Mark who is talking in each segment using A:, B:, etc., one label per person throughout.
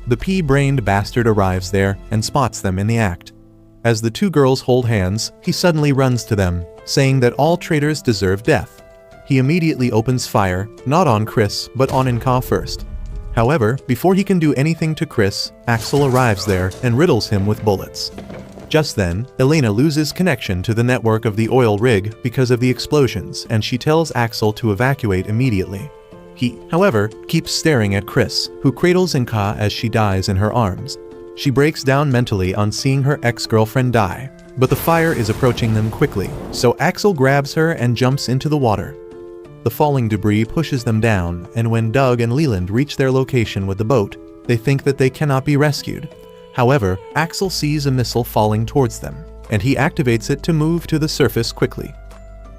A: The pea-brained bastard arrives there and spots them in the act. As the two girls hold hands, he suddenly runs to them, saying that all traitors deserve death. He immediately opens fire, not on Chris, but on Inka first. However, before he can do anything to Chris, Axel arrives there and riddles him with bullets. Just then, Elena loses connection to the network of the oil rig because of the explosions, and she tells Axel to evacuate immediately. He, however, keeps staring at Chris, who cradles Inka as she dies in her arms. She breaks down mentally on seeing her ex-girlfriend die, but the fire is approaching them quickly, so Axel grabs her and jumps into the water. The falling debris pushes them down, and when Doug and Leland reach their location with the boat, they think that they cannot be rescued. However, Axel sees a missile falling towards them, and he activates it to move to the surface quickly.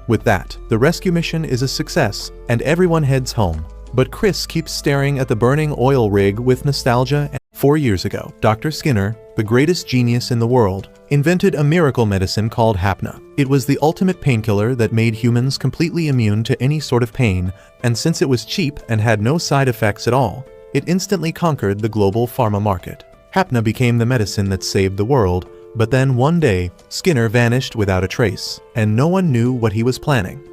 A: With that, the rescue mission is a success, and everyone heads home. But Chris keeps staring at the burning oil rig with nostalgia. 4 years ago, Dr. Skinner, the greatest genius in the world, invented a miracle medicine called Hapuna. It was the ultimate painkiller that made humans completely immune to any sort of pain, and since it was cheap and had no side effects at all, it instantly conquered the global pharma market. Hapuna became the medicine that saved the world, but then one day, Skinner vanished without a trace, and no one knew what he was planning.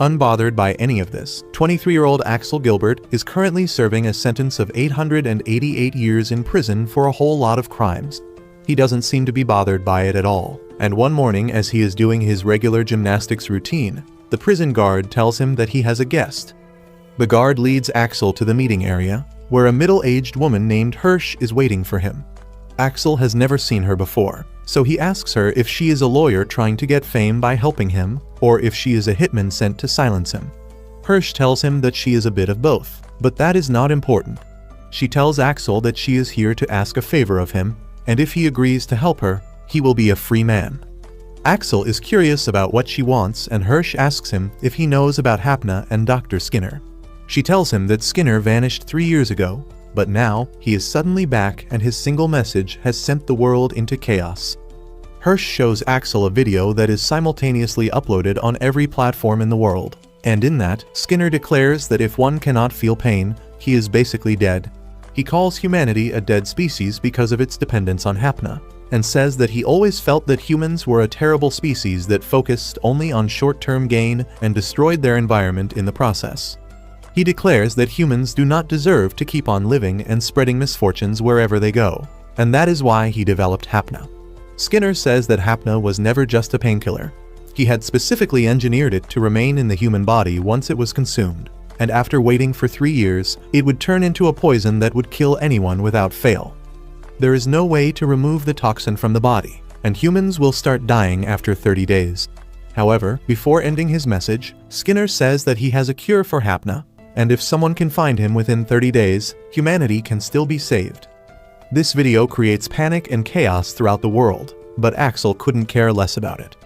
A: Unbothered by any of this, 23-year-old Axel Gilbert is currently serving a sentence of 888 years in prison for a whole lot of crimes. He doesn't seem to be bothered by it at all, and one morning as he is doing his regular gymnastics routine, the prison guard tells him that he has a guest. The guard leads Axel to the meeting area, where a middle-aged woman named Hirsch is waiting for him. Axel has never seen her before, so he asks her if she is a lawyer trying to get fame by helping him, or if she is a hitman sent to silence him. Hirsch tells him that she is a bit of both, but that is not important. She tells Axel that she is here to ask a favor of him, and if he agrees to help her, he will be a free man. Axel is curious about what she wants, and Hirsch asks him if he knows about Hapuna and Dr. Skinner. She tells him that Skinner vanished 3 years ago, but now he is suddenly back and his single message has sent the world into chaos. Hirsch shows Axel a video that is simultaneously uploaded on every platform in the world, and in that, Skinner declares that if one cannot feel pain, he is basically dead. He calls humanity a dead species because of its dependence on Hapuna, and says that he always felt that humans were a terrible species that focused only on short-term gain and destroyed their environment in the process. He declares that humans do not deserve to keep on living and spreading misfortunes wherever they go, and that is why he developed Hapuna. Skinner says that Hapuna was never just a painkiller. He had specifically engineered it to remain in the human body once it was consumed, and after waiting for 3 years, it would turn into a poison that would kill anyone without fail. There is no way to remove the toxin from the body, and humans will start dying after 30 days. However, before ending his message, Skinner says that he has a cure for Hapuna, and if someone can find him within 30 days, humanity can still be saved. This video creates panic and chaos throughout the world, but Axel couldn't care less about it.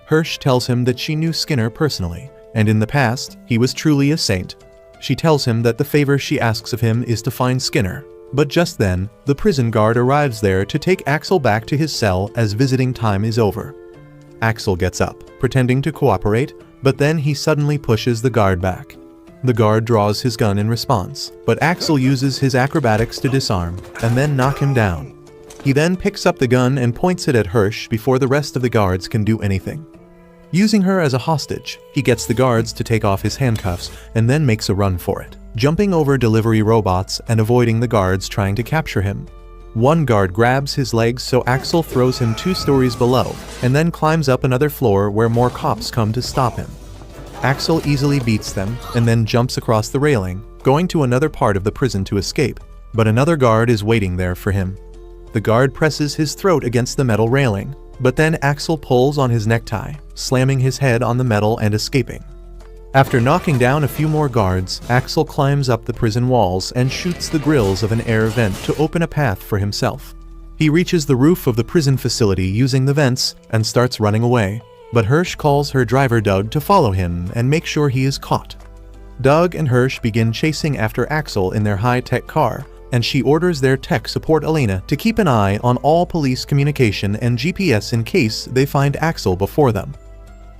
A: Hirsch tells him that she knew Skinner personally, and in the past, he was truly a saint. She tells him that the favor she asks of him is to find Skinner, but just then, the prison guard arrives there to take Axel back to his cell as visiting time is over. Axel gets up, pretending to cooperate, but then he suddenly pushes the guard back. The guard draws his gun in response, but Axel uses his acrobatics to disarm and then knock him down. He then picks up the gun and points it at Hirsch before the rest of the guards can do anything. Using her as a hostage, he gets the guards to take off his handcuffs and then makes a run for it, jumping over delivery robots and avoiding the guards trying to capture him. One guard grabs his legs, so Axel throws him 2 stories below and then climbs up another floor where more cops come to stop him. Axel easily beats them and then jumps across the railing, going to another part of the prison to escape, but another guard is waiting there for him. The guard presses his throat against the metal railing, but then Axel pulls on his necktie, slamming his head on the metal and escaping. After knocking down a few more guards, Axel climbs up the prison walls and shoots the grills of an air vent to open a path for himself. He reaches the roof of the prison facility using the vents and starts running away. But Hirsch calls her driver Doug to follow him and make sure he is caught. Doug and Hirsch begin chasing after Axel in their high-tech car, and she orders their tech support Elena to keep an eye on all police communication and GPS in case they find Axel before them.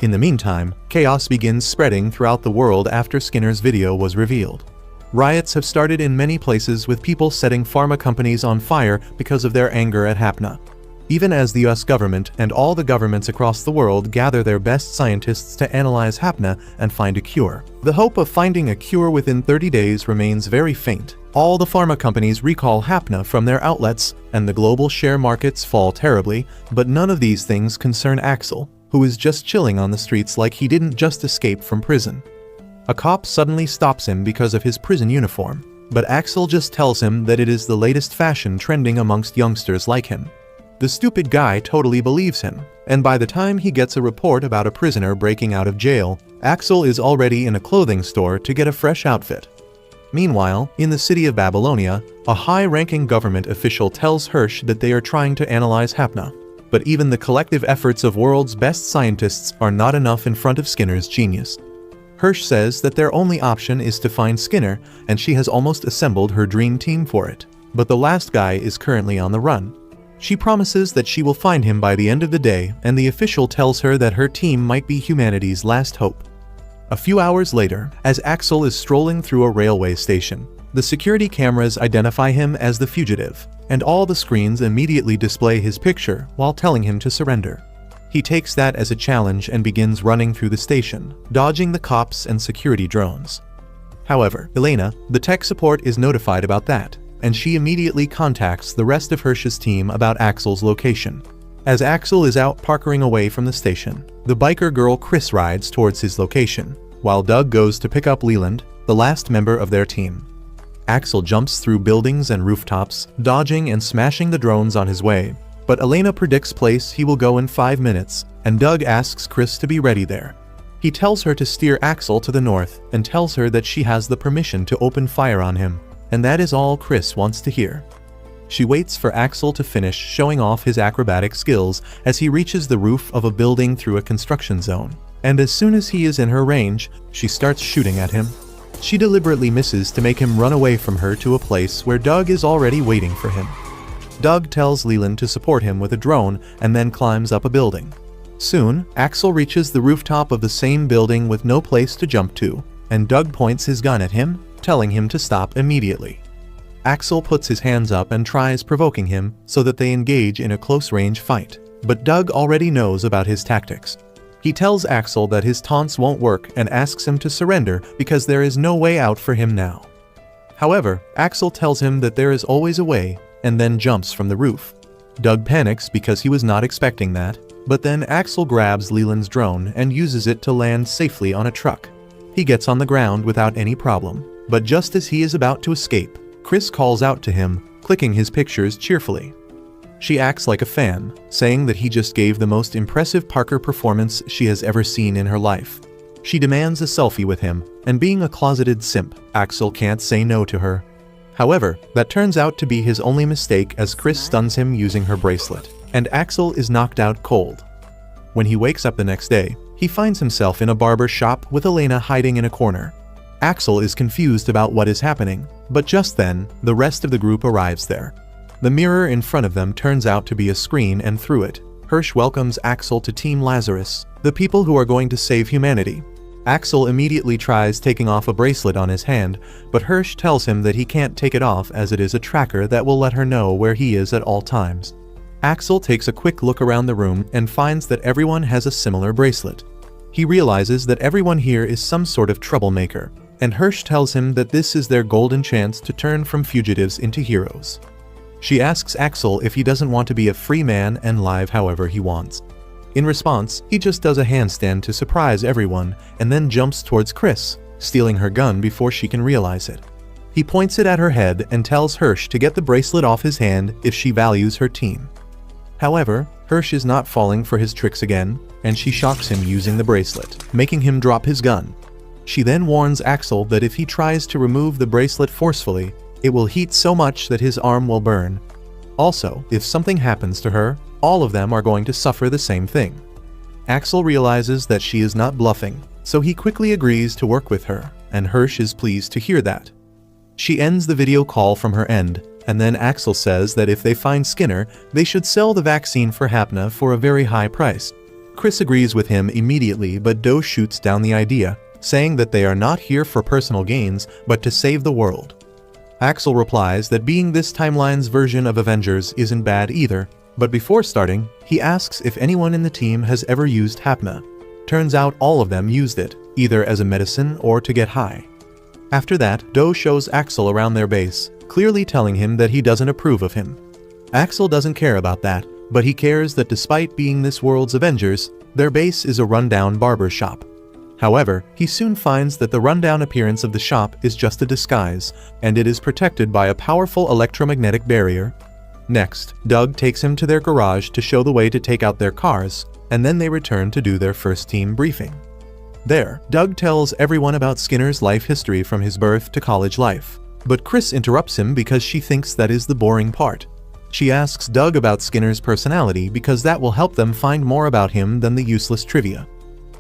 A: In the meantime, chaos begins spreading throughout the world after Skinner's video was revealed. Riots have started in many places with people setting pharma companies on fire because of their anger at Hapuna. Even as the US government and all the governments across the world gather their best scientists to analyze Hapuna and find a cure, the hope of finding a cure within 30 days remains very faint. All the pharma companies recall Hapuna from their outlets, and the global share markets fall terribly, but none of these things concern Axel, who is just chilling on the streets like he didn't just escape from prison. A cop suddenly stops him because of his prison uniform, but Axel just tells him that it is the latest fashion trending amongst youngsters like him. The stupid guy totally believes him, and by the time he gets a report about a prisoner breaking out of jail, Axel is already in a clothing store to get a fresh outfit. Meanwhile, in the city of Babylonia, a high-ranking government official tells Hirsch that they are trying to analyze Hapuna. But even the collective efforts of world's best scientists are not enough in front of Skinner's genius. Hirsch says that their only option is to find Skinner, and she has almost assembled her dream team for it. But the last guy is currently on the run. She promises that she will find him by the end of the day, and the official tells her that her team might be humanity's last hope. A few hours later, as Axel is strolling through a railway station, the security cameras identify him as the fugitive, and all the screens immediately display his picture while telling him to surrender. He takes that as a challenge and begins running through the station, dodging the cops and security drones. However, Elena, the tech support, is notified about that, and she immediately contacts the rest of Hirsch's team about Axel's location. As Axel is out parkering away from the station, the biker girl Chris rides towards his location, while Doug goes to pick up Leland, the last member of their team. Axel jumps through buildings and rooftops, dodging and smashing the drones on his way, but Elena predicts place he will go in 5 minutes, and Doug asks Chris to be ready there. He tells her to steer Axel to the north and tells her that she has the permission to open fire on him. And that is all Chris wants to hear. She waits for Axel to finish showing off his acrobatic skills as he reaches the roof of a building through a construction zone. And as soon as he is in her range, she starts shooting at him. She deliberately misses to make him run away from her to a place where Doug is already waiting for him. Doug tells Leland to support him with a drone and then climbs up a building. Soon, Axel reaches the rooftop of the same building with no place to jump to, and Doug points his gun at him, telling him to stop immediately. Axel puts his hands up and tries provoking him so that they engage in a close-range fight, but Doug already knows about his tactics. He tells Axel that his taunts won't work and asks him to surrender because there is no way out for him now. However, Axel tells him that there is always a way and then jumps from the roof. Doug panics because he was not expecting that, but then Axel grabs Leland's drone and uses it to land safely on a truck. He gets on the ground without any problem. But just as he is about to escape, Chris calls out to him, clicking his pictures cheerfully. She acts like a fan, saying that he just gave the most impressive Parker performance she has ever seen in her life. She demands a selfie with him, and being a closeted simp, Axel can't say no to her. However, that turns out to be his only mistake as Chris stuns him using her bracelet, and Axel is knocked out cold. When he wakes up the next day, he finds himself in a barber shop with Elena hiding in a corner. Axel is confused about what is happening, but just then, the rest of the group arrives there. The mirror in front of them turns out to be a screen, and through it, Hirsch welcomes Axel to Team Lazarus, the people who are going to save humanity. Axel immediately tries taking off a bracelet on his hand, but Hirsch tells him that he can't take it off as it is a tracker that will let her know where he is at all times. Axel takes a quick look around the room and finds that everyone has a similar bracelet. He realizes that everyone here is some sort of troublemaker, and Hirsch tells him that this is their golden chance to turn from fugitives into heroes. She asks Axel if he doesn't want to be a free man and live however he wants. In response, he just does a handstand to surprise everyone and then jumps towards Chris, stealing her gun before she can realize it. He points it at her head and tells Hirsch to get the bracelet off his hand if she values her team. However, Hirsch is not falling for his tricks again, and she shocks him using the bracelet, making him drop his gun. She then warns Axel that if he tries to remove the bracelet forcefully, it will heat so much that his arm will burn. Also, if something happens to her, all of them are going to suffer the same thing. Axel realizes that she is not bluffing, so he quickly agrees to work with her, and Hirsch is pleased to hear that. She ends the video call from her end, and then Axel says that if they find Skinner, they should sell the vaccine for Hapuna for a very high price. Chris agrees with him immediately, but Doe shoots down the idea, saying that they are not here for personal gains, but to save the world. Axel replies that being this timeline's version of Avengers isn't bad either, but before starting, he asks if anyone in the team has ever used Hapuna. Turns out all of them used it, either as a medicine or to get high. After that, Doe shows Axel around their base, clearly telling him that he doesn't approve of him. Axel doesn't care about that, but he cares that despite being this world's Avengers, their base is a rundown barber shop. However, he soon finds that the rundown appearance of the shop is just a disguise, and it is protected by a powerful electromagnetic barrier. Next, Doug takes him to their garage to show the way to take out their cars, and then they return to do their first team briefing. There, Doug tells everyone about Skinner's life history from his birth to college life, but Chris interrupts him because she thinks that is the boring part. She asks Doug about Skinner's personality because that will help them find more about him than the useless trivia.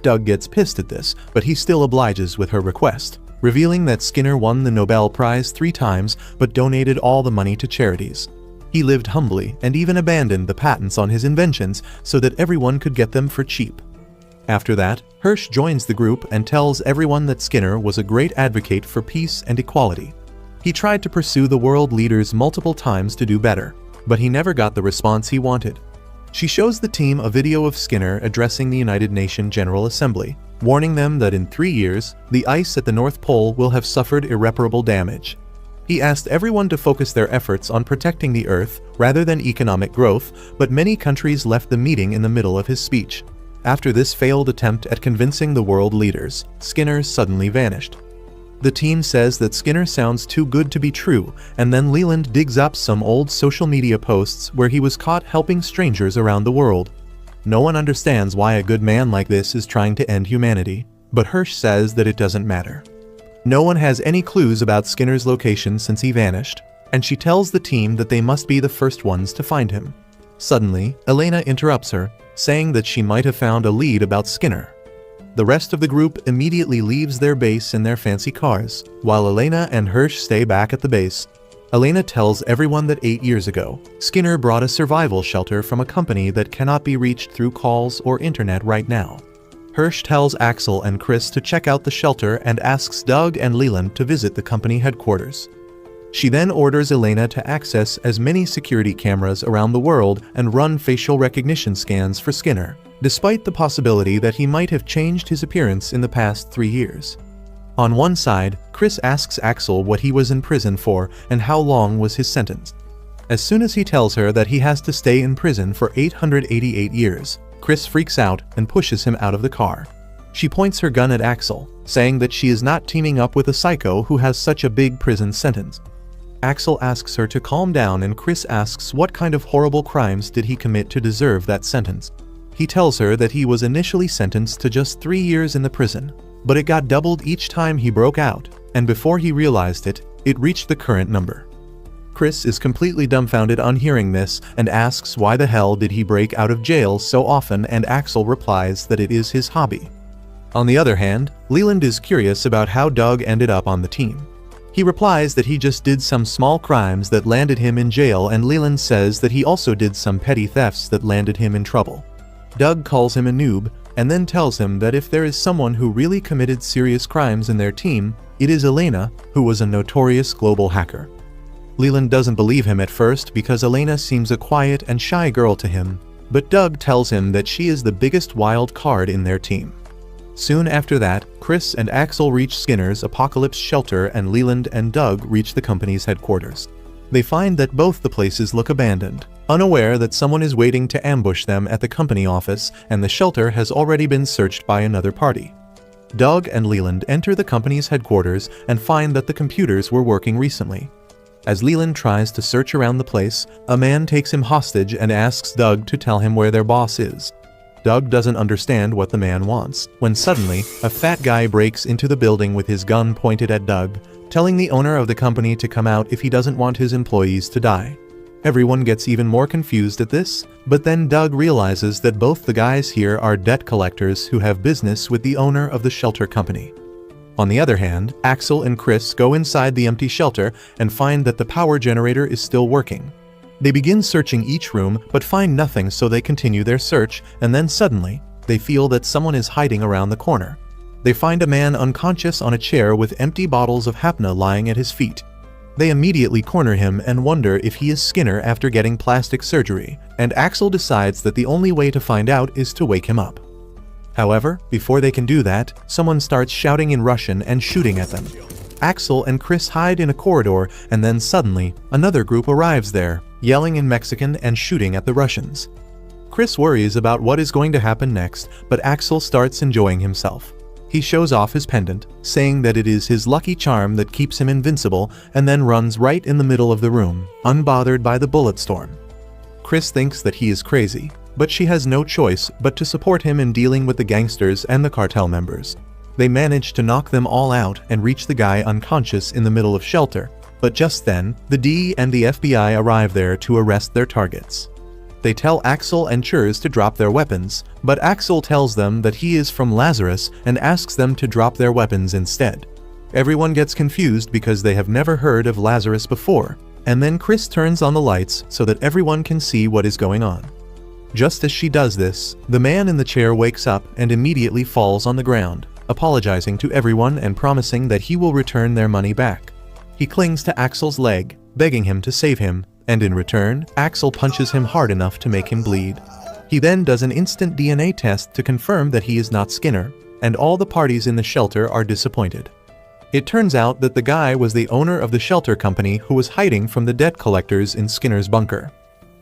A: Doug gets pissed at this, but he still obliges with her request, revealing that Skinner won the Nobel Prize 3 times but donated all the money to charities. He lived humbly and even abandoned the patents on his inventions so that everyone could get them for cheap. After that, Hirsch joins the group and tells everyone that Skinner was a great advocate for peace and equality. He tried to pursue the world leaders multiple times to do better, but he never got the response he wanted. She shows the team a video of Skinner addressing the United Nations General Assembly, warning them that in 3 years, the ice at the North Pole will have suffered irreparable damage. He asked everyone to focus their efforts on protecting the Earth rather than economic growth, but many countries left the meeting in the middle of his speech. After this failed attempt at convincing the world leaders, Skinner suddenly vanished. The team says that Skinner sounds too good to be true, and then Leland digs up some old social media posts where he was caught helping strangers around the world. No one understands why a good man like this is trying to end humanity, but Hirsch says that it doesn't matter. No one has any clues about Skinner's location since he vanished, and she tells the team that they must be the first ones to find him. Suddenly, Elena interrupts her, saying that she might have found a lead about Skinner. The rest of the group immediately leaves their base in their fancy cars, while Elena and Hirsch stay back at the base. Elena tells everyone that 8 years ago, Skinner brought a survival shelter from a company that cannot be reached through calls or internet right now. Hirsch tells Axel and Chris to check out the shelter and asks Doug and Leland to visit the company headquarters. She then orders Elena to access as many security cameras around the world and run facial recognition scans for Skinner, despite the possibility that he might have changed his appearance in the past 3 years. On one side, Chris asks Axel what he was in prison for and how long was his sentence. As soon as he tells her that he has to stay in prison for 888 years, Chris freaks out and pushes him out of the car. She points her gun at Axel, saying that she is not teaming up with a psycho who has such a big prison sentence. Axel asks her to calm down and Chris asks what kind of horrible crimes did he commit to deserve that sentence. He tells her that he was initially sentenced to just 3 years in the prison, but it got doubled each time he broke out, and before he realized it, it reached the current number. Chris is completely dumbfounded on hearing this and asks why the hell did he break out of jail so often, and Axel replies that it is his hobby. On the other hand, Leland is curious about how Doug ended up on the team. He replies that he just did some small crimes that landed him in jail, and Leland says that he also did some petty thefts that landed him in trouble. Doug calls him a noob, and then tells him that if there is someone who really committed serious crimes in their team, it is Elena, who was a notorious global hacker. Leland doesn't believe him at first because Elena seems a quiet and shy girl to him, but Doug tells him that she is the biggest wild card in their team. Soon after that, Chris and Axel reach Skinner's Apocalypse shelter and Leland and Doug reach the company's headquarters. They find that both the places look abandoned, unaware that someone is waiting to ambush them at the company office, and the shelter has already been searched by another party. Doug and Leland enter the company's headquarters and find that the computers were working recently. As Leland tries to search around the place, a man takes him hostage and asks Doug to tell him where their boss is. Doug doesn't understand what the man wants, when suddenly, a fat guy breaks into the building with his gun pointed at Doug, telling the owner of the company to come out if he doesn't want his employees to die. Everyone gets even more confused at this, but then Doug realizes that both the guys here are debt collectors who have business with the owner of the shelter company. On the other hand, Axel and Chris go inside the empty shelter and find that the power generator is still working. They begin searching each room but find nothing, so they continue their search, and then suddenly, they feel that someone is hiding around the corner. They find a man unconscious on a chair with empty bottles of Hapuna lying at his feet. They immediately corner him and wonder if he is Skinner after getting plastic surgery, and Axel decides that the only way to find out is to wake him up. However, before they can do that, someone starts shouting in Russian and shooting at them. Axel and Chris hide in a corridor, and then suddenly, another group arrives there, yelling in Mexican and shooting at the Russians. Chris worries about what is going to happen next, but Axel starts enjoying himself. He shows off his pendant, saying that it is his lucky charm that keeps him invincible, and then runs right in the middle of the room, unbothered by the bullet storm. Chris thinks that he is crazy, but she has no choice but to support him in dealing with the gangsters and the cartel members. They manage to knock them all out and reach the guy unconscious in the middle of shelter, but just then, the D and the FBI arrive there to arrest their targets. They tell Axel and Churs to drop their weapons, but Axel tells them that he is from Lazarus and asks them to drop their weapons instead. Everyone gets confused because they have never heard of Lazarus before, and then Chris turns on the lights so that everyone can see what is going on. Just as she does this, the man in the chair wakes up and immediately falls on the ground, apologizing to everyone and promising that he will return their money back. He clings to Axel's leg, begging him to save him, and in return, Axel punches him hard enough to make him bleed. He then does an instant DNA test to confirm that he is not Skinner, and all the parties in the shelter are disappointed. It turns out that the guy was the owner of the shelter company who was hiding from the debt collectors in Skinner's bunker.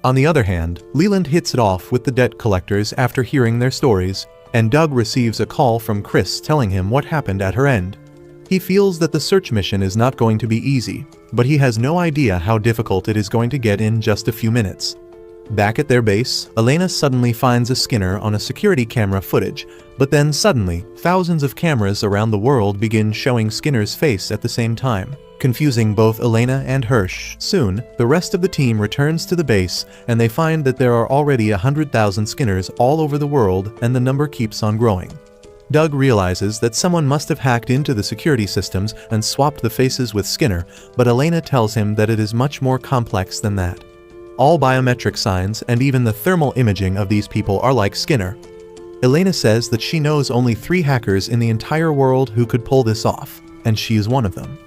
A: On the other hand, Leland hits it off with the debt collectors after hearing their stories, and Doug receives a call from Chris telling him what happened at her end. He feels that the search mission is not going to be easy, but he has no idea how difficult it is going to get in just a few minutes. Back at their base, Elena suddenly finds a Skinner on a security camera footage, but then suddenly, thousands of cameras around the world begin showing Skinner's face at the same time, confusing both Elena and Hirsch. Soon, the rest of the team returns to the base, and they find that there are already 100,000 Skinners all over the world, and the number keeps on growing. Doug realizes that someone must have hacked into the security systems and swapped the faces with Skinner, but Elena tells him that it is much more complex than that. All biometric signs and even the thermal imaging of these people are like Skinner. Elena says that she knows only 3 hackers in the entire world who could pull this off, and she is one of them.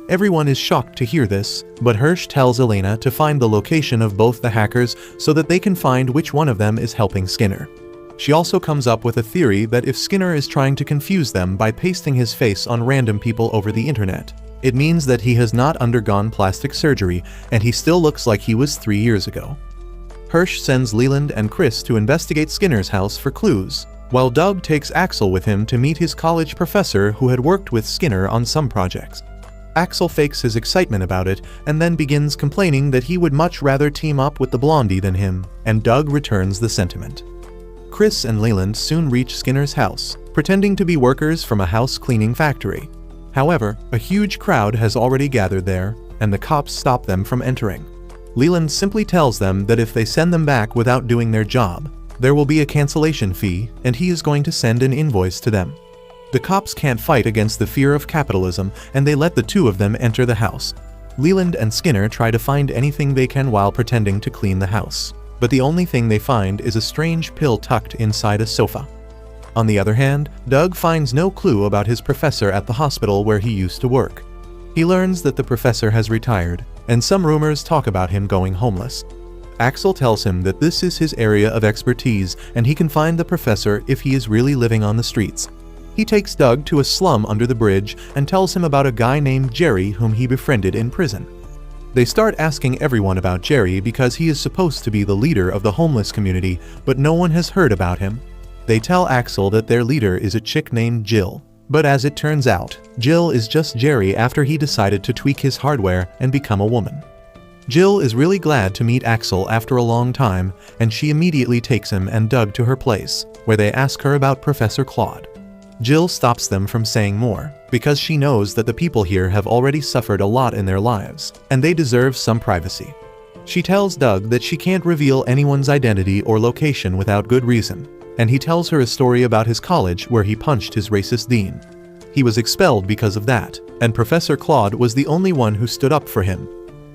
A: Everyone is shocked to hear this, but Hirsch tells Elena to find the location of both the hackers so that they can find which one of them is helping Skinner. She also comes up with a theory that if Skinner is trying to confuse them by pasting his face on random people over the internet, it means that he has not undergone plastic surgery and he still looks like he was 3 years ago. Hirsch sends Leland and Chris to investigate Skinner's house for clues, while Doug takes Axel with him to meet his college professor who had worked with Skinner on some projects. Axel fakes his excitement about it and then begins complaining that he would much rather team up with the blondie than him, and Doug returns the sentiment. Chris and Leland soon reach Skinner's house, pretending to be workers from a house cleaning factory. However, a huge crowd has already gathered there, and the cops stop them from entering. Leland simply tells them that if they send them back without doing their job, there will be a cancellation fee, and he is going to send an invoice to them. The cops can't fight against the fear of capitalism, and they let the 2 of them enter the house. Leland and Skinner try to find anything they can while pretending to clean the house, but the only thing they find is a strange pill tucked inside a sofa. On the other hand, Doug finds no clue about his professor at the hospital where he used to work. He learns that the professor has retired, and some rumors talk about him going homeless. Axel tells him that this is his area of expertise and he can find the professor if he is really living on the streets. He takes Doug to a slum under the bridge and tells him about a guy named Jerry whom he befriended in prison. They start asking everyone about Jerry because he is supposed to be the leader of the homeless community, but no one has heard about him. They tell Axel that their leader is a chick named Jill, but as it turns out, Jill is just Jerry after he decided to tweak his hardware and become a woman. Jill is really glad to meet Axel after a long time, and she immediately takes him and Doug to her place, where they ask her about Professor Claude. Jill stops them from saying more, because she knows that the people here have already suffered a lot in their lives, and they deserve some privacy. She tells Doug that she can't reveal anyone's identity or location without good reason, and he tells her a story about his college where he punched his racist dean. He was expelled because of that, and Professor Claude was the only one who stood up for him.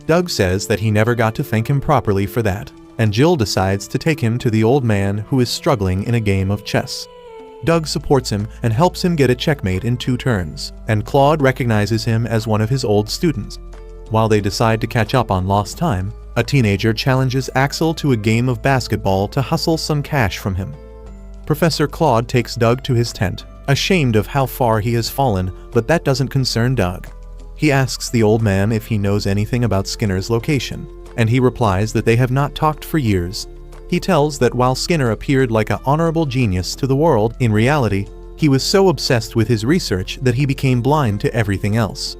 A: Doug says that he never got to thank him properly for that, and Jill decides to take him to the old man who is struggling in a game of chess. Doug supports him and helps him get a checkmate in 2 turns, and Claude recognizes him as one of his old students. While they decide to catch up on lost time, a teenager challenges Axel to a game of basketball to hustle some cash from him. Professor Claude takes Doug to his tent, ashamed of how far he has fallen, but that doesn't concern Doug. He asks the old man if he knows anything about Skinner's location, and he replies that they have not talked for years. He tells that while Skinner appeared like an honorable genius to the world, in reality, he was so obsessed with his research that he became blind to everything else.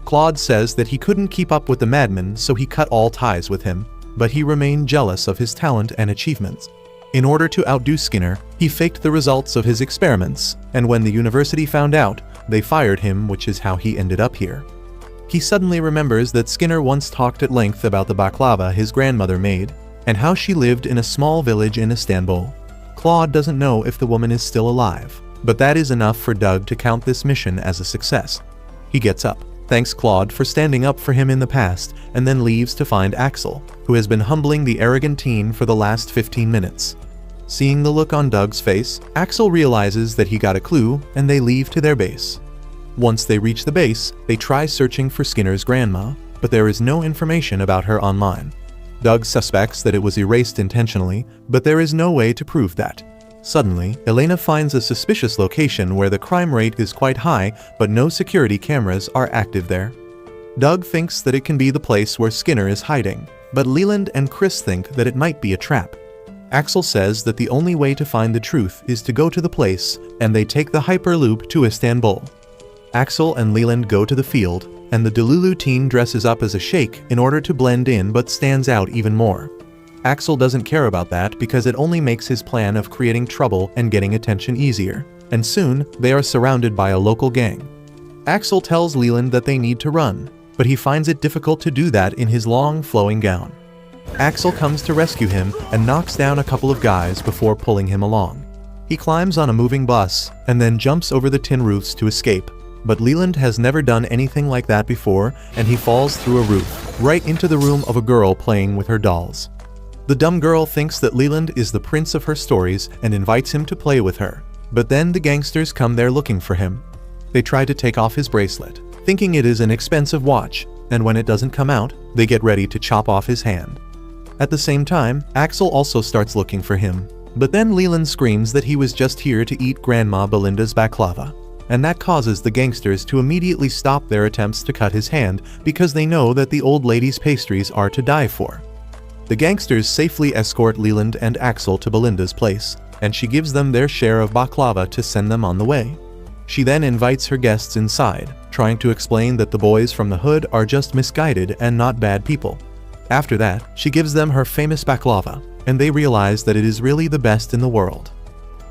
A: Claude says that he couldn't keep up with the madman, so he cut all ties with him, but he remained jealous of his talent and achievements. In order to outdo Skinner, he faked the results of his experiments, and when the university found out, they fired him, which is how he ended up here. He suddenly remembers that Skinner once talked at length about the baklava his grandmother made, and how she lived in a small village in Istanbul. Claude doesn't know if the woman is still alive, but that is enough for Doug to count this mission as a success. He gets up, thanks Claude for standing up for him in the past, and then leaves to find Axel, who has been humbling the arrogant teen for the last 15 minutes. Seeing the look on Doug's face, Axel realizes that he got a clue, and they leave to their base. Once they reach the base, they try searching for Skinner's grandma, but there is no information about her online. Doug suspects that it was erased intentionally, but there is no way to prove that. Suddenly, Elena finds a suspicious location where the crime rate is quite high, but no security cameras are active there. Doug thinks that it can be the place where Skinner is hiding, but Leland and Chris think that it might be a trap. Axel says that the only way to find the truth is to go to the place, and they take the Hyperloop to Istanbul. Axel and Leland go to the field, and the Delulu teen dresses up as a sheikh in order to blend in but stands out even more. Axel doesn't care about that because it only makes his plan of creating trouble and getting attention easier, and soon they are surrounded by a local gang. Axel tells Leland that they need to run, but he finds it difficult to do that in his long flowing gown. Axel comes to rescue him and knocks down a couple of guys before pulling him along. He climbs on a moving bus and then jumps over the tin roofs to escape. But Leland has never done anything like that before, and he falls through a roof, right into the room of a girl playing with her dolls. The dumb girl thinks that Leland is the prince of her stories and invites him to play with her, but then the gangsters come there looking for him. They try to take off his bracelet, thinking it is an expensive watch, and when it doesn't come out, they get ready to chop off his hand. At the same time, Axel also starts looking for him, but then Leland screams that he was just here to eat Grandma Belinda's baklava. And that causes the gangsters to immediately stop their attempts to cut his hand because they know that the old lady's pastries are to die for. The gangsters safely escort Leland and Axel to Belinda's place, and she gives them their share of baklava to send them on the way. She then invites her guests inside, trying to explain that the boys from the hood are just misguided and not bad people. After that, she gives them her famous baklava, and they realize that it is really the best in the world.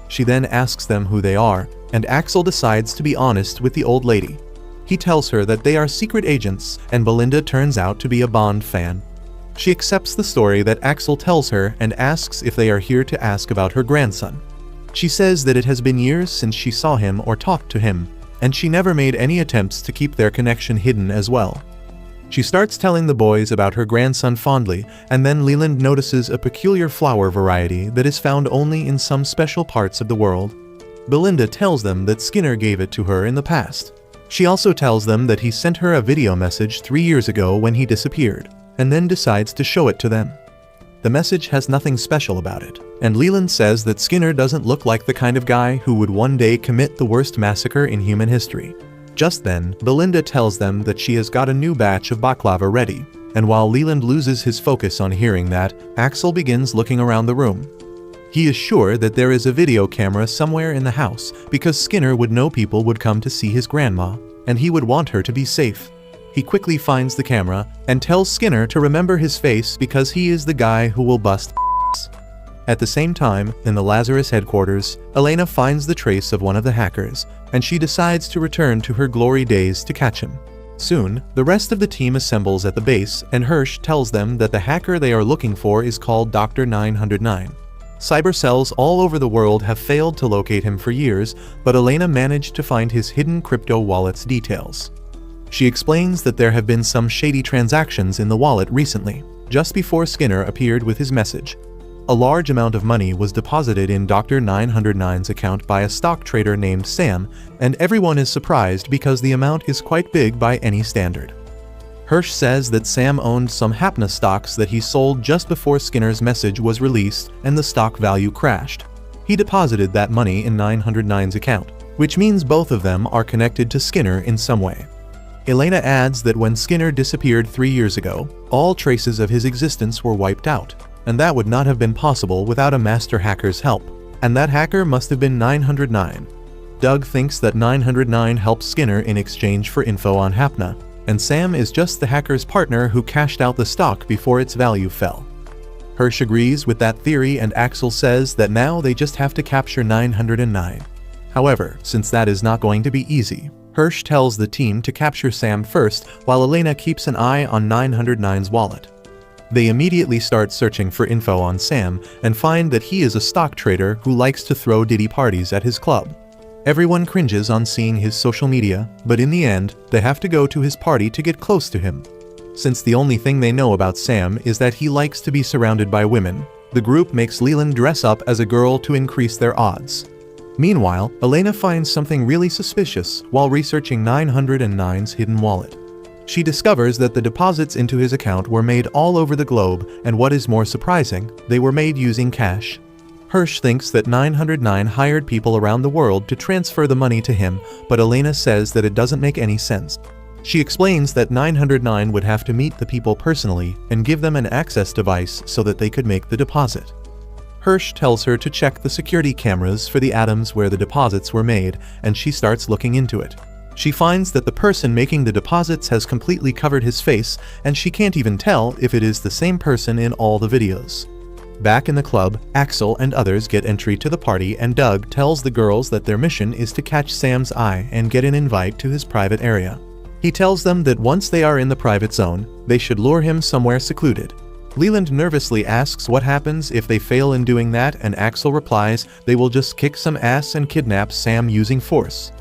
A: She then asks them who they are, and Axel decides to be honest with the old lady. He tells her that they are secret agents, and Belinda turns out to be a Bond fan. She accepts the story that Axel tells her and asks if they are here to ask about her grandson. She says that it has been years since she saw him or talked to him, and she never made any attempts to keep their connection hidden as well. She starts telling the boys about her grandson fondly, and then Leland notices a peculiar flower variety that is found only in some special parts of the world. Belinda tells them that Skinner gave it to her in the past. She also tells them that he sent her a video message 3 years ago when he disappeared, and then decides to show it to them. The message has nothing special about it, and Leland says that Skinner doesn't look like the kind of guy who would one day commit the worst massacre in human history. Just then, Belinda tells them that she has got a new batch of baklava ready, and while Leland loses his focus on hearing that, Axel begins looking around the room. He is sure that there is a video camera somewhere in the house because Skinner would know people would come to see his grandma, and he would want her to be safe. He quickly finds the camera and tells Skinner to remember his face because he is the guy who will bust ass. At the same time, in the Lazarus headquarters, Elena finds the trace of one of the hackers, and she decides to return to her glory days to catch him. Soon, the rest of the team assembles at the base, and Hirsch tells them that the hacker they are looking for is called Dr. 909. Cyber cells all over the world have failed to locate him for years, but Elena managed to find his hidden crypto wallet's details. She explains that there have been some shady transactions in the wallet recently, just before Skinner appeared with his message. A large amount of money was deposited in Dr. 909's account by a stock trader named Sam, and everyone is surprised because the amount is quite big by any standard. Hirsch says that Sam owned some Hapuna stocks that he sold just before Skinner's message was released and the stock value crashed. He deposited that money in 909's account, which means both of them are connected to Skinner in some way. Elena adds that when Skinner disappeared 3 years ago, all traces of his existence were wiped out, and that would not have been possible without a master hacker's help, and that hacker must have been 909. Doug thinks that 909 helped Skinner in exchange for info on Hapuna, and Sam is just the hacker's partner who cashed out the stock before its value fell. Hirsch agrees with that theory, and Axel says that now they just have to capture 909. However, since that is not going to be easy, Hirsch tells the team to capture Sam first while Elena keeps an eye on 909's wallet. They immediately start searching for info on Sam and find that he is a stock trader who likes to throw diddy parties at his club. Everyone cringes on seeing his social media, but in the end, they have to go to his party to get close to him. Since the only thing they know about Sam is that he likes to be surrounded by women, the group makes Leland dress up as a girl to increase their odds. Meanwhile, Elena finds something really suspicious while researching 909's hidden wallet. She discovers that the deposits into his account were made all over the globe, and what is more surprising, they were made using cash. Hirsch thinks that 909 hired people around the world to transfer the money to him, but Elena says that it doesn't make any sense. She explains that 909 would have to meet the people personally and give them an access device so that they could make the deposit. Hirsch tells her to check the security cameras for the atoms where the deposits were made, and she starts looking into it. She finds that the person making the deposits has completely covered his face, and she can't even tell if it is the same person in all the videos. Back in the club, Axel and others get entry to the party, and Doug tells the girls that their mission is to catch Sam's eye and get an invite to his private area. He tells them that once they are in the private zone, they should lure him somewhere secluded. Leland nervously asks what happens if they fail in doing that, and Axel replies they will just kick some ass and kidnap Sam using force.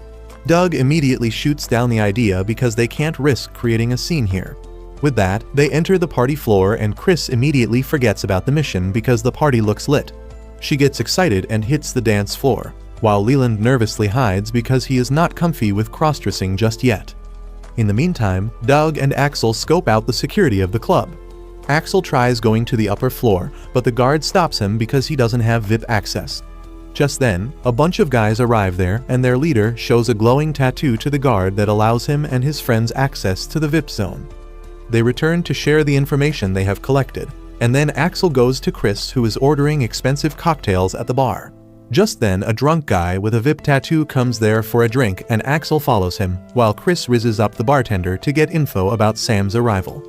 A: Doug immediately shoots down the idea because they can't risk creating a scene here. With that, they enter the party floor, and Chris immediately forgets about the mission because the party looks lit. She gets excited and hits the dance floor, while Leland nervously hides because he is not comfy with cross-dressing just yet. In the meantime, Doug and Axel scope out the security of the club. Axel tries going to the upper floor, but the guard stops him because he doesn't have VIP access. Just then, a bunch of guys arrive there, and their leader shows a glowing tattoo to the guard that allows him and his friends access to the VIP zone. They return to share the information they have collected, and then Axel goes to Chris, who is ordering expensive cocktails at the bar. Just then, a drunk guy with a VIP tattoo comes there for a drink, and Axel follows him, while Chris rizzes up the bartender to get info about Sam's arrival.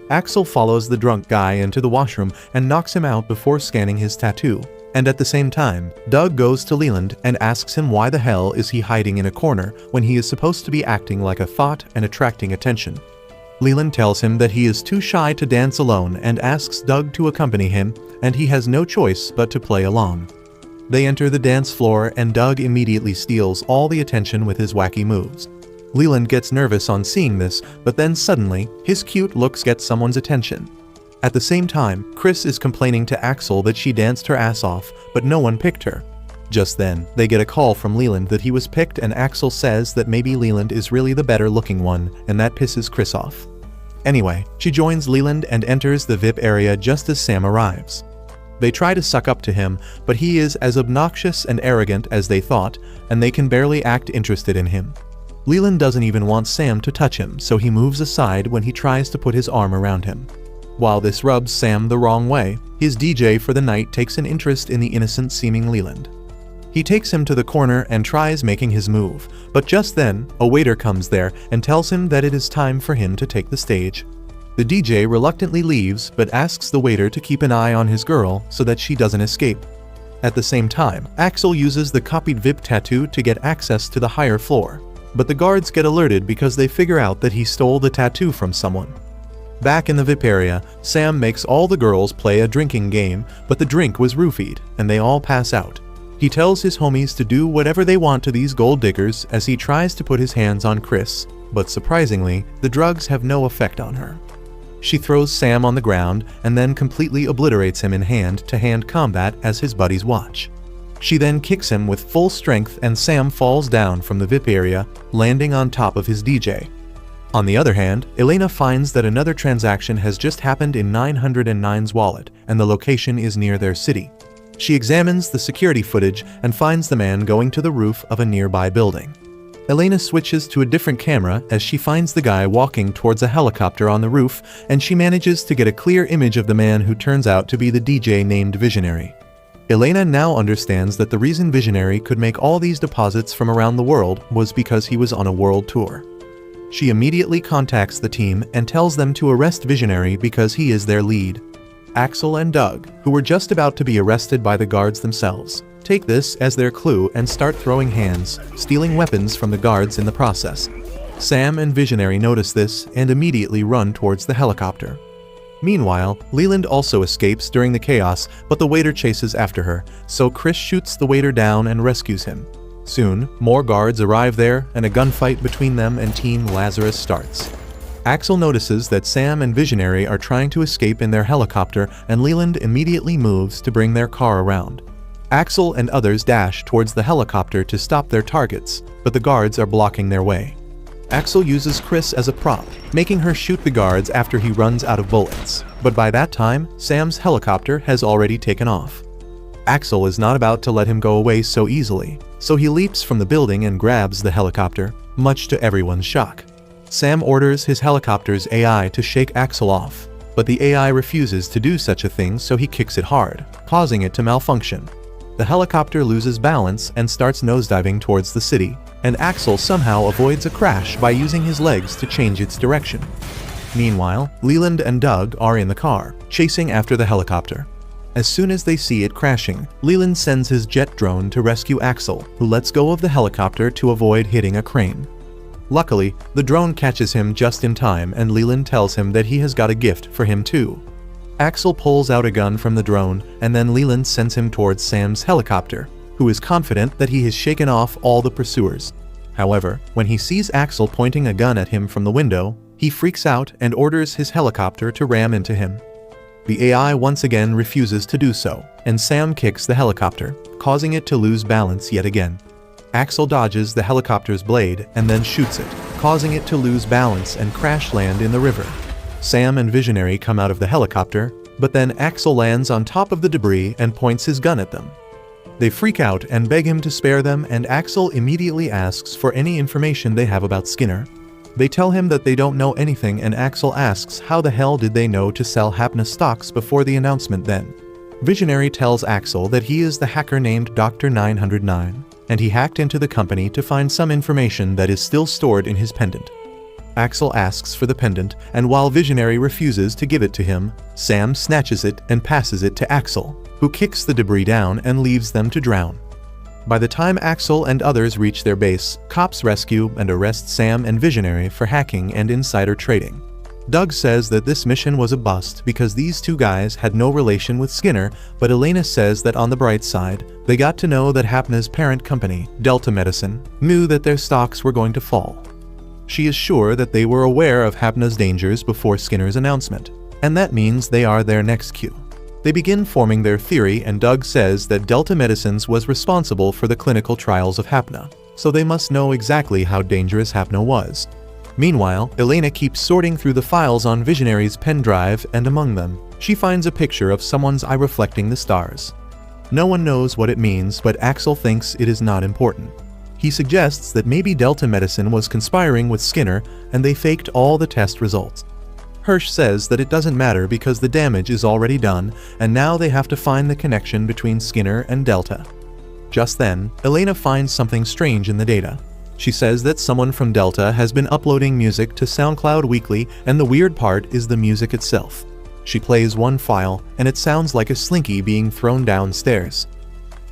A: Axel follows the drunk guy into the washroom and knocks him out before scanning his tattoo. And at the same time, Doug goes to Leland and asks him why the hell is he hiding in a corner when he is supposed to be acting like a thought and attracting attention. Leland tells him that he is too shy to dance alone and asks Doug to accompany him, and he has no choice but to play along. They enter the dance floor, and Doug immediately steals all the attention with his wacky moves. Leland gets nervous on seeing this, but then suddenly, his cute looks get someone's attention. At the same time, Chris is complaining to Axel that she danced her ass off, but no one picked her. Just then, they get a call from Leland that he was picked, and Axel says that maybe Leland is really the better looking one, and that pisses Chris off. Anyway, she joins Leland and enters the VIP area just as Sam arrives. They try to suck up to him, but he is as obnoxious and arrogant as they thought, and they can barely act interested in him. Leland doesn't even want Sam to touch him, so he moves aside when he tries to put his arm around him. While this rubs Sam the wrong way, his DJ for the night takes an interest in the innocent-seeming Leland. He takes him to the corner and tries making his move, but just then, a waiter comes there and tells him that it is time for him to take the stage. The DJ reluctantly leaves, but asks the waiter to keep an eye on his girl so that she doesn't escape. At the same time, Axel uses the copied VIP tattoo to get access to the higher floor, but the guards get alerted because they figure out that he stole the tattoo from someone. Back in the VIP area, Sam makes all the girls play a drinking game, but the drink was roofied, and they all pass out. He tells his homies to do whatever they want to these gold diggers as he tries to put his hands on Chris, but surprisingly, the drugs have no effect on her. She throws Sam on the ground and then completely obliterates him in hand-to-hand combat as his buddies watch. She then kicks him with full strength and Sam falls down from the VIP area, landing on top of his DJ. On the other hand, Elena finds that another transaction has just happened in 909's wallet, and the location is near their city. She examines the security footage and finds the man going to the roof of a nearby building. Elena switches to a different camera as she finds the guy walking towards a helicopter on the roof, and she manages to get a clear image of the man who turns out to be the DJ named Visionary. Elena now understands that the reason Visionary could make all these deposits from around the world was because he was on a world tour. She immediately contacts the team and tells them to arrest Visionary because he is their lead. Axel and Doug, who were just about to be arrested by the guards themselves, take this as their clue and start throwing hands, stealing weapons from the guards in the process. Sam and Visionary notice this and immediately run towards the helicopter. Meanwhile, Leland also escapes during the chaos, but the waiter chases after her, so Chris shoots the waiter down and rescues him. Soon, more guards arrive there, and a gunfight between them and Team Lazarus starts. Axel notices that Sam and Visionary are trying to escape in their helicopter, and Leland immediately moves to bring their car around. Axel and others dash towards the helicopter to stop their targets, but the guards are blocking their way. Axel uses Chris as a prop, making her shoot the guards after he runs out of bullets. But by that time, Sam's helicopter has already taken off. Axel is not about to let him go away so easily, so he leaps from the building and grabs the helicopter, much to everyone's shock. Sam orders his helicopter's AI to shake Axel off, but the AI refuses to do such a thing, so he kicks it hard, causing it to malfunction. The helicopter loses balance and starts nosediving towards the city, and Axel somehow avoids a crash by using his legs to change its direction. Meanwhile, Leland and Doug are in the car, chasing after the helicopter. As soon as they see it crashing, Leland sends his jet drone to rescue Axel, who lets go of the helicopter to avoid hitting a crane. Luckily, the drone catches him just in time, and Leland tells him that he has got a gift for him too. Axel pulls out a gun from the drone, and then Leland sends him towards Sam's helicopter, who is confident that he has shaken off all the pursuers. However, when he sees Axel pointing a gun at him from the window, he freaks out and orders his helicopter to ram into him. The AI once again refuses to do so, and Sam kicks the helicopter, causing it to lose balance yet again. Axel dodges the helicopter's blade and then shoots it, causing it to lose balance and crash land in the river. Sam and Visionary come out of the helicopter, but then Axel lands on top of the debris and points his gun at them. They freak out and beg him to spare them, and Axel immediately asks for any information they have about Skinner. They tell him that they don't know anything, and Axel asks how the hell did they know to sell Hapuna stocks before the announcement then. Visionary tells Axel that he is the hacker named Dr. 909, and he hacked into the company to find some information that is still stored in his pendant. Axel asks for the pendant, and while Visionary refuses to give it to him, Sam snatches it and passes it to Axel, who kicks the debris down and leaves them to drown. By the time Axel and others reach their base, cops rescue and arrest Sam and Visionary for hacking and insider trading. Doug says that this mission was a bust because these two guys had no relation with Skinner, but Elena says that on the bright side, they got to know that Hapuna's parent company, Delta Medicine, knew that their stocks were going to fall. She is sure that they were aware of Hapuna's dangers before Skinner's announcement, and that means they are their next cue. They begin forming their theory, and Doug says that Delta Medicines was responsible for the clinical trials of Hapuna, so they must know exactly how dangerous Hapuna was. Meanwhile, Elena keeps sorting through the files on Visionary's pen drive, and among them, she finds a picture of someone's eye reflecting the stars. No one knows what it means, but Axel thinks it is not important. He suggests that maybe Delta Medicine was conspiring with Skinner and they faked all the test results. Hirsch says that it doesn't matter because the damage is already done, and now they have to find the connection between Skinner and Delta. Just then, Elena finds something strange in the data. She says that someone from Delta has been uploading music to SoundCloud weekly, and the weird part is the music itself. She plays one file, and it sounds like a slinky being thrown downstairs.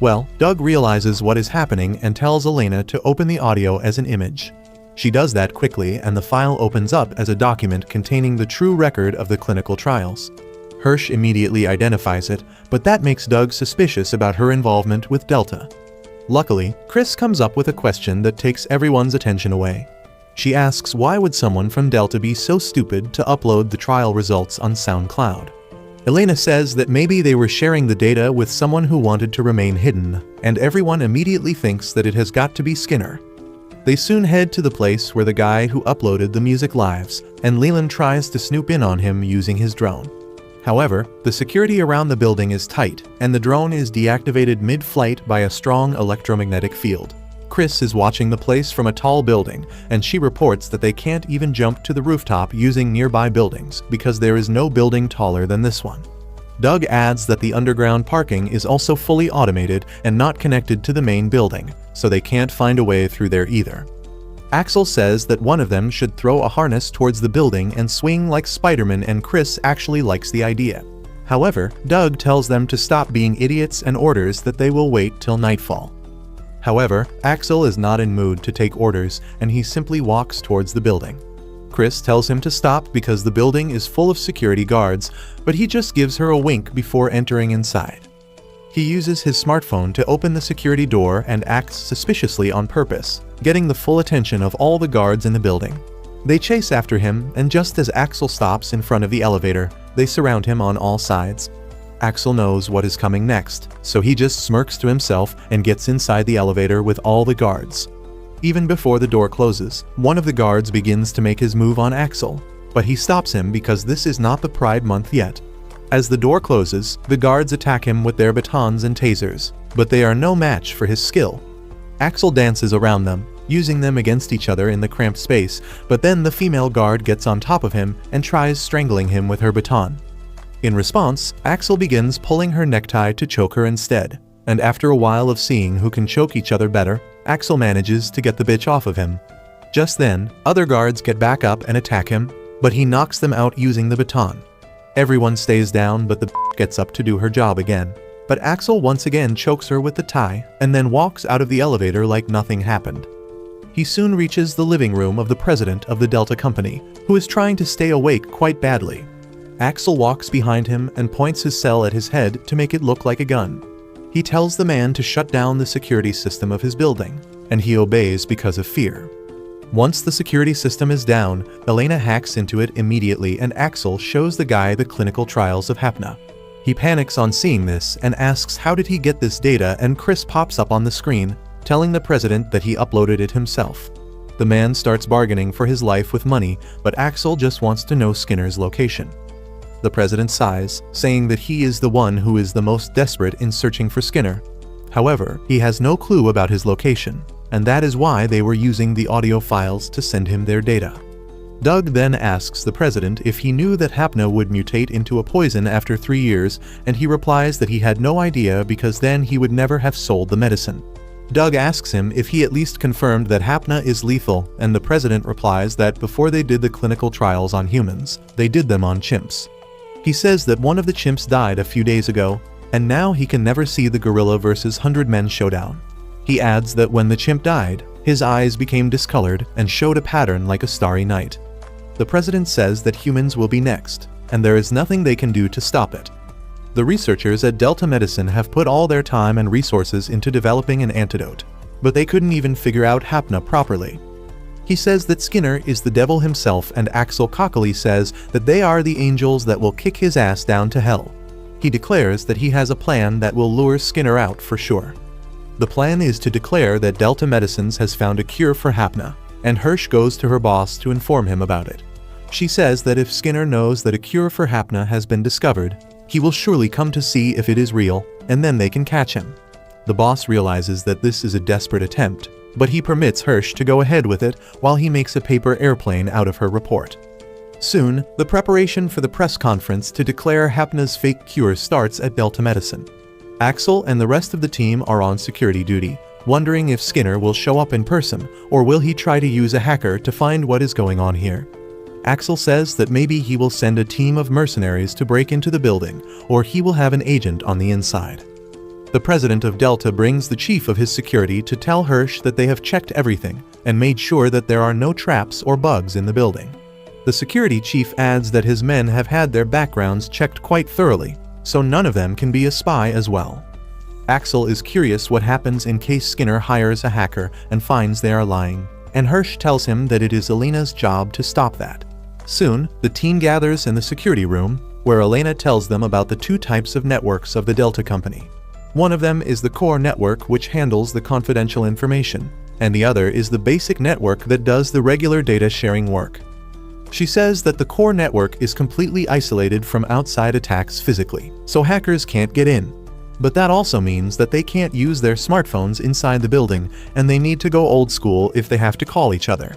A: Well, Doug realizes what is happening and tells Elena to open the audio as an image. She does that quickly, and the file opens up as a document containing the true record of the clinical trials. Hirsch immediately identifies it, but that makes Doug suspicious about her involvement with Delta. Luckily, Chris comes up with a question that takes everyone's attention away. She asks why would someone from Delta be so stupid to upload the trial results on SoundCloud. Elena says that maybe they were sharing the data with someone who wanted to remain hidden, and everyone immediately thinks that it has got to be Skinner. They soon head to the place where the guy who uploaded the music lives, and Leland tries to snoop in on him using his drone. However, the security around the building is tight, and the drone is deactivated mid-flight by a strong electromagnetic field. Chris is watching the place from a tall building, and she reports that they can't even jump to the rooftop using nearby buildings because there is no building taller than this one. Doug adds that the underground parking is also fully automated and not connected to the main building, so they can't find a way through there either. Axel says that one of them should throw a harness towards the building and swing like Spider-Man, and Chris actually likes the idea. However, Doug tells them to stop being idiots and orders that they will wait till nightfall. However, Axel is not in mood to take orders, and he simply walks towards the building. Chris tells him to stop because the building is full of security guards, but he just gives her a wink before entering inside. He uses his smartphone to open the security door and acts suspiciously on purpose, getting the full attention of all the guards in the building. They chase after him, and just as Axel stops in front of the elevator, they surround him on all sides. Axel knows what is coming next, so he just smirks to himself and gets inside the elevator with all the guards. Even before the door closes, one of the guards begins to make his move on Axel, but he stops him because this is not the Pride Month yet. As the door closes, the guards attack him with their batons and tasers, but they are no match for his skill. Axel dances around them, using them against each other in the cramped space, but then the female guard gets on top of him and tries strangling him with her baton. In response, Axel begins pulling her necktie to choke her instead, and after a while of seeing who can choke each other better, Axel manages to get the bitch off of him. Just then, other guards get back up and attack him, but he knocks them out using the baton. Everyone stays down, but the bitch gets up to do her job again. But Axel once again chokes her with the tie, and then walks out of the elevator like nothing happened. He soon reaches the living room of the president of the Delta company, who is trying to stay awake quite badly. Axel walks behind him and points his cell at his head to make it look like a gun. He tells the man to shut down the security system of his building, and he obeys because of fear. Once the security system is down, Elena hacks into it immediately, and Axel shows the guy the clinical trials of Hapuna. He panics on seeing this and asks how did he get this data, and Chris pops up on the screen, telling the president that he uploaded it himself. The man starts bargaining for his life with money, but Axel just wants to know Skinner's location. The president sighs, saying that he is the one who is the most desperate in searching for Skinner. However, he has no clue about his location, and that is why they were using the audio files to send him their data. Doug then asks the president if he knew that Hapuna would mutate into a poison after 3 years, and he replies that he had no idea because then he would never have sold the medicine. Doug asks him if he at least confirmed that Hapuna is lethal, and the president replies that before they did the clinical trials on humans, they did them on chimps. He says that one of the chimps died a few days ago, and now he can never see the gorilla versus 100 men showdown. He adds that when the chimp died, his eyes became discolored and showed a pattern like a starry night. The president says that humans will be next, and there is nothing they can do to stop it. The researchers at Delta Medicine have put all their time and resources into developing an antidote, but they couldn't even figure out Hapuna properly. He says that Skinner is the devil himself, and Axel cockily says that they are the angels that will kick his ass down to hell. He declares that he has a plan that will lure Skinner out for sure. The plan is to declare that Delta Medicines has found a cure for Hapuna, and Hirsch goes to her boss to inform him about it. She says that if Skinner knows that a cure for Hapuna has been discovered, he will surely come to see if it is real, and then they can catch him. The boss realizes that this is a desperate attempt, but he permits Hirsch to go ahead with it while he makes a paper airplane out of her report. Soon, the preparation for the press conference to declare Hapuna's fake cure starts at Delta Medicine. Axel and the rest of the team are on security duty, wondering if Skinner will show up in person, or will he try to use a hacker to find what is going on here. Axel says that maybe he will send a team of mercenaries to break into the building, or he will have an agent on the inside. The president of Delta brings the chief of his security to tell Hirsch that they have checked everything and made sure that there are no traps or bugs in the building. The security chief adds that his men have had their backgrounds checked quite thoroughly, so none of them can be a spy as well. Axel is curious what happens in case Skinner hires a hacker and finds they are lying, and Hirsch tells him that it is Elena's job to stop that. Soon, the team gathers in the security room, where Elena tells them about the two types of networks of the Delta Company. One of them is the core network, which handles the confidential information, and the other is the basic network that does the regular data sharing work. She says that the core network is completely isolated from outside attacks physically, so hackers can't get in. But that also means that they can't use their smartphones inside the building, and they need to go old school if they have to call each other.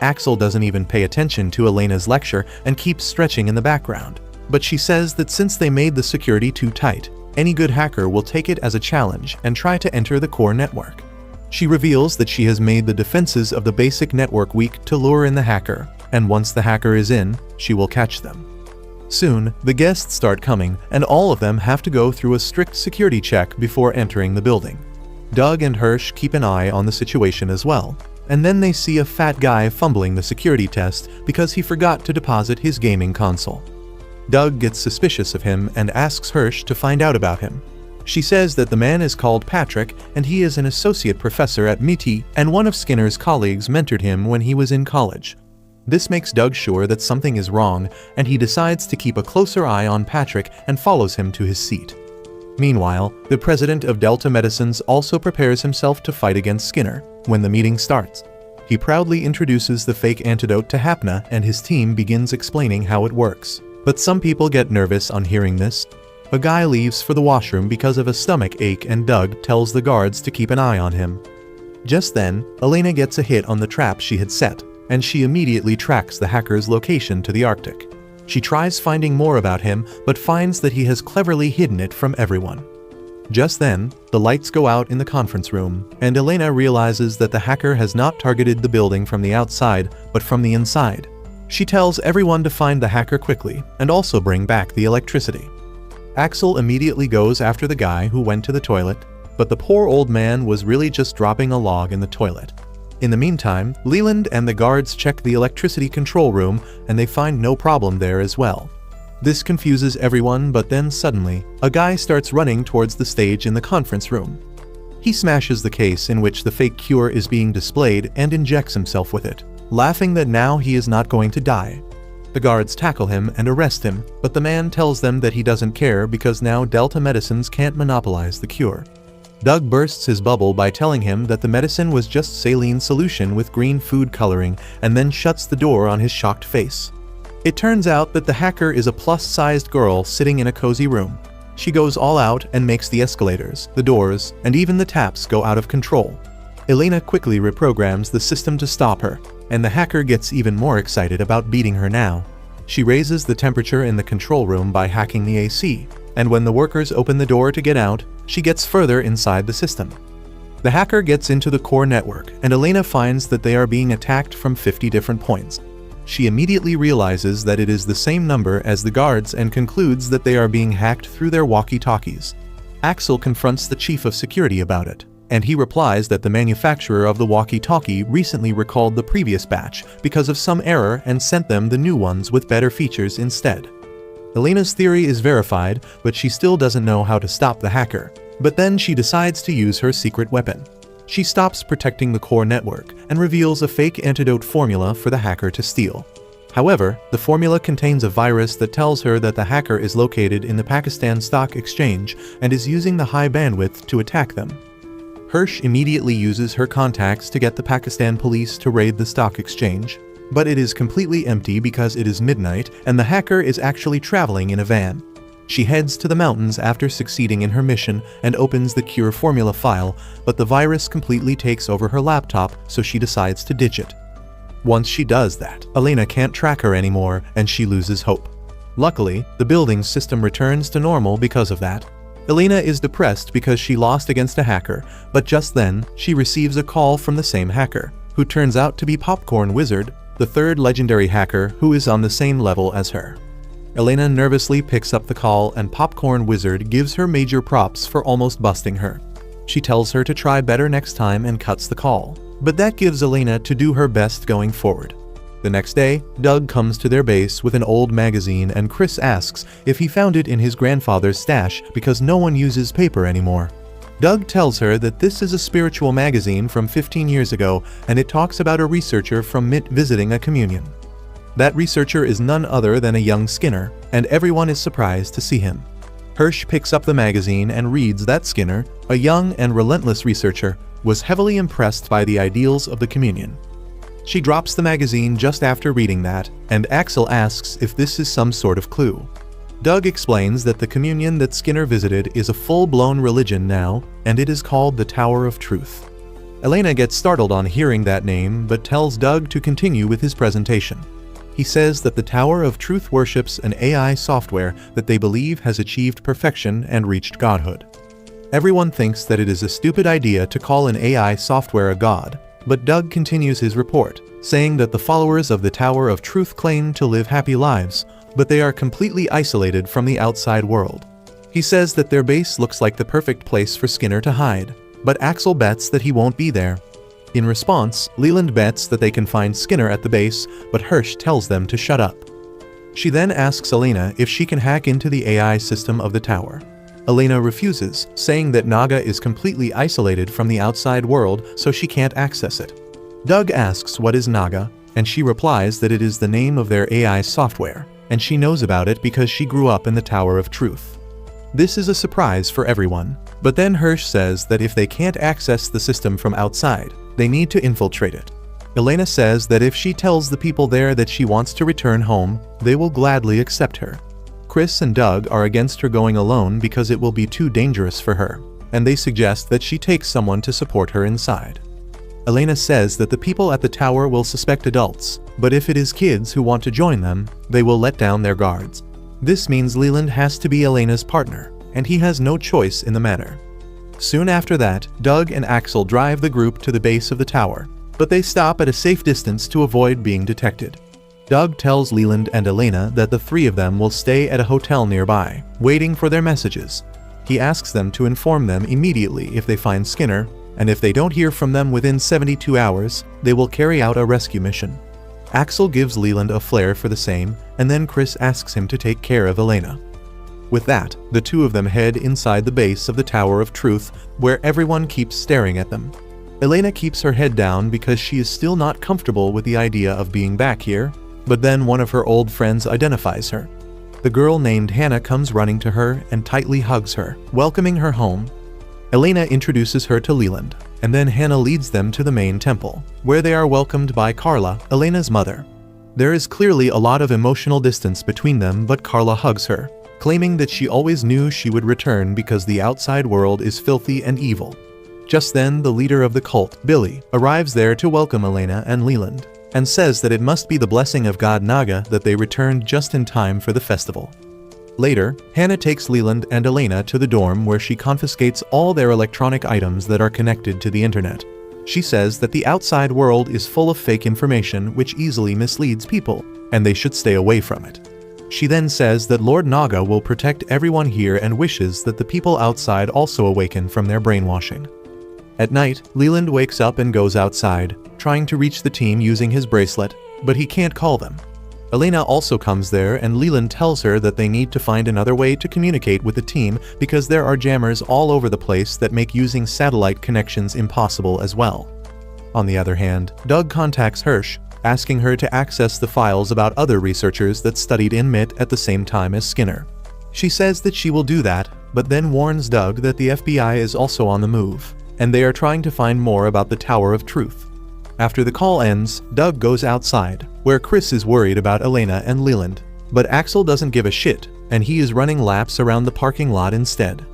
A: Axel doesn't even pay attention to Elena's lecture and keeps stretching in the background, but she says that since they made the security too tight, any good hacker will take it as a challenge and try to enter the core network. She reveals that she has made the defenses of the basic network weak to lure in the hacker, and once the hacker is in, she will catch them. Soon, the guests start coming, and all of them have to go through a strict security check before entering the building. Doug and Hirsch keep an eye on the situation as well, and then they see a fat guy fumbling the security test because he forgot to deposit his gaming console. Doug gets suspicious of him and asks Hirsch to find out about him. She says that the man is called Patrick and he is an associate professor at MIT, and one of Skinner's colleagues mentored him when he was in college. This makes Doug sure that something is wrong, and he decides to keep a closer eye on Patrick and follows him to his seat. Meanwhile, the president of Delta Medicines also prepares himself to fight against Skinner when the meeting starts. He proudly introduces the fake antidote to Hapuna, and his team begins explaining how it works. But some people get nervous on hearing this. A guy leaves for the washroom because of a stomach ache, and Doug tells the guards to keep an eye on him. Just then, Elena gets a hit on the trap she had set, and she immediately tracks the hacker's location to the Arctic. She tries finding more about him, but finds that he has cleverly hidden it from everyone. Just then, the lights go out in the conference room, and Elena realizes that the hacker has not targeted the building from the outside, but from the inside. She tells everyone to find the hacker quickly, and also bring back the electricity. Axel immediately goes after the guy who went to the toilet, but the poor old man was really just dropping a log in the toilet. In the meantime, Leland and the guards check the electricity control room, and they find no problem there as well. This confuses everyone, but then suddenly, a guy starts running towards the stage in the conference room. He smashes the case in which the fake cure is being displayed and injects himself with it, laughing that now he is not going to die. The guards tackle him and arrest him, but the man tells them that he doesn't care because now Delta Medicines can't monopolize the cure. Doug bursts his bubble by telling him that the medicine was just saline solution with green food coloring, and then shuts the door on his shocked face. It turns out that the hacker is a plus-sized girl sitting in a cozy room. She goes all out and makes the escalators, the doors, and even the taps go out of control. Elena quickly reprograms the system to stop her, and the hacker gets even more excited about beating her now. She raises the temperature in the control room by hacking the AC, and when the workers open the door to get out, she gets further inside the system. The hacker gets into the core network, and Elena finds that they are being attacked from 50 different points. She immediately realizes that it is the same number as the guards and concludes that they are being hacked through their walkie-talkies. Axel confronts the chief of security about it, and he replies that the manufacturer of the walkie-talkie recently recalled the previous batch because of some error and sent them the new ones with better features instead. Elena's theory is verified, but she still doesn't know how to stop the hacker. But then she decides to use her secret weapon. She stops protecting the core network and reveals a fake antidote formula for the hacker to steal. However, the formula contains a virus that tells her that the hacker is located in the Pakistan Stock Exchange and is using the high bandwidth to attack them. Hirsch immediately uses her contacts to get the Pakistan police to raid the stock exchange, but it is completely empty because it is midnight and the hacker is actually traveling in a van. She heads to the mountains after succeeding in her mission and opens the cure formula file, but the virus completely takes over her laptop, so she decides to ditch it. Once she does that, Elena can't track her anymore and she loses hope. Luckily, the building's system returns to normal because of that. Elena is depressed because she lost against a hacker, but just then, she receives a call from the same hacker, who turns out to be Popcorn Wizard, the third legendary hacker who is on the same level as her. Elena nervously picks up the call and Popcorn Wizard gives her major props for almost busting her. She tells her to try better next time and cuts the call, but that gives Elena to do her best going forward. The next day, Doug comes to their base with an old magazine and Chris asks if he found it in his grandfather's stash because no one uses paper anymore. Doug tells her that this is a spiritual magazine from 15 years ago and it talks about a researcher from MIT visiting a communion. That researcher is none other than a young Skinner, and everyone is surprised to see him. Hirsch picks up the magazine and reads that Skinner, a young and relentless researcher, was heavily impressed by the ideals of the communion. She drops the magazine just after reading that, and Axel asks if this is some sort of clue. Doug explains that the communion that Skinner visited is a full-blown religion now, and it is called the Tower of Truth. Elena gets startled on hearing that name, but tells Doug to continue with his presentation. He says that the Tower of Truth worships an AI software that they believe has achieved perfection and reached godhood. Everyone thinks that it is a stupid idea to call an AI software a god, but Doug continues his report, saying that the followers of the Tower of Truth claim to live happy lives, but they are completely isolated from the outside world. He says that their base looks like the perfect place for Skinner to hide, but Axel bets that he won't be there. In response, Leland bets that they can find Skinner at the base, but Hirsch tells them to shut up. She then asks Elena if she can hack into the AI system of the tower. Elena refuses, saying that Naga is completely isolated from the outside world, so she can't access it. Doug asks what is Naga, and she replies that it is the name of their AI software, and she knows about it because she grew up in the Tower of Truth. This is a surprise for everyone, but then Hirsch says that if they can't access the system from outside, they need to infiltrate it. Elena says that if she tells the people there that she wants to return home, they will gladly accept her. Chris and Doug are against her going alone because it will be too dangerous for her, and they suggest that she takes someone to support her inside. Elena says that the people at the tower will suspect adults, but if it is kids who want to join them, they will let down their guards. This means Leland has to be Elena's partner, and he has no choice in the matter. Soon after that, Doug and Axel drive the group to the base of the tower, but they stop at a safe distance to avoid being detected. Doug tells Leland and Elena that the three of them will stay at a hotel nearby, waiting for their messages. He asks them to inform them immediately if they find Skinner, and if they don't hear from them within 72 hours, they will carry out a rescue mission. Axel gives Leland a flare for the same, and then Chris asks him to take care of Elena. With that, the two of them head inside the base of the Tower of Truth, where everyone keeps staring at them. Elena keeps her head down because she is still not comfortable with the idea of being back here, but then one of her old friends identifies her. The girl named Hannah comes running to her and tightly hugs her, welcoming her home. Elena introduces her to Leland, and then Hannah leads them to the main temple, where they are welcomed by Carla, Elena's mother. There is clearly a lot of emotional distance between them, but Carla hugs her, claiming that she always knew she would return because the outside world is filthy and evil. Just then, the leader of the cult, Billy, arrives there to welcome Elena and Leland, and says that it must be the blessing of God Naga that they returned just in time for the festival. Later, Hannah takes Leland and Elena to the dorm where she confiscates all their electronic items that are connected to the internet. She says that the outside world is full of fake information which easily misleads people, and they should stay away from it. She then says that Lord Naga will protect everyone here and wishes that the people outside also awaken from their brainwashing. At night, Leland wakes up and goes outside, trying to reach the team using his bracelet, but he can't call them. Elena also comes there and Leland tells her that they need to find another way to communicate with the team because there are jammers all over the place that make using satellite connections impossible as well. On the other hand, Doug contacts Hirsch, asking her to access the files about other researchers that studied in MIT at the same time as Skinner. She says that she will do that, but then warns Doug that the FBI is also on the move, and they are trying to find more about the Tower of Truth. After the call ends, Doug goes outside, where Chris is worried about Elena and Leland, but Axel doesn't give a shit, and he is running laps around the parking lot instead.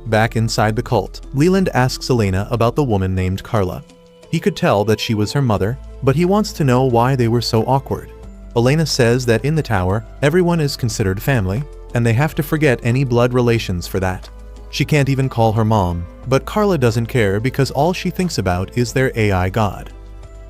A: Back inside the cult, Leland asks Elena about the woman named Carla. He could tell that she was her mother, but he wants to know why they were so awkward. Elena says that in the tower, everyone is considered family, and they have to forget any blood relations for that. She can't even call her mom, but Carla doesn't care because all she thinks about is their AI god.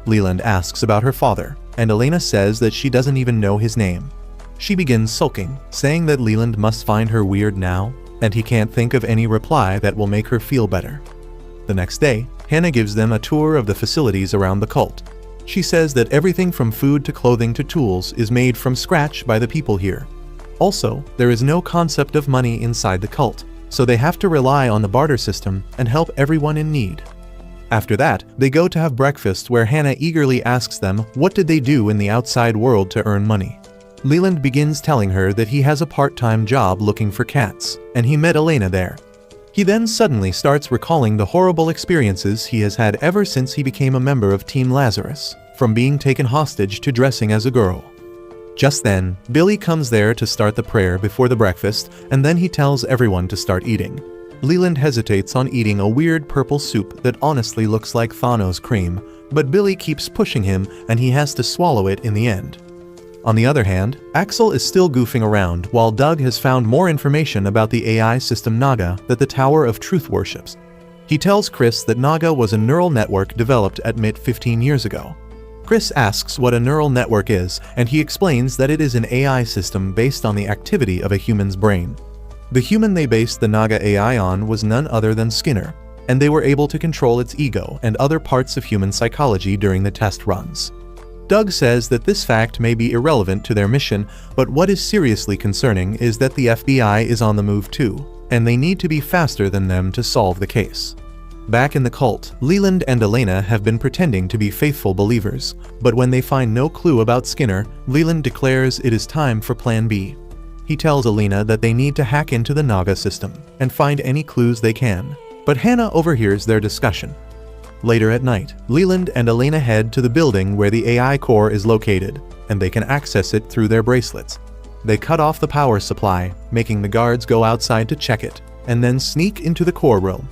A: Leland asks about her father, and Elena says that she doesn't even know his name. She begins sulking, saying that Leland must find her weird now, and he can't think of any reply that will make her feel better. The next day, Hannah gives them a tour of the facilities around the cult. She says that everything from food to clothing to tools is made from scratch by the people here. Also, there is no concept of money inside the cult, so they have to rely on the barter system and help everyone in need. After that, they go to have breakfast where Hannah eagerly asks them what did they do in the outside world to earn money. Leland begins telling her that he has a part-time job looking for cats, and he met Elena there. He then suddenly starts recalling the horrible experiences he has had ever since he became a member of Team Lazarus, from being taken hostage to dressing as a girl. Just then, Billy comes there to start the prayer before the breakfast, and then he tells everyone to start eating. Leland hesitates on eating a weird purple soup that honestly looks like Thanos cream, but Billy keeps pushing him and he has to swallow it in the end. On the other hand, Axel is still goofing around while Doug has found more information about the AI system Naga that the Tower of Truth worships. He tells Chris that Naga was a neural network developed at MIT 15 years ago. Chris asks what a neural network is, and he explains that it is an AI system based on the activity of a human's brain. The human they based the Naga AI on was none other than Skinner, and they were able to control its ego and other parts of human psychology during the test runs. Doug says that this fact may be irrelevant to their mission, but what is seriously concerning is that the FBI is on the move too, and they need to be faster than them to solve the case. Back in the cult, Leland and Elena have been pretending to be faithful believers, but when they find no clue about Skinner, Leland declares it is time for Plan B. He tells Elena that they need to hack into the Naga system and find any clues they can, but Hannah overhears their discussion. Later at night, Leland and Elena head to the building where the AI core is located, and they can access it through their bracelets. They cut off the power supply, making the guards go outside to check it, and then sneak into the core room.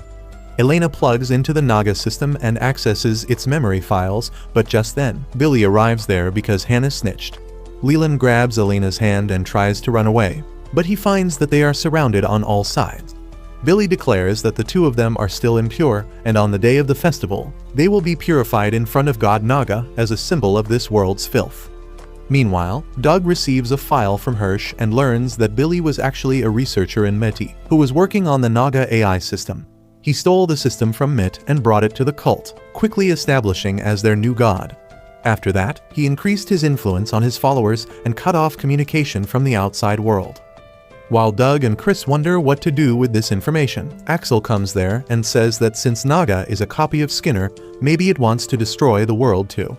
A: Elena plugs into the Naga system and accesses its memory files, but just then, Billy arrives there because Hannah snitched. Leland grabs Elena's hand and tries to run away, but he finds that they are surrounded on all sides. Billy declares that the two of them are still impure, and on the day of the festival, they will be purified in front of God Naga as a symbol of this world's filth. Meanwhile, Doug receives a file from Hirsch and learns that Billy was actually a researcher in MIT who was working on the Naga AI system. He stole the system from MIT and brought it to the cult, quickly establishing as their new god. After that, he increased his influence on his followers and cut off communication from the outside world. While Doug and Chris wonder what to do with this information, Axel comes there and says that since Naga is a copy of Skinner, maybe it wants to destroy the world too.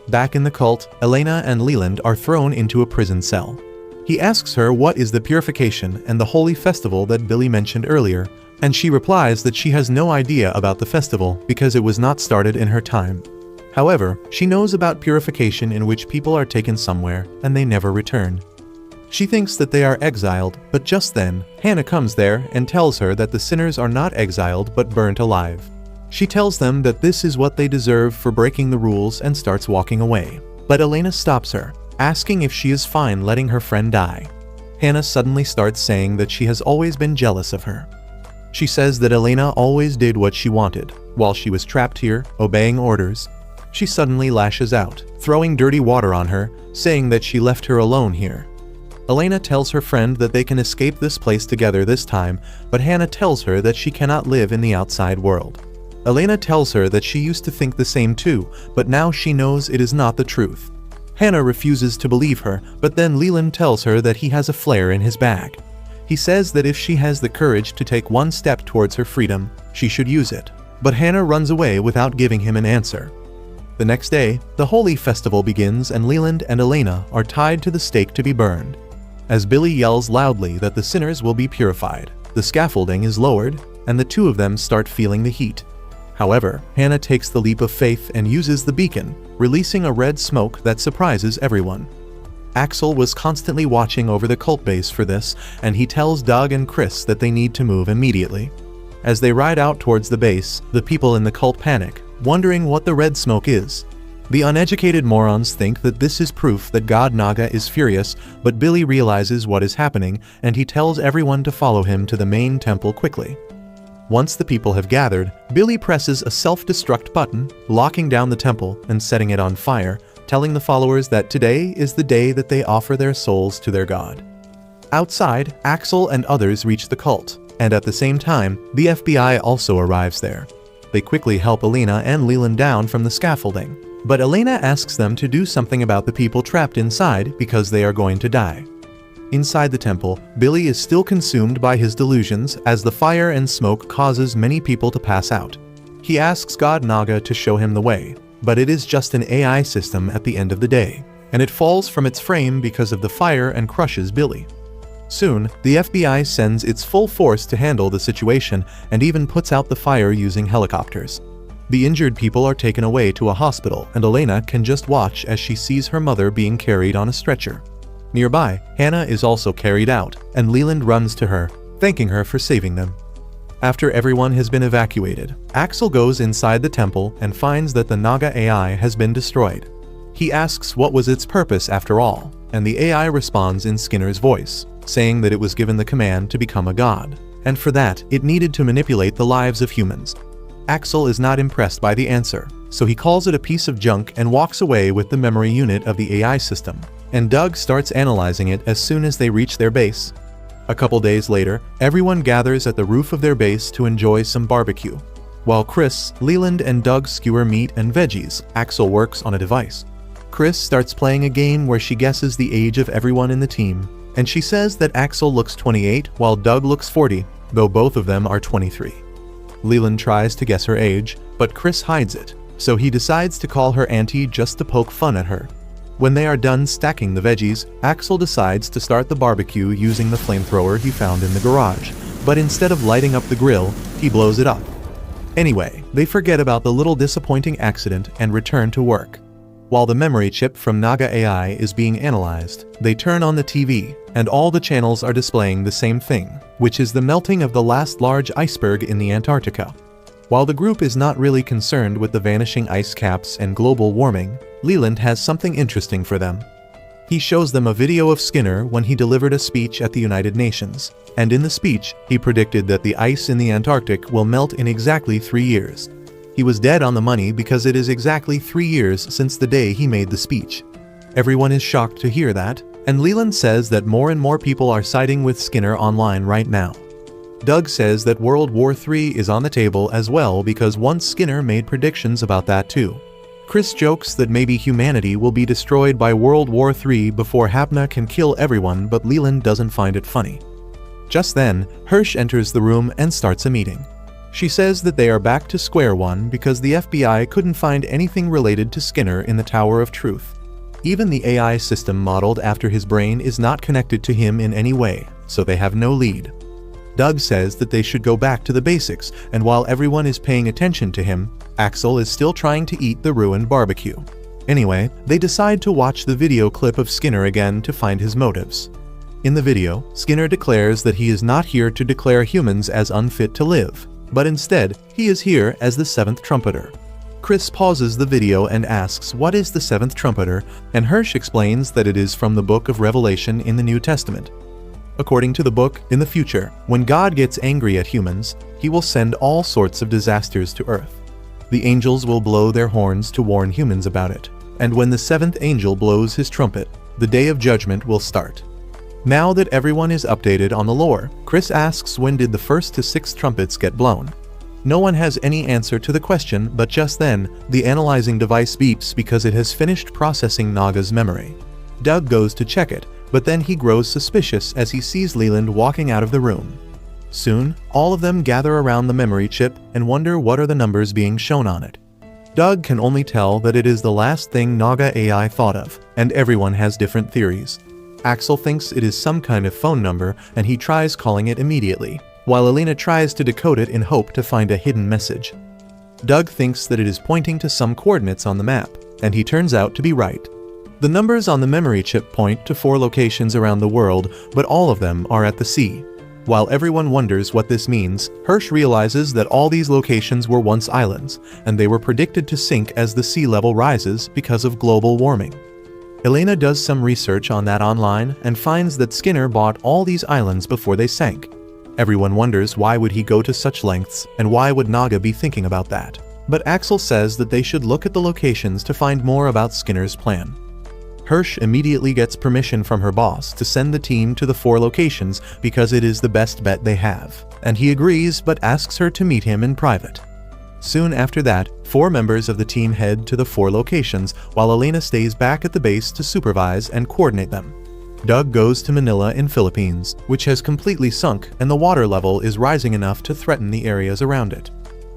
A: Back in the cult, Elena and Leland are thrown into a prison cell. He asks her what is the purification and the holy festival that Billy mentioned earlier, and she replies that she has no idea about the festival because it was not started in her time. However, she knows about purification in which people are taken somewhere and they never return. She thinks that they are exiled, but just then, Hannah comes there and tells her that the sinners are not exiled but burnt alive. She tells them that this is what they deserve for breaking the rules and starts walking away. But Elena stops her, asking if she is fine letting her friend die. Hannah suddenly starts saying that she has always been jealous of her. She says that Elena always did what she wanted, while she was trapped here, obeying orders. She suddenly lashes out, throwing dirty water on her, saying that she left her alone here. Elena tells her friend that they can escape this place together this time, but Hannah tells her that she cannot live in the outside world. Elena tells her that she used to think the same too, but now she knows it is not the truth. Hannah refuses to believe her, but then Leland tells her that he has a flare in his bag. He says that if she has the courage to take one step towards her freedom, she should use it. But Hannah runs away without giving him an answer. The next day, the holy festival begins and Leland and Elena are tied to the stake to be burned. As Billy yells loudly that the sinners will be purified, the scaffolding is lowered, and the two of them start feeling the heat. However, Hannah takes the leap of faith and uses the beacon, releasing a red smoke that surprises everyone. Axel was constantly watching over the cult base for this, and he tells Doug and Chris that they need to move immediately. As they ride out towards the base, the people in the cult panic, wondering what the red smoke is. The uneducated morons think that this is proof that God Naga is furious, but Billy realizes what is happening and he tells everyone to follow him to the main temple quickly. Once the people have gathered, Billy presses a self-destruct button, locking down the temple and setting it on fire, telling the followers that today is the day that they offer their souls to their God. Outside, Axel and others reach the cult, and at the same time, the FBI also arrives there. They quickly help Elena and Leland down from the scaffolding. But Elena asks them to do something about the people trapped inside because they are going to die. Inside the temple, Billy is still consumed by his delusions as the fire and smoke causes many people to pass out. He asks God Naga to show him the way, but it is just an AI system at the end of the day, and it falls from its frame because of the fire and crushes Billy. Soon, the FBI sends its full force to handle the situation and even puts out the fire using helicopters. The injured people are taken away to a hospital, and Elena can just watch as she sees her mother being carried on a stretcher. Nearby, Hannah is also carried out, and Leland runs to her, thanking her for saving them. After everyone has been evacuated, Axel goes inside the temple and finds that the Naga AI has been destroyed. He asks what was its purpose after all, and the AI responds in Skinner's voice, saying that it was given the command to become a god, and for that, it needed to manipulate the lives of humans. Axel is not impressed by the answer, so he calls it a piece of junk and walks away with the memory unit of the AI system, and Doug starts analyzing it as soon as they reach their base. A couple days later, everyone gathers at the roof of their base to enjoy some barbecue. While Chris, Leland, and Doug skewer meat and veggies, Axel works on a device. Chris starts playing a game where she guesses the age of everyone in the team, and she says that Axel looks 28 while Doug looks 40, though both of them are 23. Leland tries to guess her age, but Chris hides it, so he decides to call her auntie just to poke fun at her. When they are done stacking the veggies, Axel decides to start the barbecue using the flamethrower he found in the garage, but instead of lighting up the grill, he blows it up. Anyway, they forget about the little disappointing accident and return to work. While the memory chip from Naga AI is being analyzed, they turn on the TV, and all the channels are displaying the same thing, which is the melting of the last large iceberg in the Antarctica. While the group is not really concerned with the vanishing ice caps and global warming, Leland has something interesting for them. He shows them a video of Skinner when he delivered a speech at the United Nations, and in the speech, he predicted that the ice in the Antarctic will melt in exactly 3 years. He was dead on the money because it is exactly 3 years since the day he made the speech. Everyone is shocked to hear that, and Leland says that more and more people are siding with Skinner online right now. Doug says that World War III is on the table as well because once Skinner made predictions about that too. Chris jokes that maybe humanity will be destroyed by World War III before Hapuna can kill everyone, but Leland doesn't find it funny. Just then, Hirsch enters the room and starts a meeting. She says that they are back to square one because the FBI couldn't find anything related to Skinner in the Tower of Truth. Even the AI system modeled after his brain is not connected to him in any way, so they have no lead. Doug says that they should go back to the basics, and while everyone is paying attention to him, Axel is still trying to eat the ruined barbecue. Anyway, they decide to watch the video clip of Skinner again to find his motives. In the video, Skinner declares that he is not here to declare humans as unfit to live, but instead, he is here as the seventh trumpeter. Chris pauses the video and asks what is the seventh trumpeter, and Hirsch explains that it is from the book of Revelation in the New Testament. According to the book, in the future, when God gets angry at humans, he will send all sorts of disasters to earth. The angels will blow their horns to warn humans about it, and when the seventh angel blows his trumpet, the day of judgment will start. Now that everyone is updated on the lore, Chris asks when did the first to sixth trumpets get blown. No one has any answer to the question, but just then, the analyzing device beeps because it has finished processing Naga's memory. Doug goes to check it, but then he grows suspicious as he sees Leland walking out of the room. Soon, all of them gather around the memory chip and wonder what are the numbers being shown on it. Doug can only tell that it is the last thing Naga AI thought of, and everyone has different theories. Axel thinks it is some kind of phone number and he tries calling it immediately, while Elena tries to decode it in hope to find a hidden message. Doug thinks that it is pointing to some coordinates on the map, and he turns out to be right. The numbers on the memory chip point to 4 locations around the world, but all of them are at the sea. While everyone wonders what this means, Hirsch realizes that all these locations were once islands, and they were predicted to sink as the sea level rises because of global warming. Elena does some research on that online and finds that Skinner bought all these islands before they sank. Everyone wonders why would he go to such lengths and why would Naga be thinking about that. But Axel says that they should look at the locations to find more about Skinner's plan. Hirsch immediately gets permission from her boss to send the team to the 4 locations because it is the best bet they have, and he agrees but asks her to meet him in private. Soon after that, 4 members of the team head to the 4 locations while Elena stays back at the base to supervise and coordinate them. Doug goes to Manila in Philippines, which has completely sunk and the water level is rising enough to threaten the areas around it.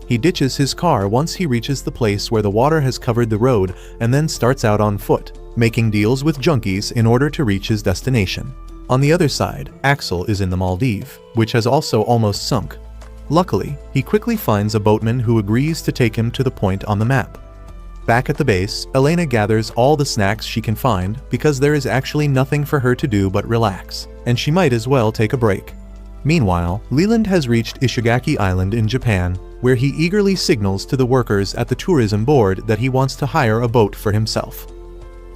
A: He ditches his car once he reaches the place where the water has covered the road and then starts out on foot, making deals with junkies in order to reach his destination. On the other side, Axel is in the Maldives, which has also almost sunk. Luckily, he quickly finds a boatman who agrees to take him to the point on the map. Back at the base, Elena gathers all the snacks she can find because there is actually nothing for her to do but relax, and she might as well take a break. Meanwhile, Leland has reached Ishigaki Island in Japan, where he eagerly signals to the workers at the tourism board that he wants to hire a boat for himself.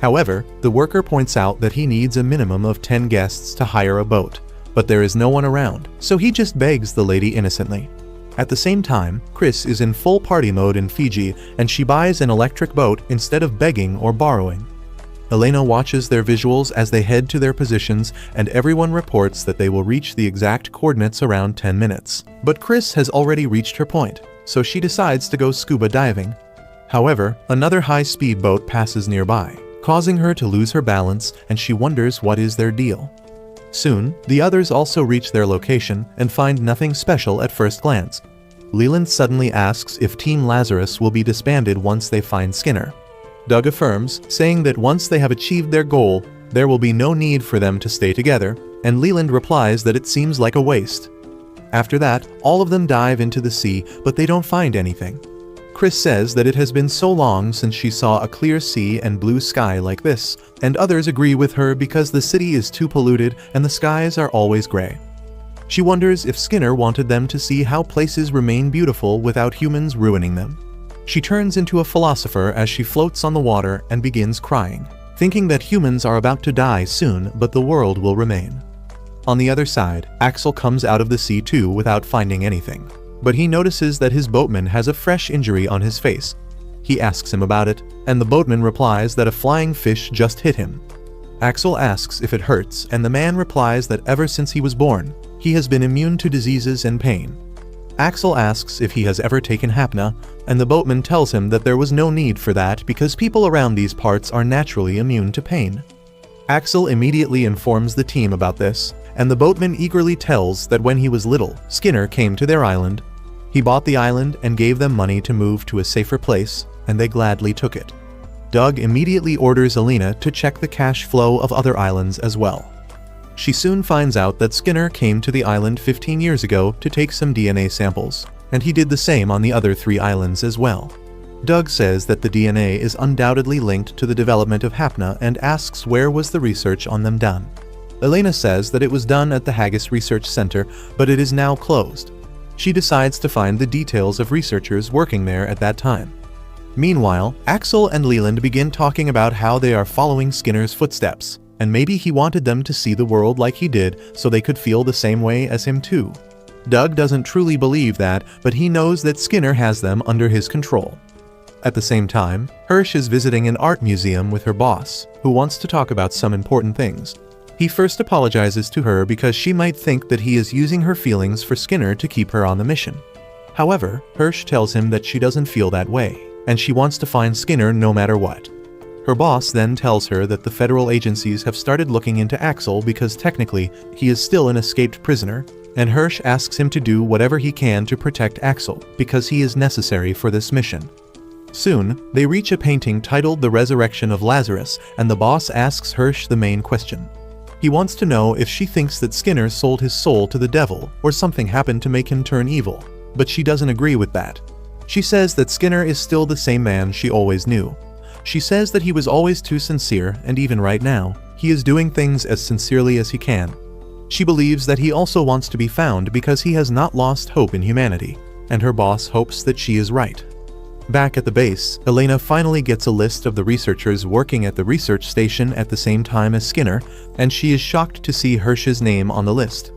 A: However, the worker points out that he needs a minimum of 10 guests to hire a boat, but there is no one around, so he just begs the lady innocently. At the same time, Chris is in full party mode in Fiji and she buys an electric boat instead of begging or borrowing. Elena watches their visuals as they head to their positions and everyone reports that they will reach the exact coordinates around 10 minutes. But Chris has already reached her point, so she decides to go scuba diving. However, another high-speed boat passes nearby, causing her to lose her balance and she wonders what is their deal. Soon, the others also reach their location and find nothing special at first glance. Leland suddenly asks if Team Lazarus will be disbanded once they find Skinner. Doug affirms, saying that once they have achieved their goal, there will be no need for them to stay together, and Leland replies that it seems like a waste. After that, all of them dive into the sea, but they don't find anything. Chris says that it has been so long since she saw a clear sea and blue sky like this, and others agree with her because the city is too polluted and the skies are always gray. She wonders if Skinner wanted them to see how places remain beautiful without humans ruining them. She turns into a philosopher as she floats on the water and begins crying, thinking that humans are about to die soon but the world will remain. On the other side, Axel comes out of the sea too without finding anything. But he notices that his boatman has a fresh injury on his face. He asks him about it, and the boatman replies that a flying fish just hit him. Axel asks if it hurts, and the man replies that ever since he was born, he has been immune to diseases and pain. Axel asks if he has ever taken Hapuna, and the boatman tells him that there was no need for that because people around these parts are naturally immune to pain. Axel immediately informs the team about this, and the boatman eagerly tells that when he was little, Skinner came to their island. He bought the island and gave them money to move to a safer place, and they gladly took it. Doug immediately orders Elena to check the cash flow of other islands as well. She soon finds out that Skinner came to the island 15 years ago to take some DNA samples, and he did the same on the other 3 islands as well. Doug says that the DNA is undoubtedly linked to the development of Hapuna and asks where was the research on them done. Elena says that it was done at the Haggis Research Center, but it is now closed. She decides to find the details of researchers working there at that time. Meanwhile, Axel and Leland begin talking about how they are following Skinner's footsteps, and maybe he wanted them to see the world like he did so they could feel the same way as him too. Doug doesn't truly believe that, but he knows that Skinner has them under his control. At the same time, Hirsch is visiting an art museum with her boss, who wants to talk about some important things. He first apologizes to her because she might think that he is using her feelings for Skinner to keep her on the mission. However, Hirsch tells him that she doesn't feel that way, and she wants to find Skinner no matter what. Her boss then tells her that the federal agencies have started looking into Axel because technically, he is still an escaped prisoner, and Hirsch asks him to do whatever he can to protect Axel because he is necessary for this mission. Soon, they reach a painting titled The Resurrection of Lazarus, and the boss asks Hirsch the main question. He wants to know if she thinks that Skinner sold his soul to the devil or something happened to make him turn evil, but she doesn't agree with that. She says that Skinner is still the same man she always knew. She says that he was always too sincere, and even right now, he is doing things as sincerely as he can. She believes that he also wants to be found because he has not lost hope in humanity, and her boss hopes that she is right. Back at the base, Elena finally gets a list of the researchers working at the research station at the same time as Skinner, and she is shocked to see Hirsch's name on the list.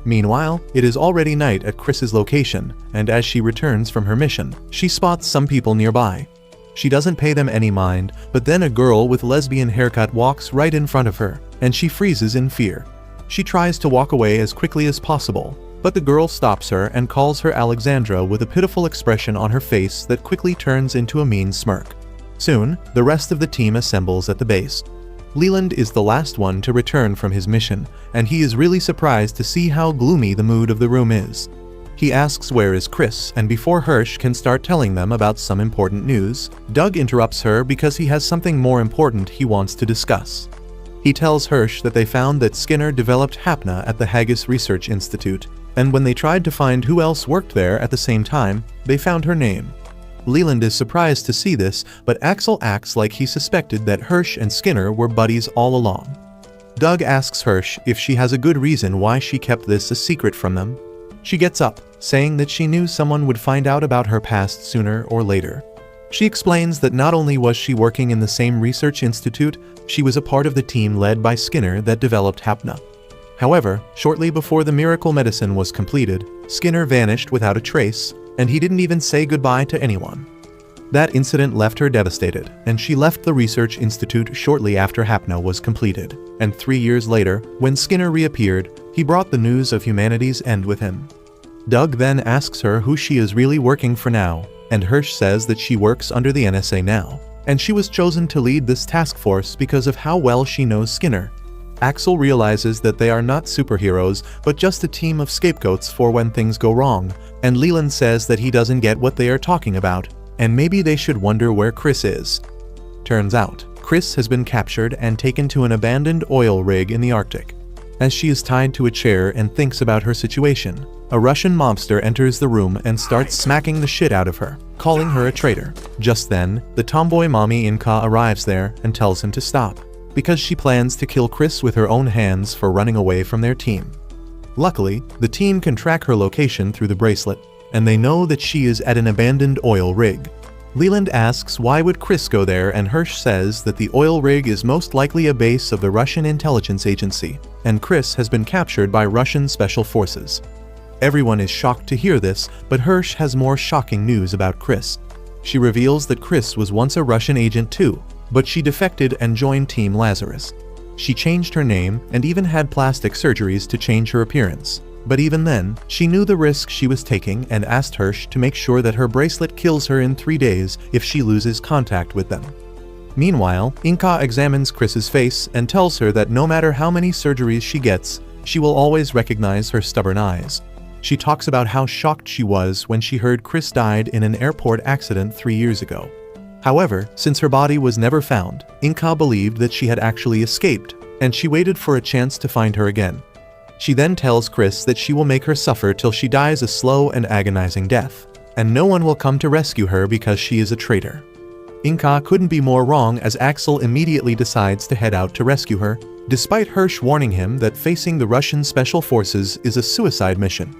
A: Meanwhile, it is already night at Chris's location, and as she returns from her mission, she spots some people nearby. She doesn't pay them any mind, but then a girl with lesbian haircut walks right in front of her, and she freezes in fear. She tries to walk away as quickly as possible, but the girl stops her and calls her Alexandra with a pitiful expression on her face that quickly turns into a mean smirk. Soon, the rest of the team assembles at the base. Leland is the last one to return from his mission, and he is really surprised to see how gloomy the mood of the room is. He asks where is Chris, and before Hirsch can start telling them about some important news, Doug interrupts her because he has something more important he wants to discuss. He tells Hirsch that they found that Skinner developed Hapuna at the Haggis Research Institute, and when they tried to find who else worked there at the same time, they found her name. Leland is surprised to see this, but Axel acts like he suspected that Hirsch and Skinner were buddies all along. Doug asks Hirsch if she has a good reason why she kept this a secret from them. She gets up, saying that she knew someone would find out about her past sooner or later. She explains that not only was she working in the same research institute, she was a part of the team led by Skinner that developed Hapuna. However, shortly before the miracle medicine was completed, Skinner vanished without a trace, and he didn't even say goodbye to anyone. That incident left her devastated, and she left the research institute shortly after Hapuna was completed. And 3 years later, when Skinner reappeared, he brought the news of humanity's end with him. Doug then asks her who she is really working for now, and Hirsch says that she works under the NSA now, and she was chosen to lead this task force because of how well she knows Skinner. Axel realizes that they are not superheroes, but just a team of scapegoats for when things go wrong, and Leland says that he doesn't get what they are talking about, and maybe they should wonder where Chris is. Turns out, Chris has been captured and taken to an abandoned oil rig in the Arctic. As she is tied to a chair and thinks about her situation, a Russian mobster enters the room and starts smacking the shit out of her, calling her a traitor. Just then, the tomboy mommy Inka arrives there and tells him to stop, because she plans to kill Chris with her own hands for running away from their team. Luckily, the team can track her location through the bracelet, and they know that she is at an abandoned oil rig. Leland asks why would Chris go there, and Hirsch says that the oil rig is most likely a base of the Russian intelligence agency, and Chris has been captured by Russian special forces. Everyone is shocked to hear this, but Hirsch has more shocking news about Chris. She reveals that Chris was once a Russian agent too, but she defected and joined Team Lazarus. She changed her name and even had plastic surgeries to change her appearance. But even then, she knew the risk she was taking and asked Hirsch to make sure that her bracelet kills her in 3 days if she loses contact with them. Meanwhile, Inka examines Chris's face and tells her that no matter how many surgeries she gets, she will always recognize her stubborn eyes. She talks about how shocked she was when she heard Chris died in an airport accident 3 years ago. However, since her body was never found, Inka believed that she had actually escaped, and she waited for a chance to find her again. She then tells Chris that she will make her suffer till she dies a slow and agonizing death, and no one will come to rescue her because she is a traitor. Inka couldn't be more wrong, as Axel immediately decides to head out to rescue her, despite Hirsch warning him that facing the Russian special forces is a suicide mission.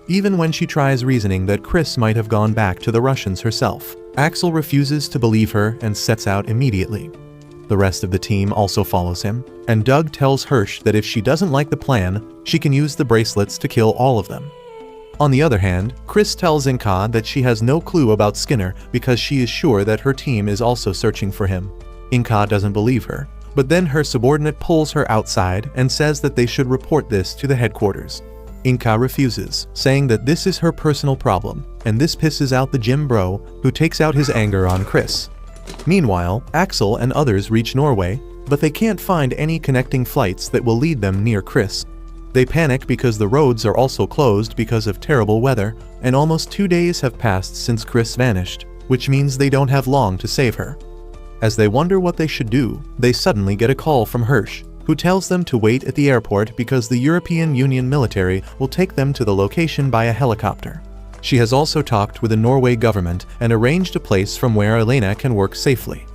A: Even when she tries reasoning that Chris might have gone back to the Russians herself, Axel refuses to believe her and sets out immediately. The rest of the team also follows him, and Doug tells Hirsch that if she doesn't like the plan, she can use the bracelets to kill all of them. On the other hand, Chris tells Inka that she has no clue about Skinner because she is sure that her team is also searching for him. Inka doesn't believe her, but then her subordinate pulls her outside and says that they should report this to the headquarters. Inka refuses, saying that this is her personal problem, and this pisses out the gym bro, who takes out his anger on Chris. Meanwhile, Axel and others reach Norway, but they can't find any connecting flights that will lead them near Chris. They panic because the roads are also closed because of terrible weather, and almost 2 days have passed since Chris vanished, which means they don't have long to save her. As they wonder what they should do, they suddenly get a call from Hirsch, who tells them to wait at the airport because the European Union military will take them to the location by a helicopter. She has also talked with the Norway government and arranged a place from where Elena can work safely.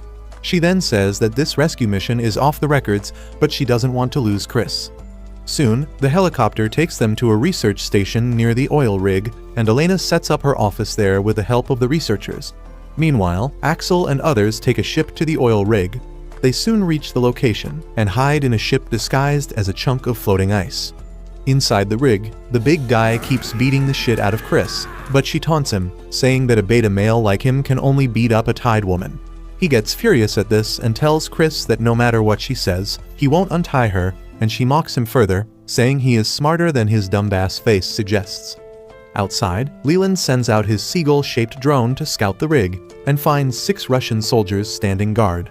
A: She then says that this rescue mission is off the records, but she doesn't want to lose Chris. Soon, the helicopter takes them to a research station near the oil rig, and Elena sets up her office there with the help of the researchers. Meanwhile, Axel and others take a ship to the oil rig. They soon reach the location and hide in a ship disguised as a chunk of floating ice. Inside the rig, the big guy keeps beating the shit out of Chris, but she taunts him, saying that a beta male like him can only beat up a tied woman. He gets furious at this and tells Chris that no matter what she says, he won't untie her, and she mocks him further, saying he is smarter than his dumbass face suggests. Outside, Leland sends out his seagull-shaped drone to scout the rig, and finds 6 Russian soldiers standing guard.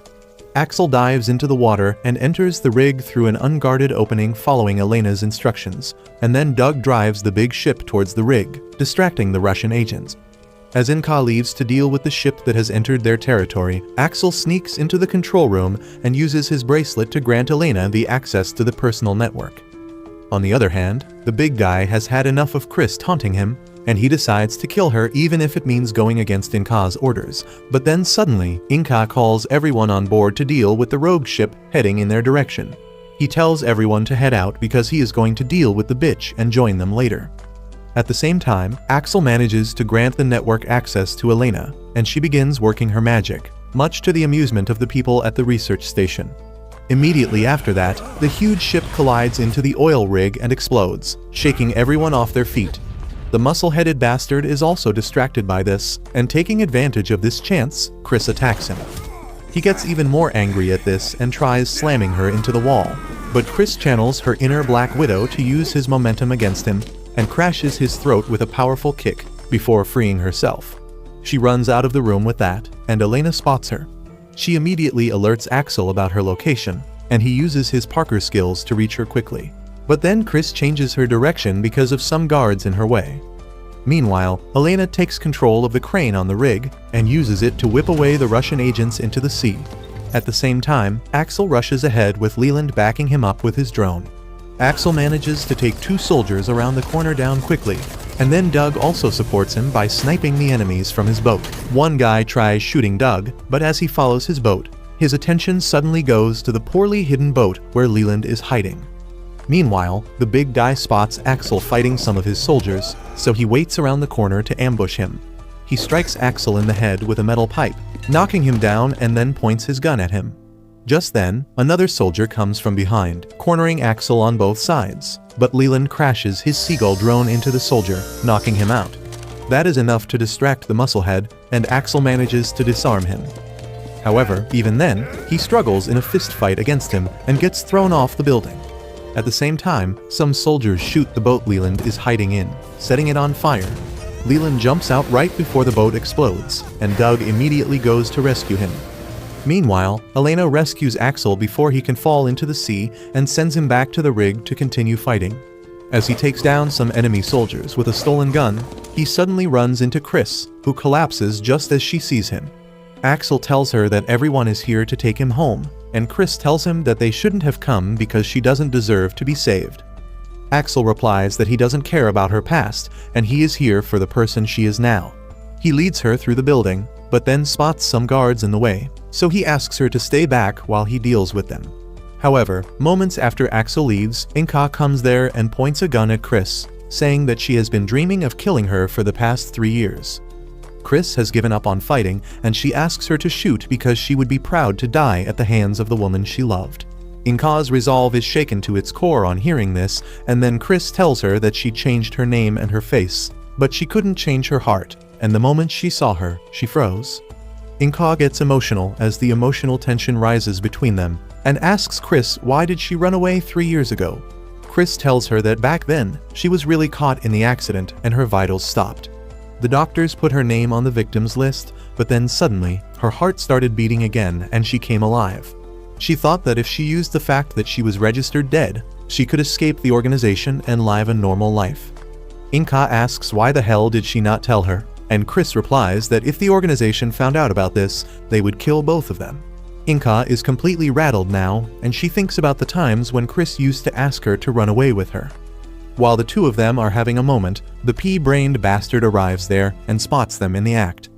A: Axel dives into the water and enters the rig through an unguarded opening following Elena's instructions, and then Doug drives the big ship towards the rig, distracting the Russian agents. As Inka leaves to deal with the ship that has entered their territory, Axel sneaks into the control room and uses his bracelet to grant Elena the access to the personal network. On the other hand, the big guy has had enough of Chris taunting him, and he decides to kill her even if it means going against Inka's orders. But then suddenly, Inka calls everyone on board to deal with the rogue ship heading in their direction. He tells everyone to head out because he is going to deal with the bitch and join them later. At the same time, Axel manages to grant the network access to Elena, and she begins working her magic, much to the amusement of the people at the research station. Immediately after that, the huge ship collides into the oil rig and explodes, shaking everyone off their feet. The muscle-headed bastard is also distracted by this, and taking advantage of this chance, Chris attacks him. He gets even more angry at this and tries slamming her into the wall, but Chris channels her inner Black Widow to use his momentum against him, and crashes his throat with a powerful kick before freeing herself. She runs out of the room with that, and Elena spots her. She immediately alerts Axel about her location, and he uses his Parker skills to reach her quickly. But then Chris changes her direction because of some guards in her way. Meanwhile, Elena takes control of the crane on the rig and uses it to whip away the Russian agents into the sea. At the same time, Axel rushes ahead with Leland backing him up with his drone. Axel manages to take 2 soldiers around the corner down quickly, and then Doug also supports him by sniping the enemies from his boat. One guy tries shooting Doug, but as he follows his boat, his attention suddenly goes to the poorly hidden boat where Leland is hiding. Meanwhile, the big guy spots Axel fighting some of his soldiers, so he waits around the corner to ambush him. He strikes Axel in the head with a metal pipe, knocking him down, and then points his gun at him. Just then, another soldier comes from behind, cornering Axel on both sides, but Leland crashes his seagull drone into the soldier, knocking him out. That is enough to distract the musclehead, and Axel manages to disarm him. However, even then, he struggles in a fist fight against him and gets thrown off the building. At the same time, some soldiers shoot the boat Leland is hiding in, setting it on fire. Leland jumps out right before the boat explodes, and Doug immediately goes to rescue him. Meanwhile, Elena rescues Axel before he can fall into the sea and sends him back to the rig to continue fighting. As he takes down some enemy soldiers with a stolen gun, he suddenly runs into Chris, who collapses just as she sees him. Axel tells her that everyone is here to take him home, and Chris tells him that they shouldn't have come because she doesn't deserve to be saved. Axel replies that he doesn't care about her past, and he is here for the person she is now. He leads her through the building, but then spots some guards in the way, so he asks her to stay back while he deals with them. However, moments after Axel leaves, Inka comes there and points a gun at Chris, saying that she has been dreaming of killing her for the past 3 years. Chris has given up on fighting, and she asks her to shoot because she would be proud to die at the hands of the woman she loved. Inka's resolve is shaken to its core on hearing this, and then Chris tells her that she changed her name and her face, but she couldn't change her heart, and the moment she saw her, she froze. Inka gets emotional as the emotional tension rises between them, and asks Chris why did she run away 3 years ago. Chris tells her that back then, she was really caught in the accident and her vitals stopped. The doctors put her name on the victims list, but then suddenly, her heart started beating again and she came alive. She thought that if she used the fact that she was registered dead, she could escape the organization and live a normal life. Inka asks why the hell did she not tell her, and Chris replies that if the organization found out about this, they would kill both of them. Inka is completely rattled now, and she thinks about the times when Chris used to ask her to run away with her. While the two of them are having a moment, the pea-brained bastard arrives there and spots them in the act.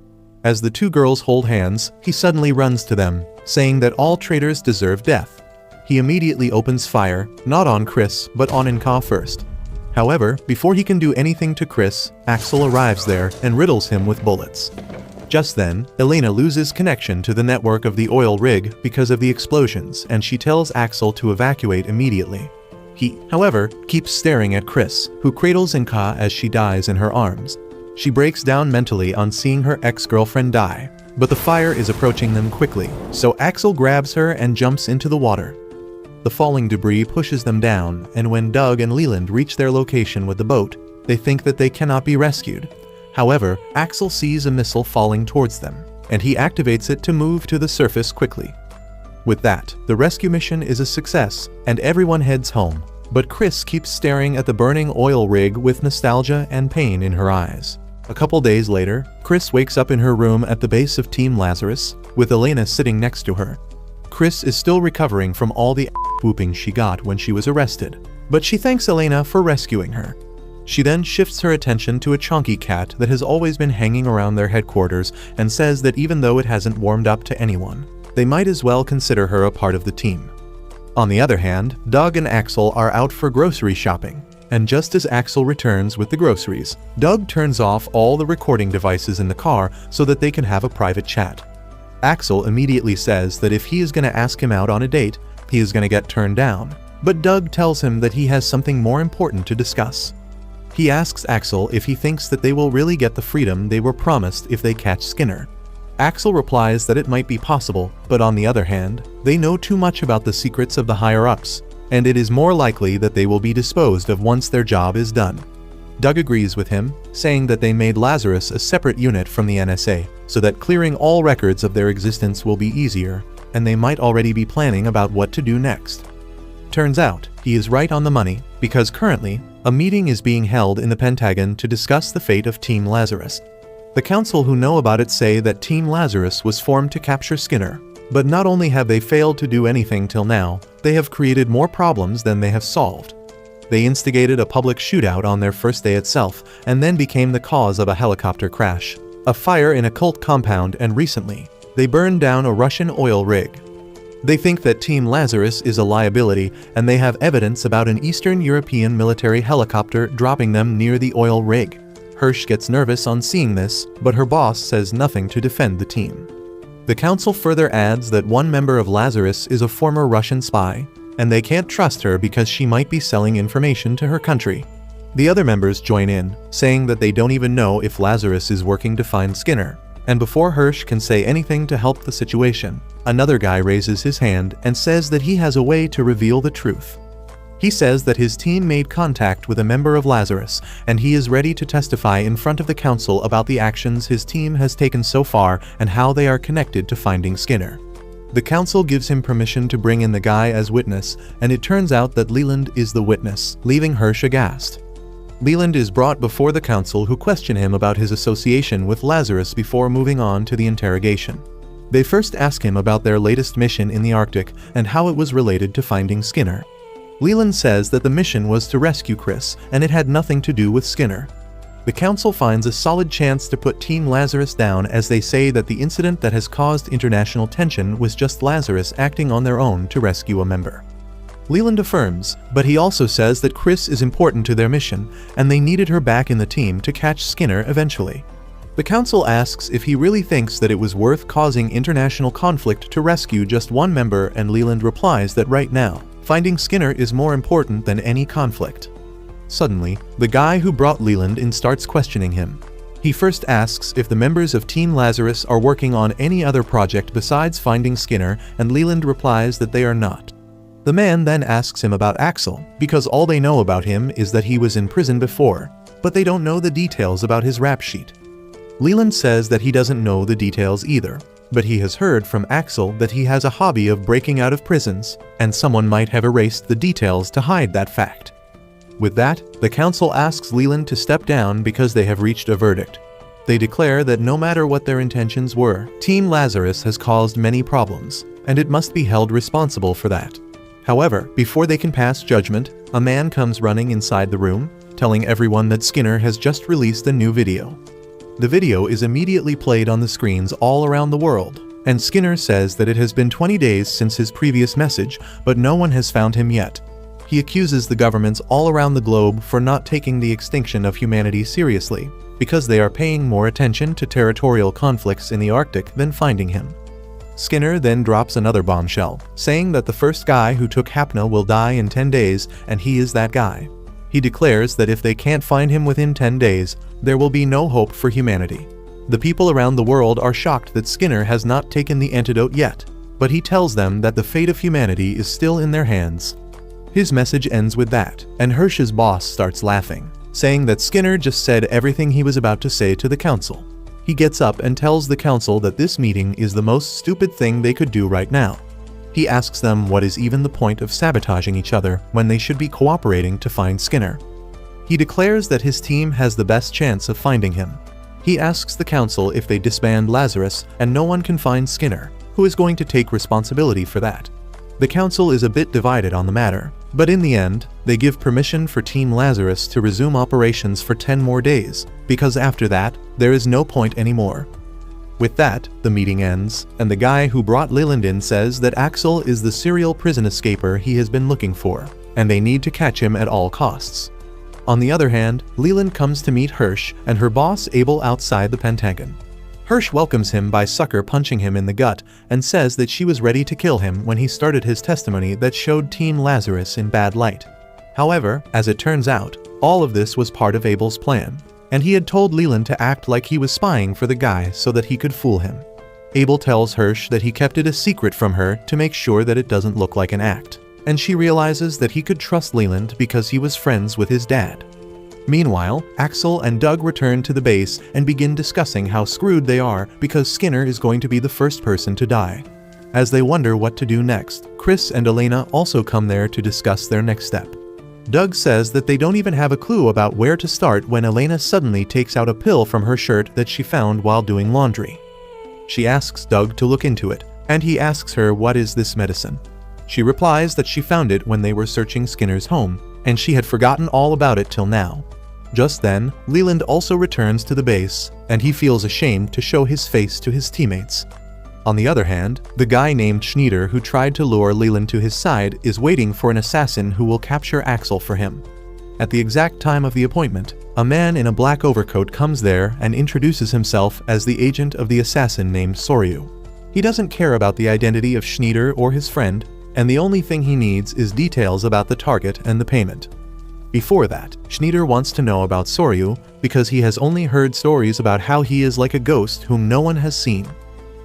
A: As the 2 girls hold hands, he suddenly runs to them, saying that all traitors deserve death. He immediately opens fire, not on Chris, but on Inka first. However, before he can do anything to Chris, Axel arrives there and riddles him with bullets. Just then, Elena loses connection to the network of the oil rig because of the explosions, and she tells Axel to evacuate immediately. He, however, keeps staring at Chris, who cradles Inka as she dies in her arms. She breaks down mentally on seeing her ex-girlfriend die, but the fire is approaching them quickly, so Axel grabs her and jumps into the water. The falling debris pushes them down, and when Doug and Leland reach their location with the boat, they think that they cannot be rescued. However, Axel sees a missile falling towards them, and he activates it to move to the surface quickly. With that, the rescue mission is a success, and everyone heads home. But Chris keeps staring at the burning oil rig with nostalgia and pain in her eyes. A couple days later, Chris wakes up in her room at the base of Team Lazarus, with Elena sitting next to her. Chris is still recovering from all the whooping she got when she was arrested, but she thanks Elena for rescuing her. She then shifts her attention to a chunky cat that has always been hanging around their headquarters and says that even though it hasn't warmed up to anyone, they might as well consider her a part of the team. On the other hand, Doug and Axel are out for grocery shopping, and just as Axel returns with the groceries, Doug turns off all the recording devices in the car so that they can have a private chat. Axel immediately says that if he is going to ask him out on a date, he is going to get turned down, but Doug tells him that he has something more important to discuss. He asks Axel if he thinks that they will really get the freedom they were promised if they catch Skinner. Axel replies that it might be possible, but on the other hand, they know too much about the secrets of the higher-ups, and it is more likely that they will be disposed of once their job is done. Doug agrees with him, saying that they made Lazarus a separate unit from the NSA, so that clearing all records of their existence will be easier, and they might already be planning about what to do next. Turns out, he is right on the money, because currently, a meeting is being held in the Pentagon to discuss the fate of Team Lazarus. The council who know about it say that Team Lazarus was formed to capture Skinner, but not only have they failed to do anything till now, they have created more problems than they have solved. They instigated a public shootout on their first day itself, and then became the cause of a helicopter crash, a fire in a cult compound, and recently, they burned down a Russian oil rig. They think that Team Lazarus is a liability, and they have evidence about an Eastern European military helicopter dropping them near the oil rig. Hirsch gets nervous on seeing this, but her boss says nothing to defend the team. The council further adds that one member of Lazarus is a former Russian spy, and they can't trust her because she might be selling information to her country. The other members join in, saying that they don't even know if Lazarus is working to find Skinner. And before Hirsch can say anything to help the situation, another guy raises his hand and says that he has a way to reveal the truth. He says that his team made contact with a member of Lazarus, and he is ready to testify in front of the council about the actions his team has taken so far and how they are connected to finding Skinner. The council gives him permission to bring in the guy as witness, and it turns out that Leland is the witness, leaving Hirsch aghast. Leland is brought before the council, who question him about his association with Lazarus before moving on to the interrogation. They first ask him about their latest mission in the Arctic and how it was related to finding Skinner. Leland says that the mission was to rescue Chris, and it had nothing to do with Skinner. The council finds a solid chance to put Team Lazarus down, as they say that the incident that has caused international tension was just Lazarus acting on their own to rescue a member. Leland affirms, but he also says that Chris is important to their mission, and they needed her back in the team to catch Skinner eventually. The council asks if he really thinks that it was worth causing international conflict to rescue just one member, and Leland replies that right now, finding Skinner is more important than any conflict. Suddenly, the guy who brought Leland in starts questioning him. He first asks if the members of Team Lazarus are working on any other project besides finding Skinner, and Leland replies that they are not. The man then asks him about Axel, because all they know about him is that he was in prison before, but they don't know the details about his rap sheet. Leland says that he doesn't know the details either, but he has heard from Axel that he has a hobby of breaking out of prisons, and someone might have erased the details to hide that fact. With that, the council asks Leland to step down because they have reached a verdict. They declare that no matter what their intentions were, Team Lazarus has caused many problems, and it must be held responsible for that. However, before they can pass judgment, a man comes running inside the room, telling everyone that Skinner has just released a new video. The video is immediately played on the screens all around the world, and Skinner says that it has been 20 days since his previous message, but no one has found him yet. He accuses the governments all around the globe for not taking the extinction of humanity seriously, because they are paying more attention to territorial conflicts in the Arctic than finding him. Skinner then drops another bombshell, saying that the first guy who took Hapuna will die in 10 days, and he is that guy. He declares that if they can't find him within 10 days, there will be no hope for humanity. The people around the world are shocked that Skinner has not taken the antidote yet, but he tells them that the fate of humanity is still in their hands. His message ends with that, and Hirsch's boss starts laughing, saying that Skinner just said everything he was about to say to the council. He gets up and tells the council that this meeting is the most stupid thing they could do right now. He asks them what is even the point of sabotaging each other when they should be cooperating to find Skinner. He declares that his team has the best chance of finding him. He asks the council if they disband Lazarus and no one can find Skinner, who is going to take responsibility for that. The council is a bit divided on the matter, but in the end, they give permission for Team Lazarus to resume operations for 10 more days, because after that, there is no point anymore. With that, the meeting ends, and the guy who brought Leland in says that Axel is the serial prison escaper he has been looking for, and they need to catch him at all costs. On the other hand, Leland comes to meet Hirsch and her boss Abel outside the Pentagon. Hirsch welcomes him by sucker punching him in the gut and says that she was ready to kill him when he started his testimony that showed Team Lazarus in bad light. However, as it turns out, all of this was part of Abel's plan, and he had told Leland to act like he was spying for the guy so that he could fool him. Abel tells Hirsch that he kept it a secret from her to make sure that it doesn't look like an act, and she realizes that he could trust Leland because he was friends with his dad. Meanwhile, Axel and Doug return to the base and begin discussing how screwed they are because Skinner is going to be the first person to die. As they wonder what to do next, Chris and Elena also come there to discuss their next step. Doug says that they don't even have a clue about where to start when Elena suddenly takes out a pill from her shirt that she found while doing laundry. She asks Doug to look into it, and he asks her what is this medicine. She replies that she found it when they were searching Skinner's home, and she had forgotten all about it till now. Just then, Leland also returns to the base, and he feels ashamed to show his face to his teammates. On the other hand, the guy named Schneider who tried to lure Leland to his side is waiting for an assassin who will capture Axel for him. At the exact time of the appointment, a man in a black overcoat comes there and introduces himself as the agent of the assassin named Soryu. He doesn't care about the identity of Schneider or his friend, and the only thing he needs is details about the target and the payment. Before that, Schneider wants to know about Soryu because he has only heard stories about how he is like a ghost whom no one has seen.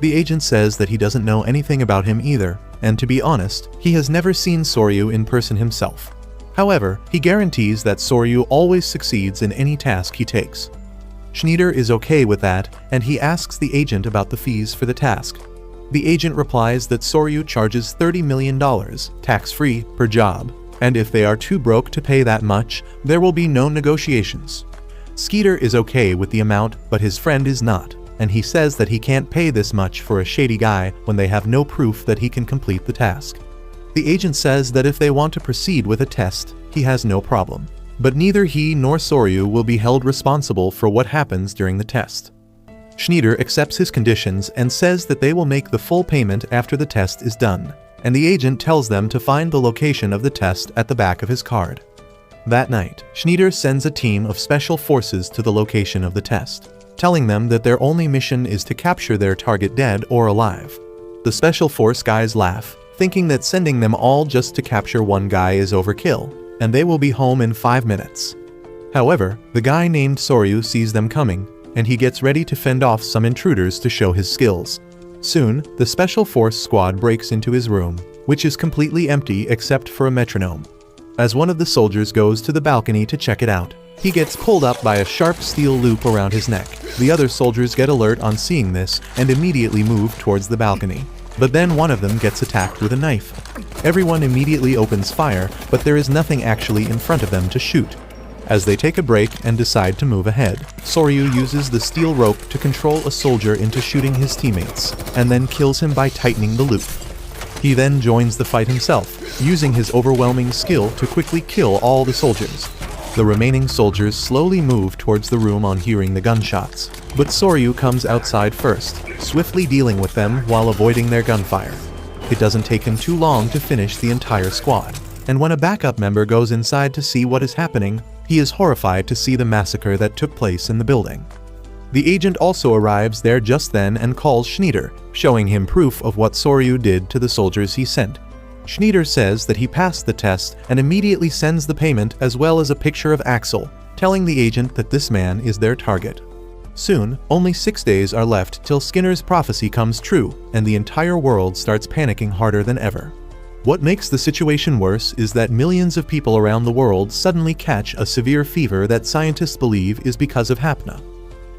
A: The agent says that he doesn't know anything about him either, and to be honest, he has never seen Soryu in person himself. However, he guarantees that Soryu always succeeds in any task he takes. Schneider is okay with that, and he asks the agent about the fees for the task. The agent replies that Soryu charges $30 million, tax-free, per job, and if they are too broke to pay that much, there will be no negotiations. Skeeter is okay with the amount, but his friend is not, and he says that he can't pay this much for a shady guy when they have no proof that he can complete the task. The agent says that if they want to proceed with a test, he has no problem, but neither he nor Soryu will be held responsible for what happens during the test. Schneider accepts his conditions and says that they will make the full payment after the test is done, and the agent tells them to find the location of the test at the back of his card. That night, Schneider sends a team of special forces to the location of the test, telling them that their only mission is to capture their target dead or alive. The special force guys laugh, thinking that sending them all just to capture one guy is overkill, and they will be home in 5 minutes. However, the guy named Soryu sees them coming, and he gets ready to fend off some intruders to show his skills. Soon, the Special Force squad breaks into his room, which is completely empty except for a metronome. As one of the soldiers goes to the balcony to check it out, he gets pulled up by a sharp steel loop around his neck. The other soldiers get alert on seeing this and immediately move towards the balcony. But then one of them gets attacked with a knife. Everyone immediately opens fire, but there is nothing actually in front of them to shoot. As they take a break and decide to move ahead, Soryu uses the steel rope to control a soldier into shooting his teammates, and then kills him by tightening the loop. He then joins the fight himself, using his overwhelming skill to quickly kill all the soldiers. The remaining soldiers slowly move towards the room on hearing the gunshots, but Soryu comes outside first, swiftly dealing with them while avoiding their gunfire. It doesn't take him too long to finish the entire squad, and when a backup member goes inside to see what is happening, he is horrified to see the massacre that took place in the building. The agent also arrives there just then and calls Schneider, showing him proof of what Soryu did to the soldiers he sent. Schneider says that he passed the test and immediately sends the payment as well as a picture of Axel, telling the agent that this man is their target. Soon, only 6 days are left till Skinner's prophecy comes true, and the entire world starts panicking harder than ever. What makes the situation worse is that millions of people around the world suddenly catch a severe fever that scientists believe is because of Hapuna.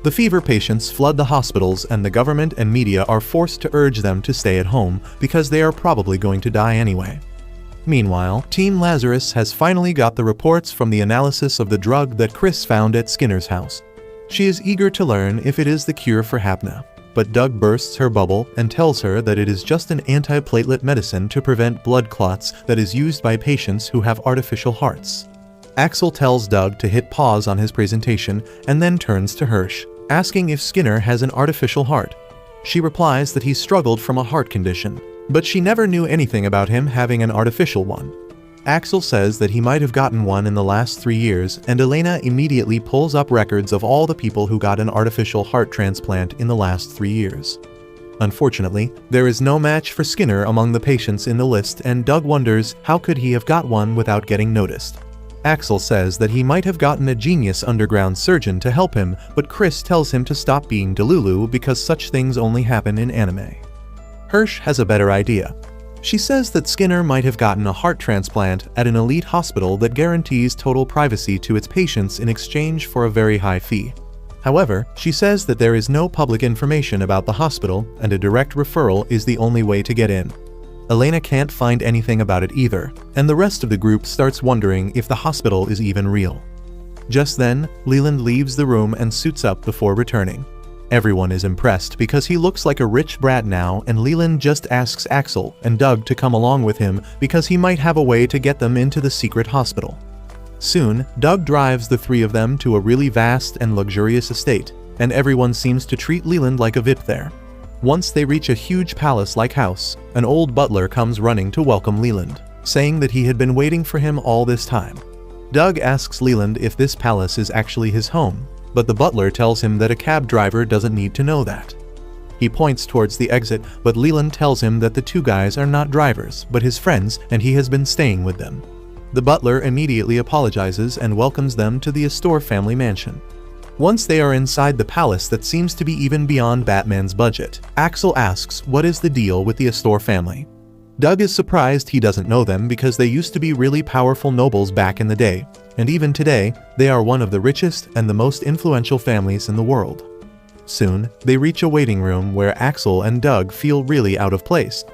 A: The fever patients flood the hospitals, and the government and media are forced to urge them to stay at home because they are probably going to die anyway. Meanwhile, Team Lazarus has finally got the reports from the analysis of the drug that Chris found at Skinner's house. She is eager to learn if it is the cure for Hapuna, but Doug bursts her bubble and tells her that it is just an antiplatelet medicine to prevent blood clots that is used by patients who have artificial hearts. Axel tells Doug to hit pause on his presentation and then turns to Hirsch, asking if Skinner has an artificial heart. She replies that he struggled from a heart condition, but she never knew anything about him having an artificial one. Axel says that he might have gotten one in the last 3 years, and Elena immediately pulls up records of all the people who got an artificial heart transplant in the last 3 years. Unfortunately, there is no match for Skinner among the patients in the list, and Doug wonders how could he have got one without getting noticed. Axel says that he might have gotten a genius underground surgeon to help him, but Chris tells him to stop being delulu because such things only happen in anime. Hirsch has a better idea. She says that Skinner might have gotten a heart transplant at an elite hospital that guarantees total privacy to its patients in exchange for a very high fee. However, she says that there is no public information about the hospital and a direct referral is the only way to get in. Elena can't find anything about it either, and the rest of the group starts wondering if the hospital is even real. Just then, Leland leaves the room and suits up before returning. Everyone is impressed because he looks like a rich brat now, and Leland just asks Axel and Doug to come along with him because he might have a way to get them into the secret hospital. Soon, Doug drives the three of them to a really vast and luxurious estate, and everyone seems to treat Leland like a VIP there. Once they reach a huge palace-like house, an old butler comes running to welcome Leland, saying that he had been waiting for him all this time. Doug asks Leland if this palace is actually his home, but the butler tells him that a cab driver doesn't need to know that. He points towards the exit, but Leland tells him that the two guys are not drivers, but his friends, and he has been staying with them. The butler immediately apologizes and welcomes them to the Astor family mansion. Once they are inside the palace that seems to be even beyond Batman's budget, Axel asks what is the deal with the Astor family. Doug is surprised he doesn't know them because they used to be really powerful nobles back in the day, and even today, they are one of the richest and the most influential families in the world. Soon, they reach a waiting room where Axel and Doug feel really out of place.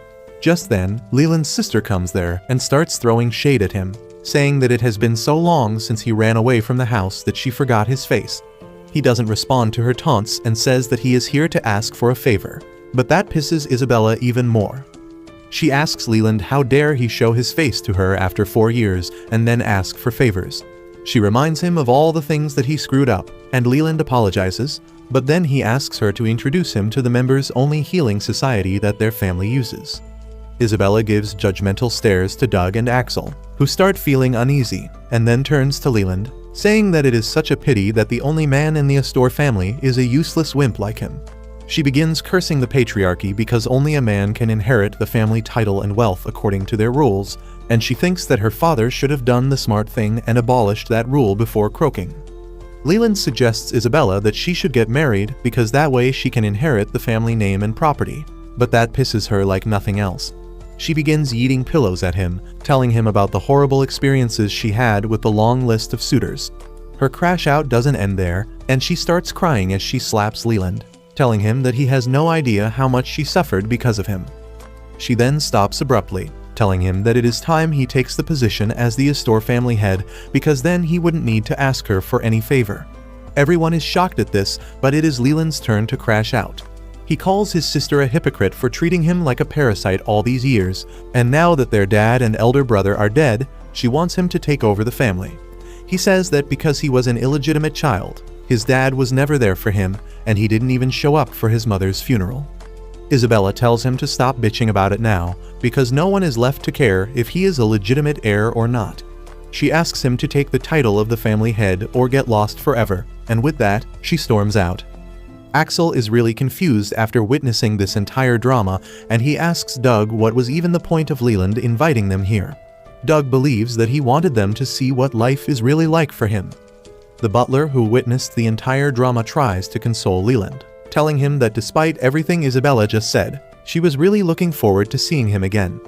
A: Just then, Leland's sister comes there and starts throwing shade at him, saying that it has been so long since he ran away from the house that she forgot his face. He doesn't respond to her taunts and says that he is here to ask for a favor, but that pisses Isabella even more. She asks Leland how dare he show his face to her after 4 years and then ask for favors. She reminds him of all the things that he screwed up, and Leland apologizes, but then he asks her to introduce him to the members' only healing society that their family uses. Isabella gives judgmental stares to Doug and Axel, who start feeling uneasy, and then turns to Leland, saying that it is such a pity that the only man in the Astor family is a useless wimp like him. She begins cursing the patriarchy because only a man can inherit the family title and wealth according to their rules, and she thinks that her father should have done the smart thing and abolished that rule before croaking. Leland suggests Isabella that she should get married because that way she can inherit the family name and property, but that pisses her like nothing else. She begins yeeting pillows at him, telling him about the horrible experiences she had with the long list of suitors. Her crash out doesn't end there, and she starts crying as she slaps Leland, telling him that he has no idea how much she suffered because of him. She then stops abruptly, telling him that it is time he takes the position as the Astor family head because then he wouldn't need to ask her for any favor. Everyone is shocked at this, but it is Leland's turn to crash out. He calls his sister a hypocrite for treating him like a parasite all these years, and now that their dad and elder brother are dead, she wants him to take over the family. He says that because he was an illegitimate child, his dad was never there for him, and he didn't even show up for his mother's funeral. Isabella tells him to stop bitching about it now, because no one is left to care if he is a legitimate heir or not. She asks him to take the title of the family head or get lost forever, and with that, she storms out. Axel is really confused after witnessing this entire drama, and he asks Doug what was even the point of Leland inviting them here. Doug believes that he wanted them to see what life is really like for him. The butler who witnessed the entire drama tries to console Leland, telling him that despite everything Isabella just said, she was really looking forward to seeing him again.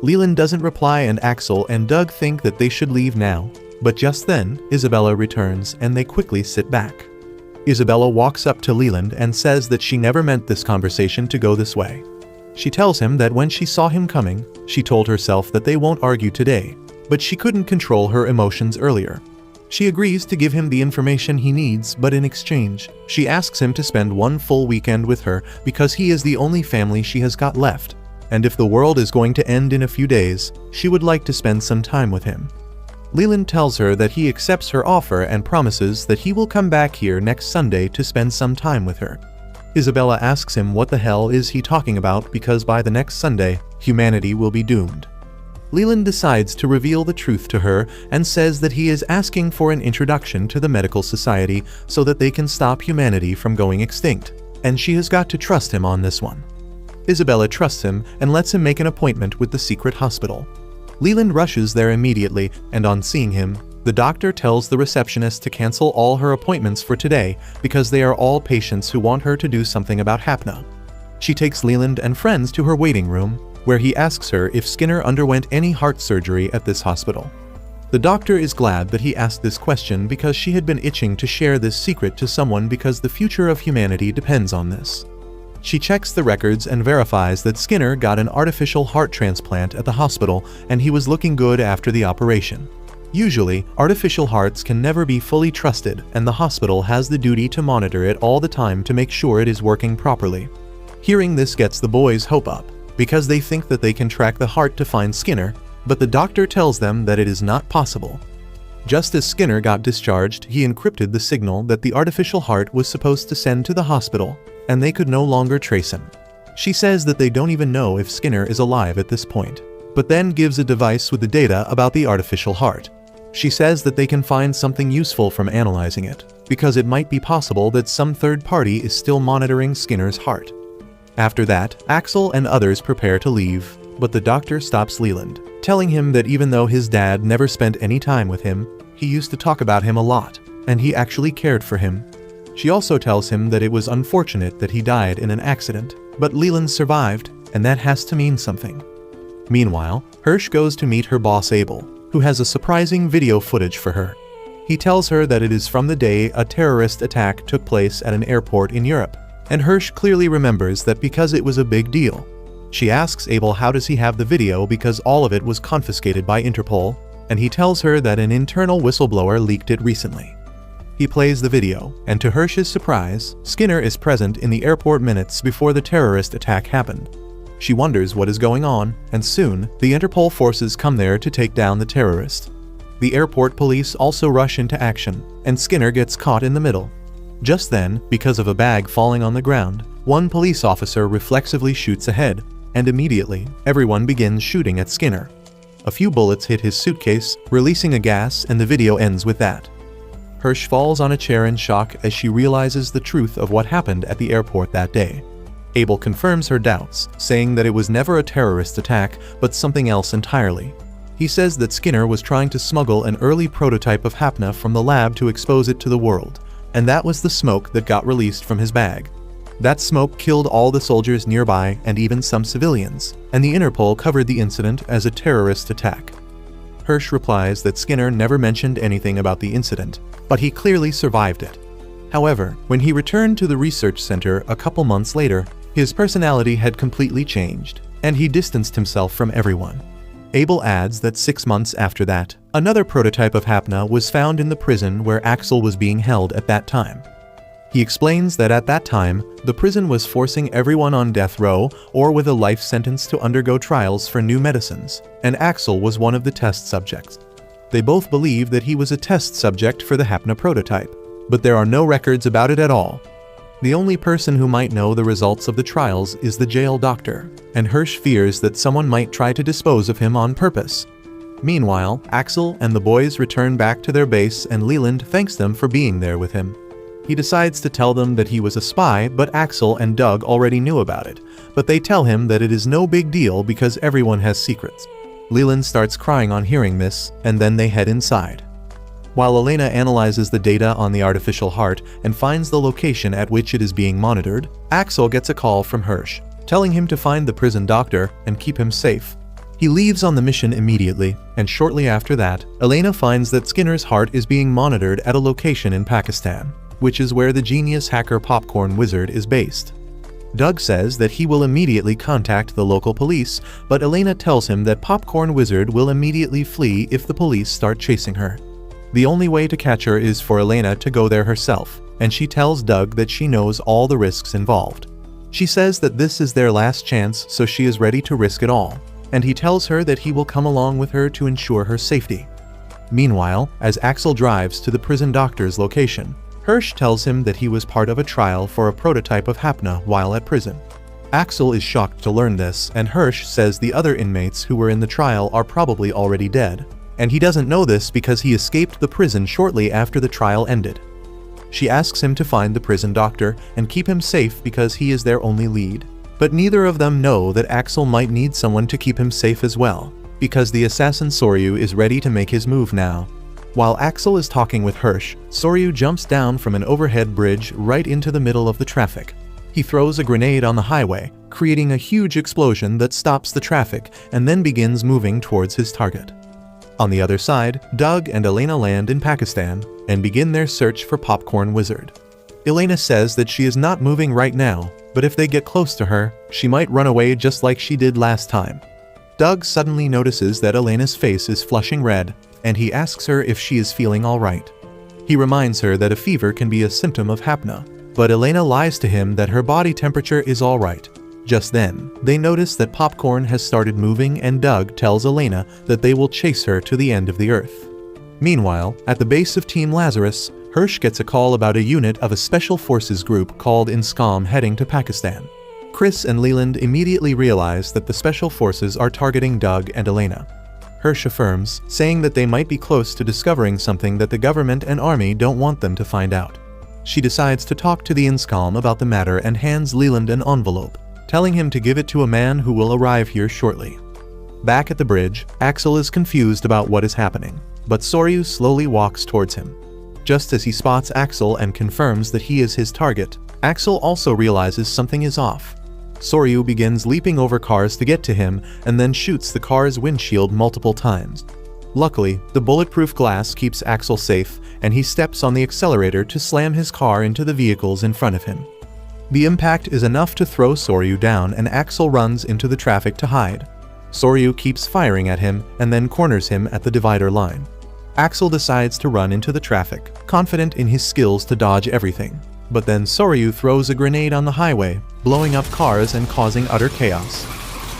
A: Leland doesn't reply, and Axel and Doug think that they should leave now, but just then, Isabella returns and they quickly sit back. Isabella walks up to Leland and says that she never meant this conversation to go this way. She tells him that when she saw him coming, she told herself that they won't argue today, but she couldn't control her emotions earlier. She agrees to give him the information he needs, but in exchange, she asks him to spend one full weekend with her because he is the only family she has got left, and if the world is going to end in a few days, she would like to spend some time with him. Leland tells her that he accepts her offer and promises that he will come back here next Sunday to spend some time with her. Isabella asks him what the hell is he talking about because by the next Sunday, humanity will be doomed. Leland decides to reveal the truth to her and says that he is asking for an introduction to the medical society so that they can stop humanity from going extinct, and she has got to trust him on this one. Isabella trusts him and lets him make an appointment with the secret hospital. Leland rushes there immediately, and on seeing him, the doctor tells the receptionist to cancel all her appointments for today because they are all patients who want her to do something about Hapuna. She takes Leland and friends to her waiting room, where he asks her if Skinner underwent any heart surgery at this hospital. The doctor is glad that he asked this question because she had been itching to share this secret to someone because the future of humanity depends on this. She checks the records and verifies that Skinner got an artificial heart transplant at the hospital and he was looking good after the operation. Usually, artificial hearts can never be fully trusted and the hospital has the duty to monitor it all the time to make sure it is working properly. Hearing this gets the boys' hope up, because they think that they can track the heart to find Skinner, but the doctor tells them that it is not possible. Just as Skinner got discharged, he encrypted the signal that the artificial heart was supposed to send to the hospital, and they could no longer trace him. She says that they don't even know if Skinner is alive at this point, but then gives a device with the data about the artificial heart. She says that they can find something useful from analyzing it, because it might be possible that some third party is still monitoring Skinner's heart. After that, Axel and others prepare to leave, but the doctor stops Leland, telling him that even though his dad never spent any time with him, he used to talk about him a lot, and he actually cared for him. She also tells him that it was unfortunate that he died in an accident, but Leland survived, and that has to mean something. Meanwhile, Hirsch goes to meet her boss Abel, who has a surprising video footage for her. He tells her that it is from the day a terrorist attack took place at an airport in Europe, and Hirsch clearly remembers that because it was a big deal. She asks Abel how does he have the video because all of it was confiscated by Interpol, and he tells her that an internal whistleblower leaked it recently. He plays the video, and to Hirsch's surprise, Skinner is present in the airport minutes before the terrorist attack happened. She wonders what is going on, and soon, the Interpol forces come there to take down the terrorist. The airport police also rush into action, and Skinner gets caught in the middle. Just then, because of a bag falling on the ground, one police officer reflexively shoots ahead, and immediately, everyone begins shooting at Skinner. A few bullets hit his suitcase, releasing a gas, and the video ends with that. Hirsch falls on a chair in shock as she realizes the truth of what happened at the airport that day. Abel confirms her doubts, saying that it was never a terrorist attack, but something else entirely. He says that Skinner was trying to smuggle an early prototype of Hapuna from the lab to expose it to the world, and that was the smoke that got released from his bag. That smoke killed all the soldiers nearby and even some civilians, and the Interpol covered the incident as a terrorist attack. Hirsch replies that Skinner never mentioned anything about the incident, but he clearly survived it. However, when he returned to the research center a couple months later, his personality had completely changed, and he distanced himself from everyone. Abel adds that 6 months after that, another prototype of Hapuna was found in the prison where Axel was being held at that time. He explains that at that time, the prison was forcing everyone on death row or with a life sentence to undergo trials for new medicines, and Axel was one of the test subjects. They both believe that he was a test subject for the Hapuna prototype, but there are no records about it at all. The only person who might know the results of the trials is the jail doctor, and Hirsch fears that someone might try to dispose of him on purpose. Meanwhile, Axel and the boys return back to their base and Leland thanks them for being there with him. He decides to tell them that he was a spy, but Axel and Doug already knew about it, but they tell him that it is no big deal because everyone has secrets. Leland starts crying on hearing this, and then they head inside. While Elena analyzes the data on the artificial heart and finds the location at which it is being monitored, Axel gets a call from Hirsch, telling him to find the prison doctor and keep him safe. He leaves on the mission immediately, and shortly after that, Elena finds that Skinner's heart is being monitored at a location in Pakistan. which is where the genius hacker Popcorn Wizard is based. Doug says that he will immediately contact the local police, but Elena tells him that Popcorn Wizard will immediately flee if the police start chasing her. The only way to catch her is for Elena to go there herself, and she tells Doug that she knows all the risks involved. She says that this is their last chance, so she is ready to risk it all, and he tells her that he will come along with her to ensure her safety. Meanwhile, as Axel drives to the prison doctor's location, Hirsch tells him that he was part of a trial for a prototype of Hapuna while at prison. Axel is shocked to learn this, and Hirsch says the other inmates who were in the trial are probably already dead, and he doesn't know this because he escaped the prison shortly after the trial ended. She asks him to find the prison doctor and keep him safe because he is their only lead. But neither of them know that Axel might need someone to keep him safe as well, because the assassin Soryu is ready to make his move now. While Axel is talking with Hirsch, Soryu jumps down from an overhead bridge right into the middle of the traffic. He throws a grenade on the highway, creating a huge explosion that stops the traffic and then begins moving towards his target. On the other side, Doug and Elena land in Pakistan and begin their search for Popcorn Wizard. Elena says that she is not moving right now, but if they get close to her, she might run away just like she did last time. Doug suddenly notices that Elena's face is flushing red, and he asks her if she is feeling alright. He reminds her that a fever can be a symptom of Hapuna, but Elena lies to him that her body temperature is alright. Just then, they notice that Popcorn has started moving, and Doug tells Elena that they will chase her to the end of the earth. Meanwhile, at the base of Team Lazarus, Hirsch gets a call about a unit of a special forces group called INSCOM heading to Pakistan. Chris and Leland immediately realize that the special forces are targeting Doug and Elena. Hirsch affirms, saying that they might be close to discovering something that the government and army don't want them to find out. She decides to talk to the INSCOM about the matter and hands Leland an envelope, telling him to give it to a man who will arrive here shortly. Back at the bridge, Axel is confused about what is happening, but Soryu slowly walks towards him. Just as he spots Axel and confirms that he is his target, Axel also realizes something is off. Soryu begins leaping over cars to get to him and then shoots the car's windshield multiple times. Luckily, the bulletproof glass keeps Axel safe, and he steps on the accelerator to slam his car into the vehicles in front of him. The impact is enough to throw Soryu down, and Axel runs into the traffic to hide. Soryu keeps firing at him and then corners him at the divider line. Axel decides to run into the traffic, confident in his skills to dodge everything. But then Soryu throws a grenade on the highway, blowing up cars and causing utter chaos.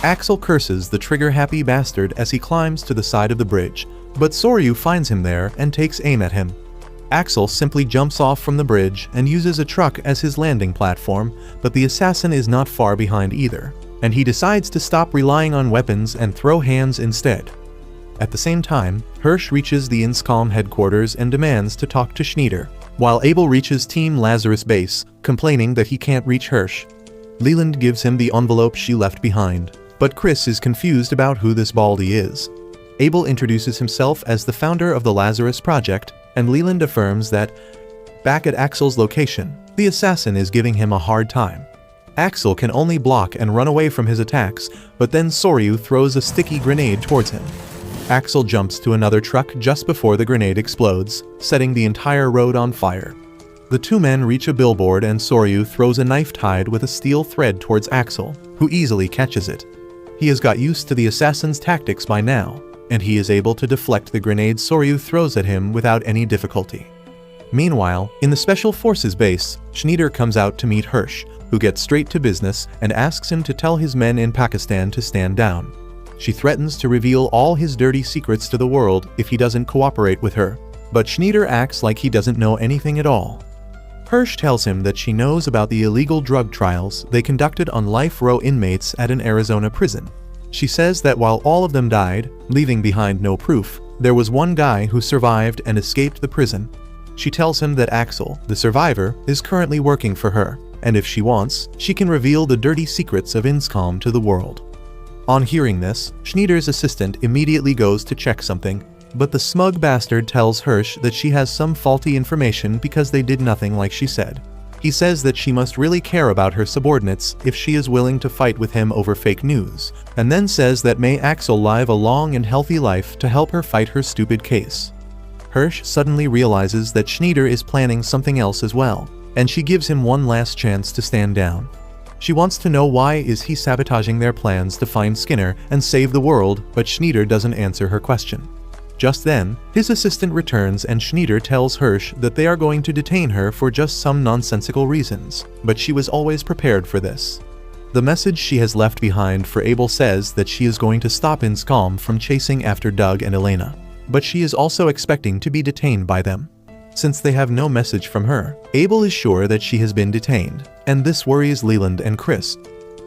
A: Axel curses the trigger-happy bastard as he climbs to the side of the bridge, but Soryu finds him there and takes aim at him. Axel simply jumps off from the bridge and uses a truck as his landing platform, but the assassin is not far behind either, and he decides to stop relying on weapons and throw hands instead. At the same time, Hirsch reaches the INSCOM headquarters and demands to talk to Schneider, while Abel reaches Team Lazarus base, complaining that he can't reach Hirsch. Leland gives him the envelope she left behind, but Chris is confused about who this Baldy is. Abel introduces himself as the founder of the Lazarus project, and Leland affirms that, back at Axel's location, the assassin is giving him a hard time. Axel can only block and run away from his attacks, but then Soryu throws a sticky grenade towards him. Axel jumps to another truck just before the grenade explodes, setting the entire road on fire. The two men reach a billboard and Soryu throws a knife tied with a steel thread towards Axel, who easily catches it. He has got used to the assassin's tactics by now, and he is able to deflect the grenade Soryu throws at him without any difficulty. Meanwhile, in the Special Forces base, Schneider comes out to meet Hirsch, who gets straight to business and asks him to tell his men in Pakistan to stand down. She threatens to reveal all his dirty secrets to the world if he doesn't cooperate with her, but Schneider acts like he doesn't know anything at all. Hirsch tells him that she knows about the illegal drug trials they conducted on life row inmates at an Arizona prison. She says that while all of them died, leaving behind no proof, there was one guy who survived and escaped the prison. She tells him that Axel, the survivor, is currently working for her, and if she wants, she can reveal the dirty secrets of INSCOM to the world. On hearing this, Schneider's assistant immediately goes to check something, but the smug bastard tells Hirsch that she has some faulty information because they did nothing like she said. He says that she must really care about her subordinates if she is willing to fight with him over fake news, and then says that may Axel live a long and healthy life to help her fight her stupid case. Hirsch suddenly realizes that Schneider is planning something else as well, and she gives him one last chance to stand down. She wants to know why is he sabotaging their plans to find Skinner and save the world, but Schneider doesn't answer her question. Just then, his assistant returns and Schneider tells Hirsch that they are going to detain her for just some nonsensical reasons, but she was always prepared for this. The message she has left behind for Abel says that she is going to stop Inscom from chasing after Doug and Elena, but she is also expecting to be detained by them. Since they have no message from her, Abel is sure that she has been detained, and this worries Leland and Chris.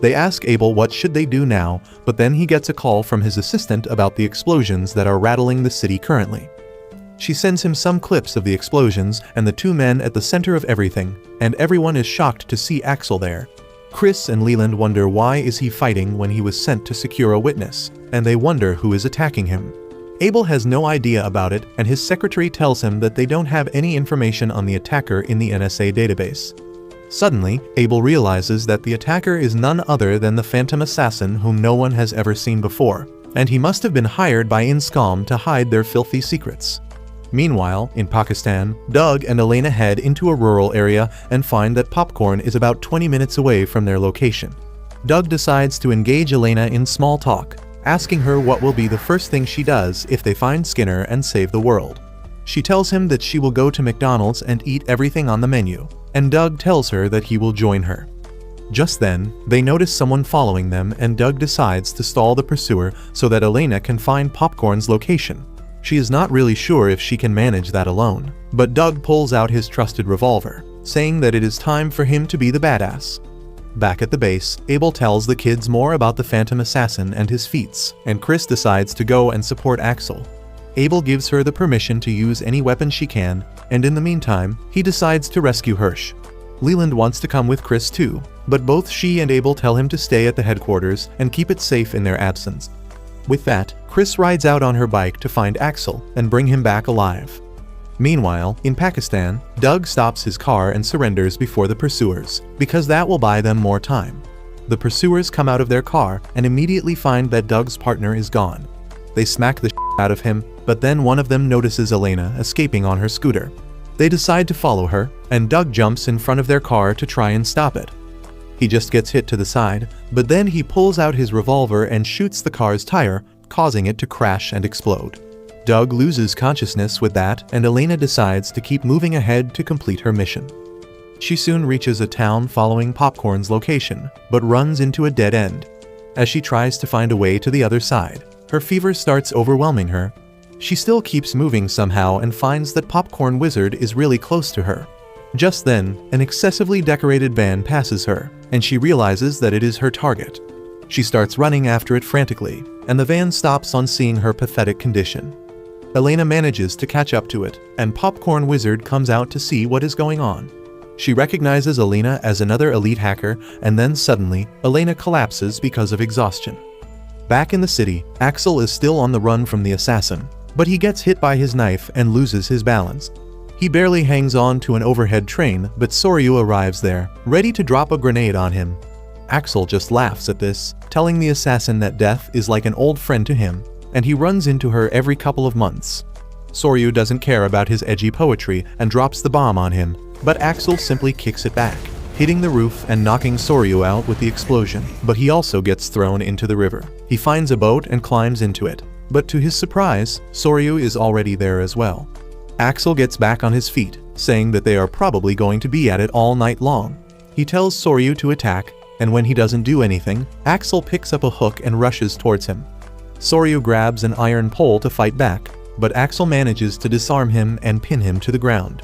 A: They ask Abel what should they do now, but then he gets a call from his assistant about the explosions that are rattling the city currently. She sends him some clips of the explosions and the two men at the center of everything, and everyone is shocked to see Axel there. Chris and Leland wonder why is he fighting when he was sent to secure a witness, and they wonder who is attacking him. Abel has no idea about it, and his secretary tells him that they don't have any information on the attacker in the NSA database. Suddenly, Abel realizes that the attacker is none other than the Phantom Assassin whom no one has ever seen before, and he must have been hired by Inscom to hide their filthy secrets. Meanwhile, in Pakistan, Doug and Elena head into a rural area and find that Popcorn is about 20 minutes away from their location. Doug decides to engage Elena in small talk, asking her what will be the first thing she does if they find Skinner and save the world. She tells him that she will go to McDonald's and eat everything on the menu, and Doug tells her that he will join her. Just then, they notice someone following them and Doug decides to stall the pursuer so that Elena can find Popcorn's location. She is not really sure if she can manage that alone, but Doug pulls out his trusted revolver, saying that it is time for him to be the badass. Back at the base, Abel tells the kids more about the Phantom Assassin and his feats, and Chris decides to go and support Axel. Abel gives her the permission to use any weapon she can, and in the meantime, he decides to rescue Hirsch. Leland wants to come with Chris too, but both she and Abel tell him to stay at the headquarters and keep it safe in their absence. With that, Chris rides out on her bike to find Axel and bring him back alive. Meanwhile, in Pakistan, Doug stops his car and surrenders before the pursuers, because that will buy them more time. The pursuers come out of their car and immediately find that Doug's partner is gone. They smack the out of him, but then one of them notices Elena escaping on her scooter. They decide to follow her, and Doug jumps in front of their car to try and stop it. He just gets hit to the side, but then he pulls out his revolver and shoots the car's tire, causing it to crash and explode. Doug loses consciousness with that, and Elena decides to keep moving ahead to complete her mission. She soon reaches a town following Popcorn's location, but runs into a dead end. As she tries to find a way to the other side, her fever starts overwhelming her. She still keeps moving somehow and finds that Popcorn Wizard is really close to her. Just then, an excessively decorated van passes her, and she realizes that it is her target. She starts running after it frantically, and the van stops on seeing her pathetic condition. Elena manages to catch up to it, and Popcorn Wizard comes out to see what is going on. She recognizes Elena as another elite hacker, and then suddenly, Elena collapses because of exhaustion. Back in the city, Axel is still on the run from the assassin, but he gets hit by his knife and loses his balance. He barely hangs on to an overhead train, but Soryu arrives there, ready to drop a grenade on him. Axel just laughs at this, telling the assassin that death is like an old friend to him, and he runs into her every couple of months. Soryu doesn't care about his edgy poetry and drops the bomb on him, but Axel simply kicks it back, hitting the roof and knocking Soryu out with the explosion, but he also gets thrown into the river. He finds a boat and climbs into it, but to his surprise, Soryu is already there as well. Axel gets back on his feet, saying that they are probably going to be at it all night long. He tells Soryu to attack, and when he doesn't do anything, Axel picks up a hook and rushes towards him. Soryu grabs an iron pole to fight back, but Axel manages to disarm him and pin him to the ground.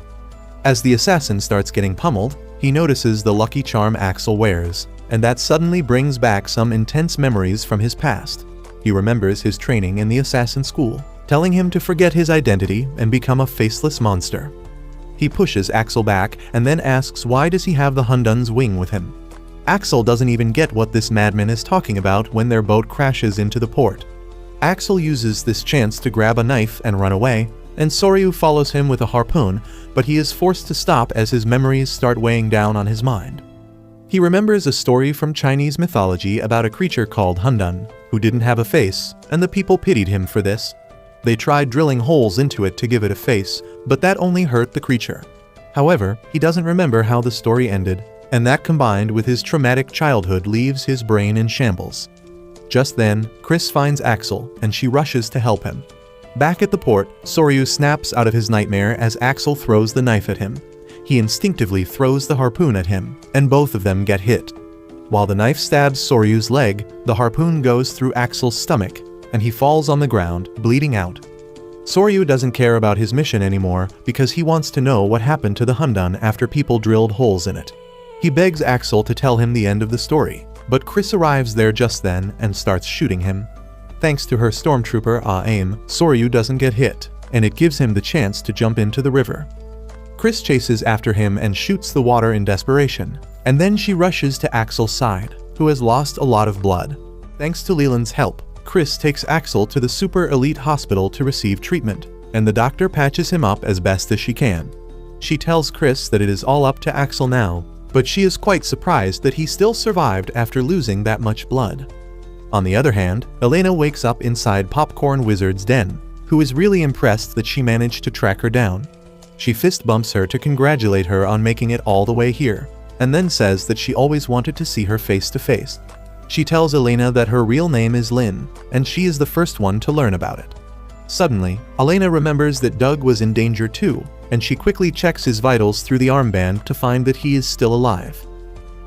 A: As the assassin starts getting pummeled, he notices the lucky charm Axel wears, and that suddenly brings back some intense memories from his past. He remembers his training in the assassin school, telling him to forget his identity and become a faceless monster. He pushes Axel back and then asks why does he have the Hundun's wing with him. Axel doesn't even get what this madman is talking about when their boat crashes into the port. Axel uses this chance to grab a knife and run away, and Soryu follows him with a harpoon, but he is forced to stop as his memories start weighing down on his mind. He remembers a story from Chinese mythology about a creature called Hundun, who didn't have a face, and the people pitied him for this. They tried drilling holes into it to give it a face, but that only hurt the creature. However, he doesn't remember how the story ended, and that combined with his traumatic childhood leaves his brain in shambles. Just then, Chris finds Axel, and she rushes to help him. Back at the port, Soryu snaps out of his nightmare as Axel throws the knife at him. He instinctively throws the harpoon at him, and both of them get hit. While the knife stabs Soryu's leg, the harpoon goes through Axel's stomach, and he falls on the ground, bleeding out. Soryu doesn't care about his mission anymore because he wants to know what happened to the Hundan after people drilled holes in it. He begs Axel to tell him the end of the story, but Chris arrives there just then and starts shooting him. Thanks to her stormtrooper aim, Soryu doesn't get hit, and it gives him the chance to jump into the river. Chris chases after him and shoots the water in desperation, and then she rushes to Axel's side, who has lost a lot of blood. Thanks to Leland's help, Chris takes Axel to the super elite hospital to receive treatment, and the doctor patches him up as best as she can. She tells Chris that it is all up to Axel now, but she is quite surprised that he still survived after losing that much blood. On the other hand, Elena wakes up inside Popcorn Wizard's den, who is really impressed that she managed to track her down. She fist bumps her to congratulate her on making it all the way here, and then says that she always wanted to see her face to face. She tells Elena that her real name is Lynn, and she is the first one to learn about it. Suddenly, Elena remembers that Doug was in danger too, and she quickly checks his vitals through the armband to find that he is still alive.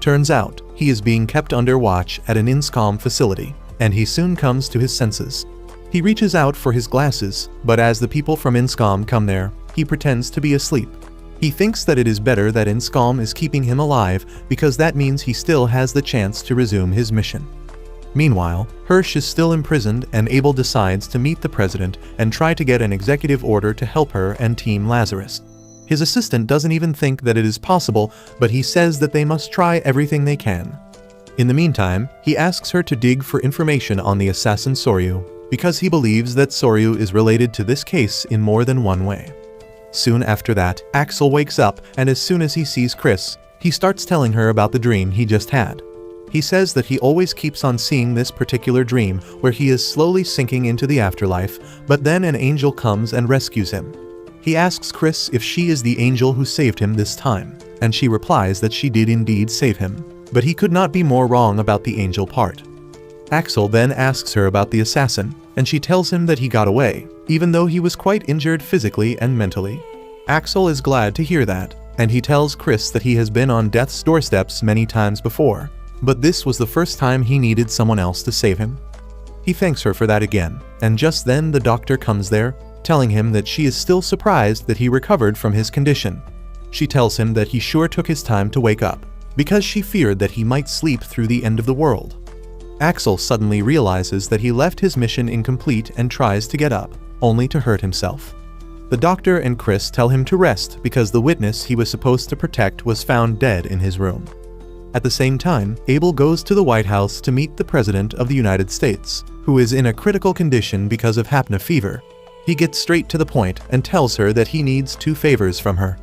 A: Turns out, he is being kept under watch at an INSCOM facility, and he soon comes to his senses. He reaches out for his glasses, but as the people from INSCOM come there, he pretends to be asleep. He thinks that it is better that INSCOM is keeping him alive because that means he still has the chance to resume his mission. Meanwhile, Hirsch is still imprisoned and Abel decides to meet the president and try to get an executive order to help her and Team Lazarus. His assistant doesn't even think that it is possible, but he says that they must try everything they can. In the meantime, he asks her to dig for information on the assassin Soryu, because he believes that Soryu is related to this case in more than one way. Soon after that, Axel wakes up, and as soon as he sees Chris, he starts telling her about the dream he just had. He says that he always keeps on seeing this particular dream where he is slowly sinking into the afterlife, but then an angel comes and rescues him. He asks Chris if she is the angel who saved him this time, and she replies that she did indeed save him, but he could not be more wrong about the angel part. Axel then asks her about the assassin, and she tells him that he got away, even though he was quite injured physically and mentally. Axel is glad to hear that, and he tells Chris that he has been on death's doorsteps many times before, but this was the first time he needed someone else to save him. He thanks her for that again, and just then the doctor comes there, telling him that she is still surprised that he recovered from his condition. She tells him that he sure took his time to wake up, because she feared that he might sleep through the end of the world. Axel suddenly realizes that he left his mission incomplete and tries to get up, only to hurt himself. The doctor and Chris tell him to rest because the witness he was supposed to protect was found dead in his room. At the same time, Abel goes to the White House to meet the President of the United States, who is in a critical condition because of Hapuna fever. He gets straight to the point and tells her that he needs 2 favors from her.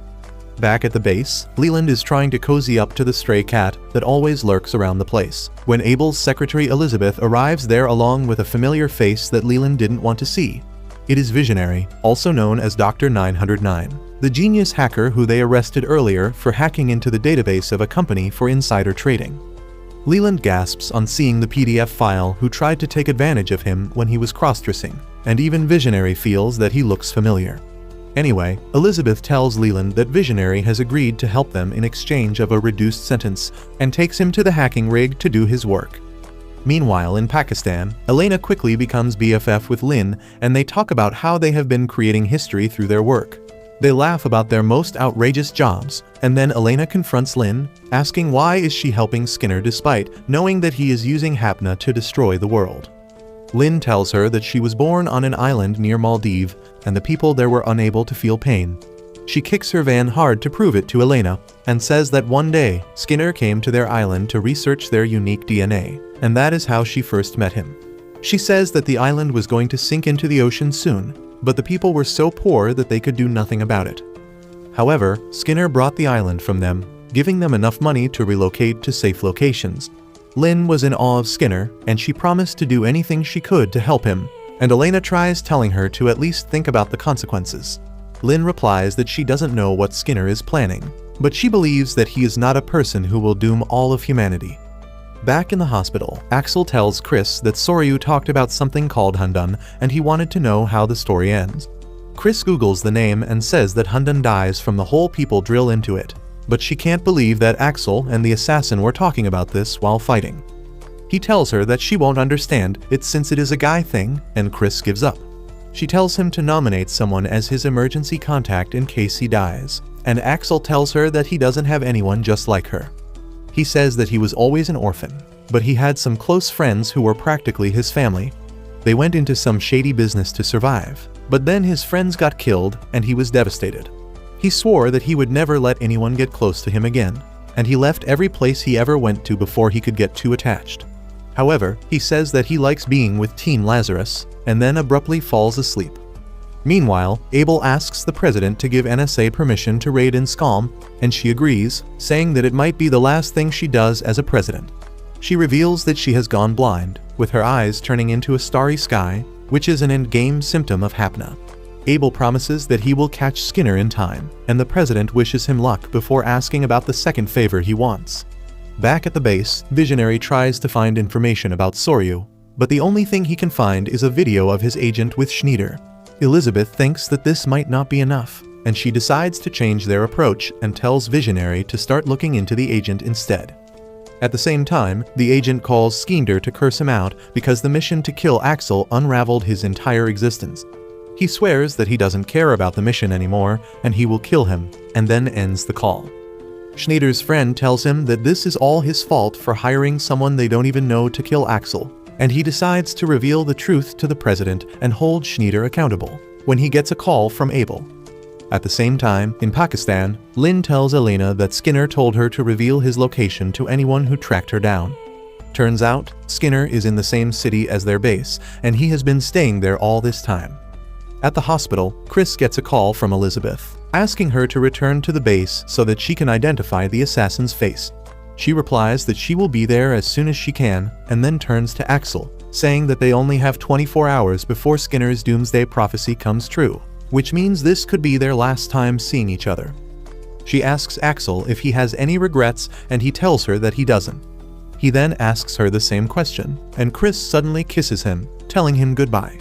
A: Back at the base, Leland is trying to cozy up to the stray cat that always lurks around the place, when Abel's secretary Elizabeth arrives there along with a familiar face that Leland didn't want to see. It is Visionary, also known as Dr. 909, the genius hacker who they arrested earlier for hacking into the database of a company for insider trading. Leland gasps on seeing the PDF file who tried to take advantage of him when he was cross-dressing, and even Visionary feels that he looks familiar. Anyway, Elizabeth tells Leland that Visionary has agreed to help them in exchange of a reduced sentence and takes him to the hacking rig to do his work. Meanwhile, in Pakistan, Elena quickly becomes BFF with Lynn and they talk about how they have been creating history through their work. They laugh about their most outrageous jobs, and then Elena confronts Lynn, asking why is she helping Skinner despite knowing that he is using Hapuna to destroy the world. Lynn tells her that she was born on an island near Maldives and the people there were unable to feel pain. She kicks her van hard to prove it to Elena and says that one day Skinner came to their island to research their unique DNA, and that is how she first met him. She says that the island was going to sink into the ocean soon, but the people were so poor that they could do nothing about it. However, Skinner brought the island from them, giving them enough money to relocate to safe locations. Lynn was in awe of Skinner, and she promised to do anything she could to help him, and Elena tries telling her to at least think about the consequences. Lynn replies that she doesn't know what Skinner is planning, but she believes that he is not a person who will doom all of humanity. Back in the hospital, Axel tells Chris that Soryu talked about something called Hundun and he wanted to know how the story ends. Chris Googles the name and says that Hundun dies from the hole people drill into it, but she can't believe that Axel and the assassin were talking about this while fighting. He tells her that she won't understand it since it is a guy thing, and Chris gives up. She tells him to nominate someone as his emergency contact in case he dies, and Axel tells her that he doesn't have anyone just like her. He says that he was always an orphan, but he had some close friends who were practically his family. They went into some shady business to survive, but then his friends got killed and he was devastated. He swore that he would never let anyone get close to him again, and he left every place he ever went to before he could get too attached. However, he says that he likes being with Team Lazarus, and then abruptly falls asleep. Meanwhile, Abel asks the president to give NSA permission to raid Inscalm, and she agrees, saying that it might be the last thing she does as a president. She reveals that she has gone blind, with her eyes turning into a starry sky, which is an endgame symptom of Hapuna. Abel promises that he will catch Skinner in time, and the president wishes him luck before asking about the second favor he wants. Back at the base, Visionary tries to find information about Soryu, but the only thing he can find is a video of his agent with Schneider. Elizabeth thinks that this might not be enough, and she decides to change their approach and tells Visionary to start looking into the agent instead. At the same time, the agent calls Schneider to curse him out because the mission to kill Axel unraveled his entire existence. He swears that he doesn't care about the mission anymore and he will kill him, and then ends the call. Schneider's friend tells him that this is all his fault for hiring someone they don't even know to kill Axel, and he decides to reveal the truth to the president and hold Schneider accountable when he gets a call from Abel. At the same time, in Pakistan, Lynn tells Elena that Skinner told her to reveal his location to anyone who tracked her down. Turns out, Skinner is in the same city as their base, and he has been staying there all this time. At the hospital, Chris gets a call from Elizabeth, asking her to return to the base so that she can identify the assassin's face. She replies that she will be there as soon as she can, and then turns to Axel, saying that they only have 24 hours before Skinner's doomsday prophecy comes true, which means this could be their last time seeing each other. She asks Axel if he has any regrets, and he tells her that he doesn't. He then asks her the same question, and Chris suddenly kisses him, telling him goodbye.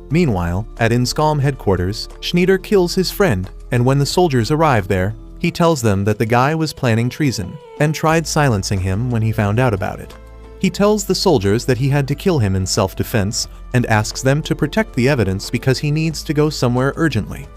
A: Meanwhile, at Inscalm headquarters, Schneider kills his friend, and when the soldiers arrive there, he tells them that the guy was planning treason, and tried silencing him when he found out about it. He tells the soldiers that he had to kill him in self-defense, and asks them to protect the evidence because he needs to go somewhere urgently.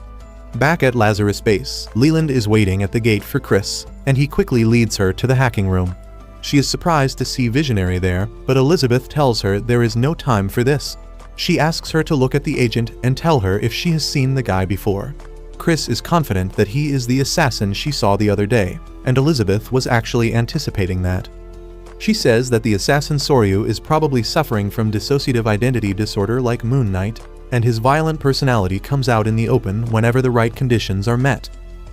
A: Back at Lazarus base, Leland is waiting at the gate for Chris, and he quickly leads her to the hacking room. She is surprised to see Visionary there, but Elizabeth tells her there is no time for this. She asks her to look at the agent and tell her if she has seen the guy before. Chris is confident that he is the assassin she saw the other day, and Elizabeth was actually anticipating that. She says that the assassin Soryu is probably suffering from dissociative identity disorder like Moon Knight, and his violent personality comes out in the open whenever the right conditions are met.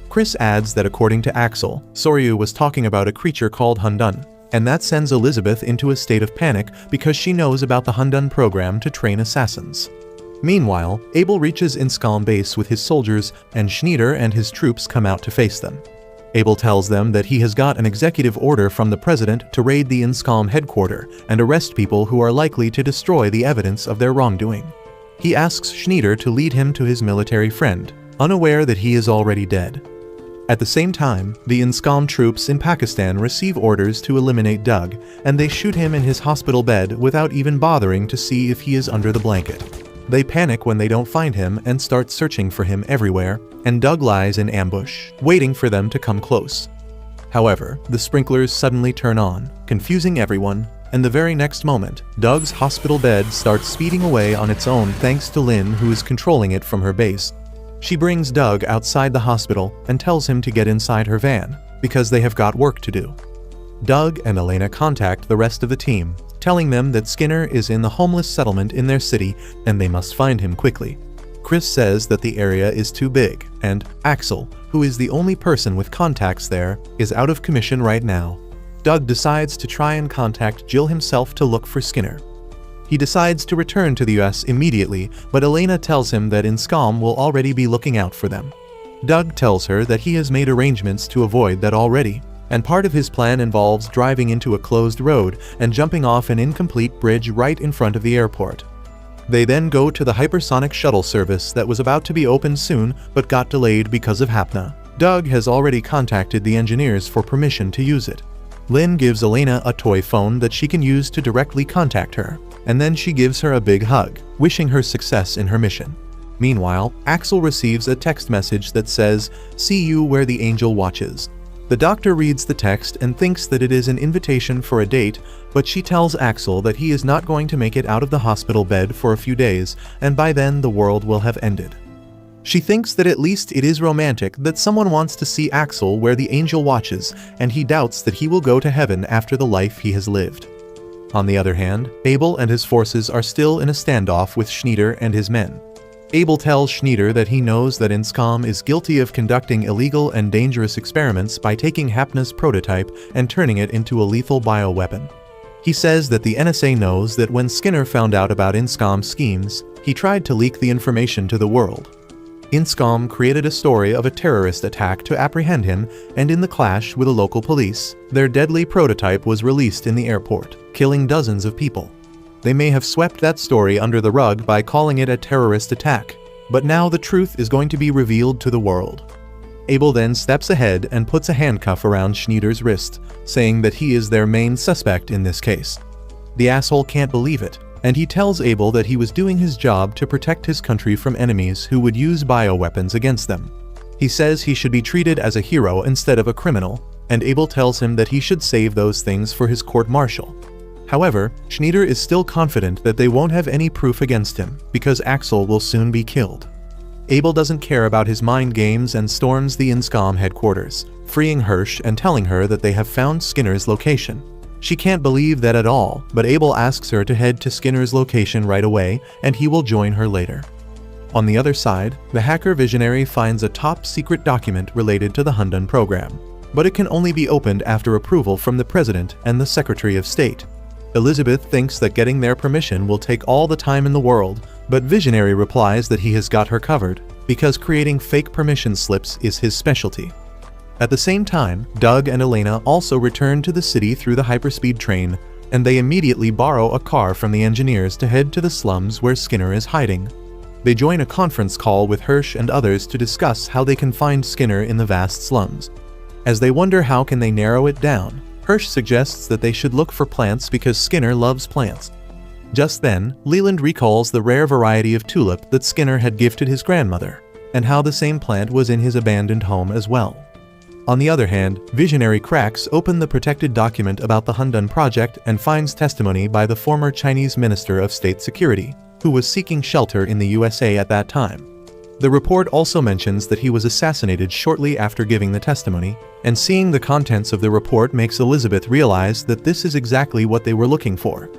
A: Chris adds that according to Axel, Soryu was talking about a creature called Hundun, and that sends Elizabeth into a state of panic because she knows about the Hundun program to train assassins. Meanwhile, Abel reaches Inscalm base with his soldiers, and Schneider and his troops come out to face them. Abel tells them that he has got an executive order from the president to raid the Inscalm headquarters and arrest people who are likely to destroy the evidence of their wrongdoing. He asks Schneider to lead him to his military friend, unaware that he is already dead. At the same time, the Inscalm troops in Pakistan receive orders to eliminate Doug, and they shoot him in his hospital bed without even bothering to see if he is under the blanket. They panic when they don't find him and start searching for him everywhere, and Doug lies in ambush, waiting for them to come close. However, the sprinklers suddenly turn on, confusing everyone, and the very next moment, Doug's hospital bed starts speeding away on its own thanks to Lynn, who is controlling it from her base. She brings Doug outside the hospital and tells him to get inside her van, because they have got work to do. Doug and Elena contact the rest of the team, telling them that Skinner is in the homeless settlement in their city and they must find him quickly. Chris says that the area is too big, and Axel, who is the only person with contacts there, is out of commission right now. Doug decides to try and contact Jill himself to look for Skinner. He decides to return to the US immediately, but Elena tells him that Inscom will already be looking out for them. Doug tells her that he has made arrangements to avoid that already, and part of his plan involves driving into a closed road and jumping off an incomplete bridge right in front of the airport. They then go to the hypersonic shuttle service that was about to be opened soon but got delayed because of Hapuna. Doug has already contacted the engineers for permission to use it. Lynn gives Elena a toy phone that she can use to directly contact her, and then she gives her a big hug, wishing her success in her mission. Meanwhile, Axel receives a text message that says, "See you where the angel watches." The doctor reads the text and thinks that it is an invitation for a date, but she tells Axel that he is not going to make it out of the hospital bed for a few days, and by then the world will have ended. She thinks that at least it is romantic that someone wants to see Axel where the angel watches, and he doubts that he will go to heaven after the life he has lived. On the other hand, Abel and his forces are still in a standoff with Schneider and his men. Abel tells Schneider that he knows that Inscom is guilty of conducting illegal and dangerous experiments by taking Hapuna's prototype and turning it into a lethal bioweapon. He says that the NSA knows that when Skinner found out about Inscom's schemes, he tried to leak the information to the world. Inscom created a story of a terrorist attack to apprehend him, and in the clash with the local police, their deadly prototype was released in the airport, killing dozens of people. They may have swept that story under the rug by calling it a terrorist attack, but now the truth is going to be revealed to the world. Abel then steps ahead and puts a handcuff around Schneider's wrist, saying that he is their main suspect in this case. The asshole can't believe it, and he tells Abel that he was doing his job to protect his country from enemies who would use bioweapons against them. He says he should be treated as a hero instead of a criminal, and Abel tells him that he should save those things for his court-martial. However, Schneider is still confident that they won't have any proof against him, because Axel will soon be killed. Abel doesn't care about his mind games and storms the Inscom headquarters, freeing Hirsch and telling her that they have found Skinner's location. She can't believe that at all, but Abel asks her to head to Skinner's location right away, and he will join her later. On the other side, the hacker visionary finds a top-secret document related to the Hundun program, but it can only be opened after approval from the President and the Secretary of State. Elizabeth thinks that getting their permission will take all the time in the world, but Visionary replies that he has got her covered, because creating fake permission slips is his specialty. At the same time, Doug and Elena also return to the city through the hyperspeed train, and they immediately borrow a car from the engineers to head to the slums where Skinner is hiding. They join a conference call with Hirsch and others to discuss how they can find Skinner in the vast slums. As they wonder how can they narrow it down, Hirsch suggests that they should look for plants because Skinner loves plants. Just then, Leland recalls the rare variety of tulip that Skinner had gifted his grandmother, and how the same plant was in his abandoned home as well. On the other hand, Visionary cracks open the protected document about the Hundun project and finds testimony by the former Chinese Minister of State Security, who was seeking shelter in the USA at that time. The report also mentions that he was assassinated shortly after giving the testimony, and seeing the contents of the report makes Elizabeth realize that this is exactly what they were looking for.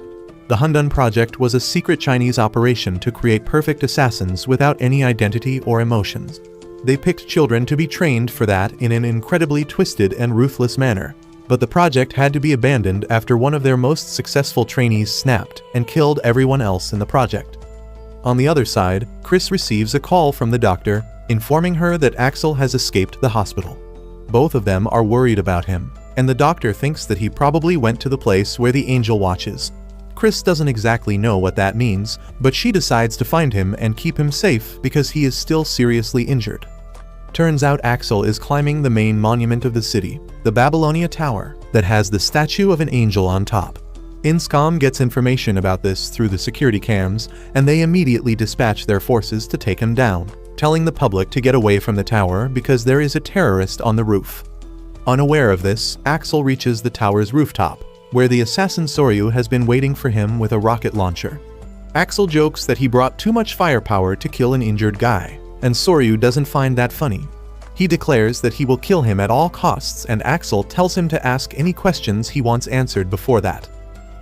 A: The Hundun project was a secret Chinese operation to create perfect assassins without any identity or emotions. They picked children to be trained for that in an incredibly twisted and ruthless manner, but the project had to be abandoned after one of their most successful trainees snapped and killed everyone else in the project. On the other side, Chris receives a call from the doctor, informing her that Axel has escaped the hospital. Both of them are worried about him, and the doctor thinks that he probably went to the place where the angel watches. Chris doesn't exactly know what that means, but she decides to find him and keep him safe because he is still seriously injured. Turns out Axel is climbing the main monument of the city, the Babylonia Tower, that has the statue of an angel on top. Inscom gets information about this through the security cams, and they immediately dispatch their forces to take him down, telling the public to get away from the tower because there is a terrorist on the roof. Unaware of this, Axel reaches the tower's rooftop, where the assassin Soryu has been waiting for him with a rocket launcher. Axel jokes that he brought too much firepower to kill an injured guy, and Soryu doesn't find that funny. He declares that he will kill him at all costs, and Axel tells him to ask any questions he wants answered before that.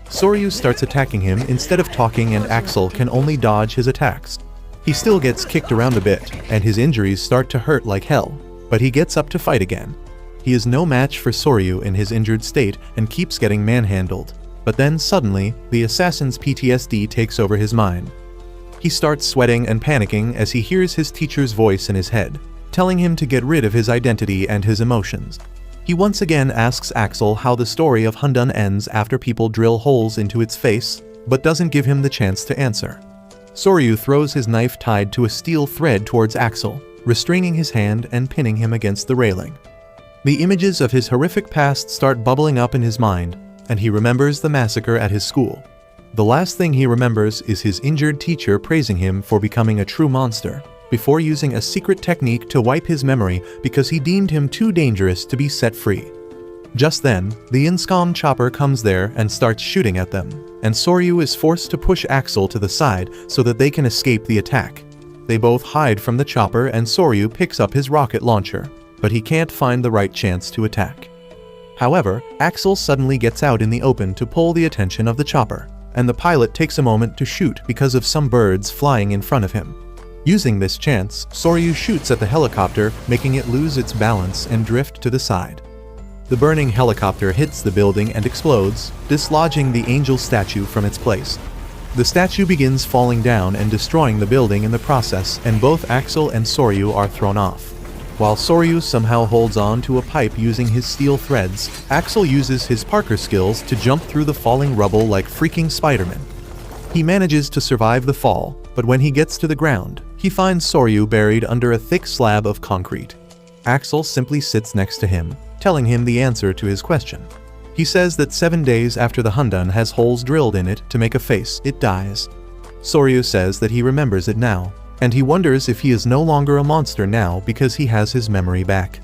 A: Soryu starts attacking him instead of talking, and Axel can only dodge his attacks. He still gets kicked around a bit, and his injuries start to hurt like hell, but he gets up to fight again. He is no match for Soryu in his injured state and keeps getting manhandled, But then suddenly, the assassin's PTSD takes over his mind. He starts sweating and panicking as he hears his teacher's voice in his head, telling him to get rid of his identity and his emotions. He once again asks Axel how the story of Hundun ends after people drill holes into its face, but doesn't give him the chance to answer. Soryu throws his knife tied to a steel thread towards Axel, restraining his hand and pinning him against the railing. The images of his horrific past start bubbling up in his mind, and he remembers the massacre at his school. The last thing he remembers is his injured teacher praising him for becoming a true monster, before using a secret technique to wipe his memory because he deemed him too dangerous to be set free. Just then, the INSCOM chopper comes there and starts shooting at them, and Soryu is forced to push Axel to the side so that they can escape the attack. They both hide from the chopper and Soryu picks up his rocket launcher, but he can't find the right chance to attack. However, Axel suddenly gets out in the open to pull the attention of the chopper, and the pilot takes a moment to shoot because of some birds flying in front of him. Using this chance, Soryu shoots at the helicopter, making it lose its balance and drift to the side. The burning helicopter hits the building and explodes, dislodging the angel statue from its place. The statue begins falling down and destroying the building in the process, and both Axel and Soryu are thrown off. While Soryu somehow holds on to a pipe using his steel threads, Axel uses his Parker skills to jump through the falling rubble like freaking Spider-Man. He manages to survive the fall, but when he gets to the ground, he finds Soryu buried under a thick slab of concrete. Axel simply sits next to him, telling him the answer to his question. He says that 7 days after the Hundun has holes drilled in it to make a face, it dies. Soryu says that he remembers it now, and he wonders if he is no longer a monster now because he has his memory back.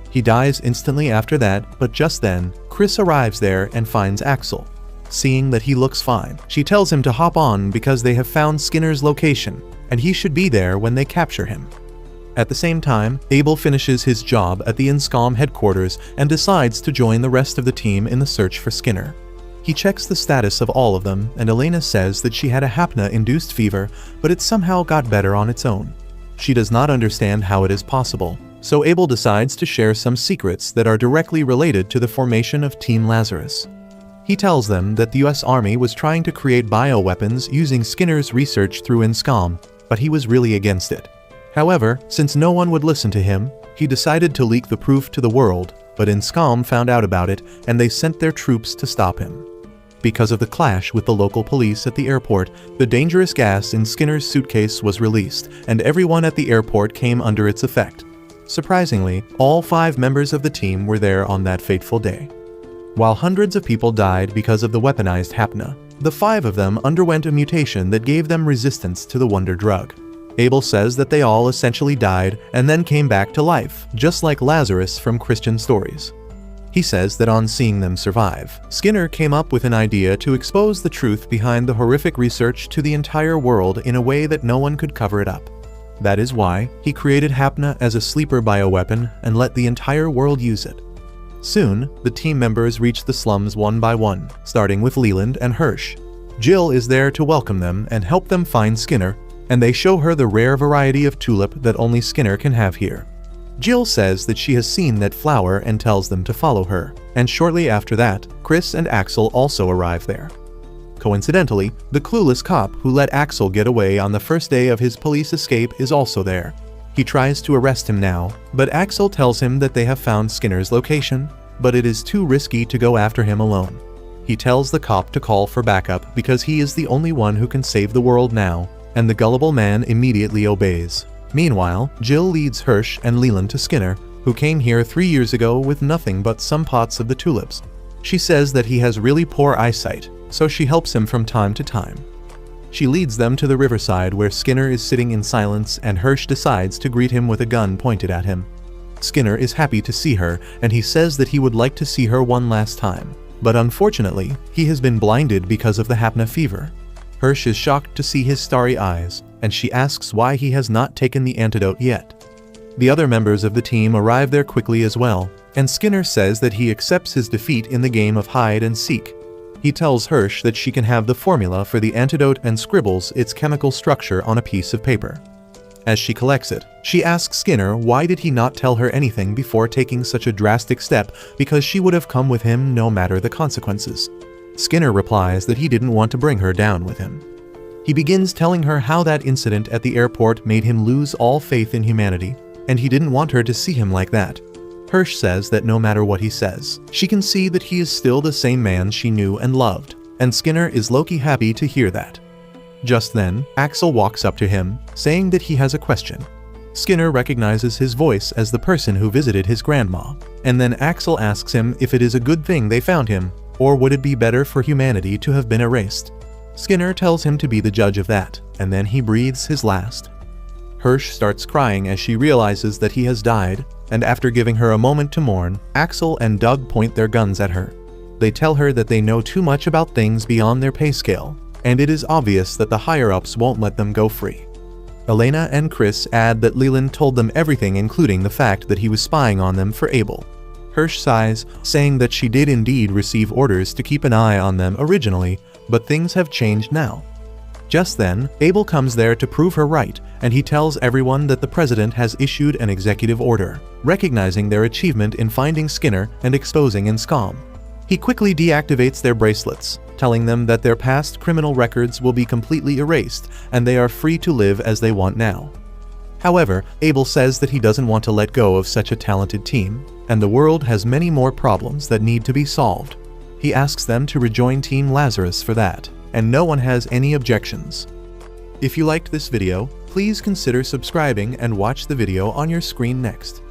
A: He dies instantly after that, but just then, Chris arrives there and finds Axel. Seeing that he looks fine, she tells him to hop on because they have found Skinner's location, and he should be there when they capture him. At the same time, Abel finishes his job at the INSCOM headquarters and decides to join the rest of the team in the search for Skinner. He checks the status of all of them, and Elena says that she had a Hapuna-induced fever, but it somehow got better on its own. She does not understand how it is possible, so Abel decides to share some secrets that are directly related to the formation of Team Lazarus. He tells them that the US Army was trying to create bioweapons using Skinner's research through INSCOM, but he was really against it. However, since no one would listen to him, he decided to leak the proof to the world, but INSCOM found out about it and they sent their troops to stop him. Because of the clash with the local police at the airport, the dangerous gas in Skinner's suitcase was released, and everyone at the airport came under its effect. Surprisingly, all 5 members of the team were there on that fateful day. While hundreds of people died because of the weaponized Hapuna, the 5 of them underwent a mutation that gave them resistance to the wonder drug. Abel says that they all essentially died and then came back to life, just like Lazarus from Christian stories. He says that on seeing them survive, Skinner came up with an idea to expose the truth behind the horrific research to the entire world in a way that no one could cover it up. That is why he created Hapuna as a sleeper bioweapon and let the entire world use it. Soon, the team members reach the slums one by one, starting with Leland and Hirsch. Jill is there to welcome them and help them find Skinner, and they show her the rare variety of tulip that only Skinner can have here. Jill says that she has seen that flower and tells them to follow her, and shortly after that, Chris and Axel also arrive there. Coincidentally, the clueless cop who let Axel get away on the first day of his police escape is also there. He tries to arrest him now, but Axel tells him that they have found Skinner's location, but it is too risky to go after him alone. He tells the cop to call for backup because he is the only one who can save the world now, and the gullible man immediately obeys. Meanwhile, Jill leads Hirsch and Leland to Skinner, who came here 3 years ago with nothing but some pots of the tulips. She says that he has really poor eyesight, so she helps him from time to time. She leads them to the riverside where Skinner is sitting in silence and Hirsch decides to greet him with a gun pointed at him. Skinner is happy to see her and he says that he would like to see her one last time, but unfortunately, he has been blinded because of the Hapuna fever. Hirsch is shocked to see his starry eyes, and she asks why he has not taken the antidote yet. The other members of the team arrive there quickly as well, and Skinner says that he accepts his defeat in the game of hide and seek. He tells Hirsch that she can have the formula for the antidote and scribbles its chemical structure on a piece of paper. As she collects it, she asks Skinner why did he not tell her anything before taking such a drastic step because she would have come with him no matter the consequences. Skinner replies that he didn't want to bring her down with him. He begins telling her how that incident at the airport made him lose all faith in humanity, and he didn't want her to see him like that. Hirsch says that no matter what he says, she can see that he is still the same man she knew and loved, and Skinner is low-key happy to hear that. Just then, Axel walks up to him, saying that he has a question. Skinner recognizes his voice as the person who visited his grandma, and then Axel asks him if it is a good thing they found him, or would it be better for humanity to have been erased. Skinner tells him to be the judge of that, and then he breathes his last. Hirsch starts crying as she realizes that he has died, and after giving her a moment to mourn, Axel and Doug point their guns at her. They tell her that they know too much about things beyond their pay scale, and it is obvious that the higher-ups won't let them go free. Elena and Chris add that Leland told them everything, including the fact that he was spying on them for Abel. Hirsch sighs, saying that she did indeed receive orders to keep an eye on them originally, but things have changed now. Just then, Abel comes there to prove her right, and he tells everyone that the president has issued an executive order, recognizing their achievement in finding Skinner and exposing Enscom. He quickly deactivates their bracelets, telling them that their past criminal records will be completely erased and they are free to live as they want now. However, Abel says that he doesn't want to let go of such a talented team, and the world has many more problems that need to be solved. He asks them to rejoin Team Lazarus for that, and no one has any objections. If you liked this video, please consider subscribing and watch the video on your screen next.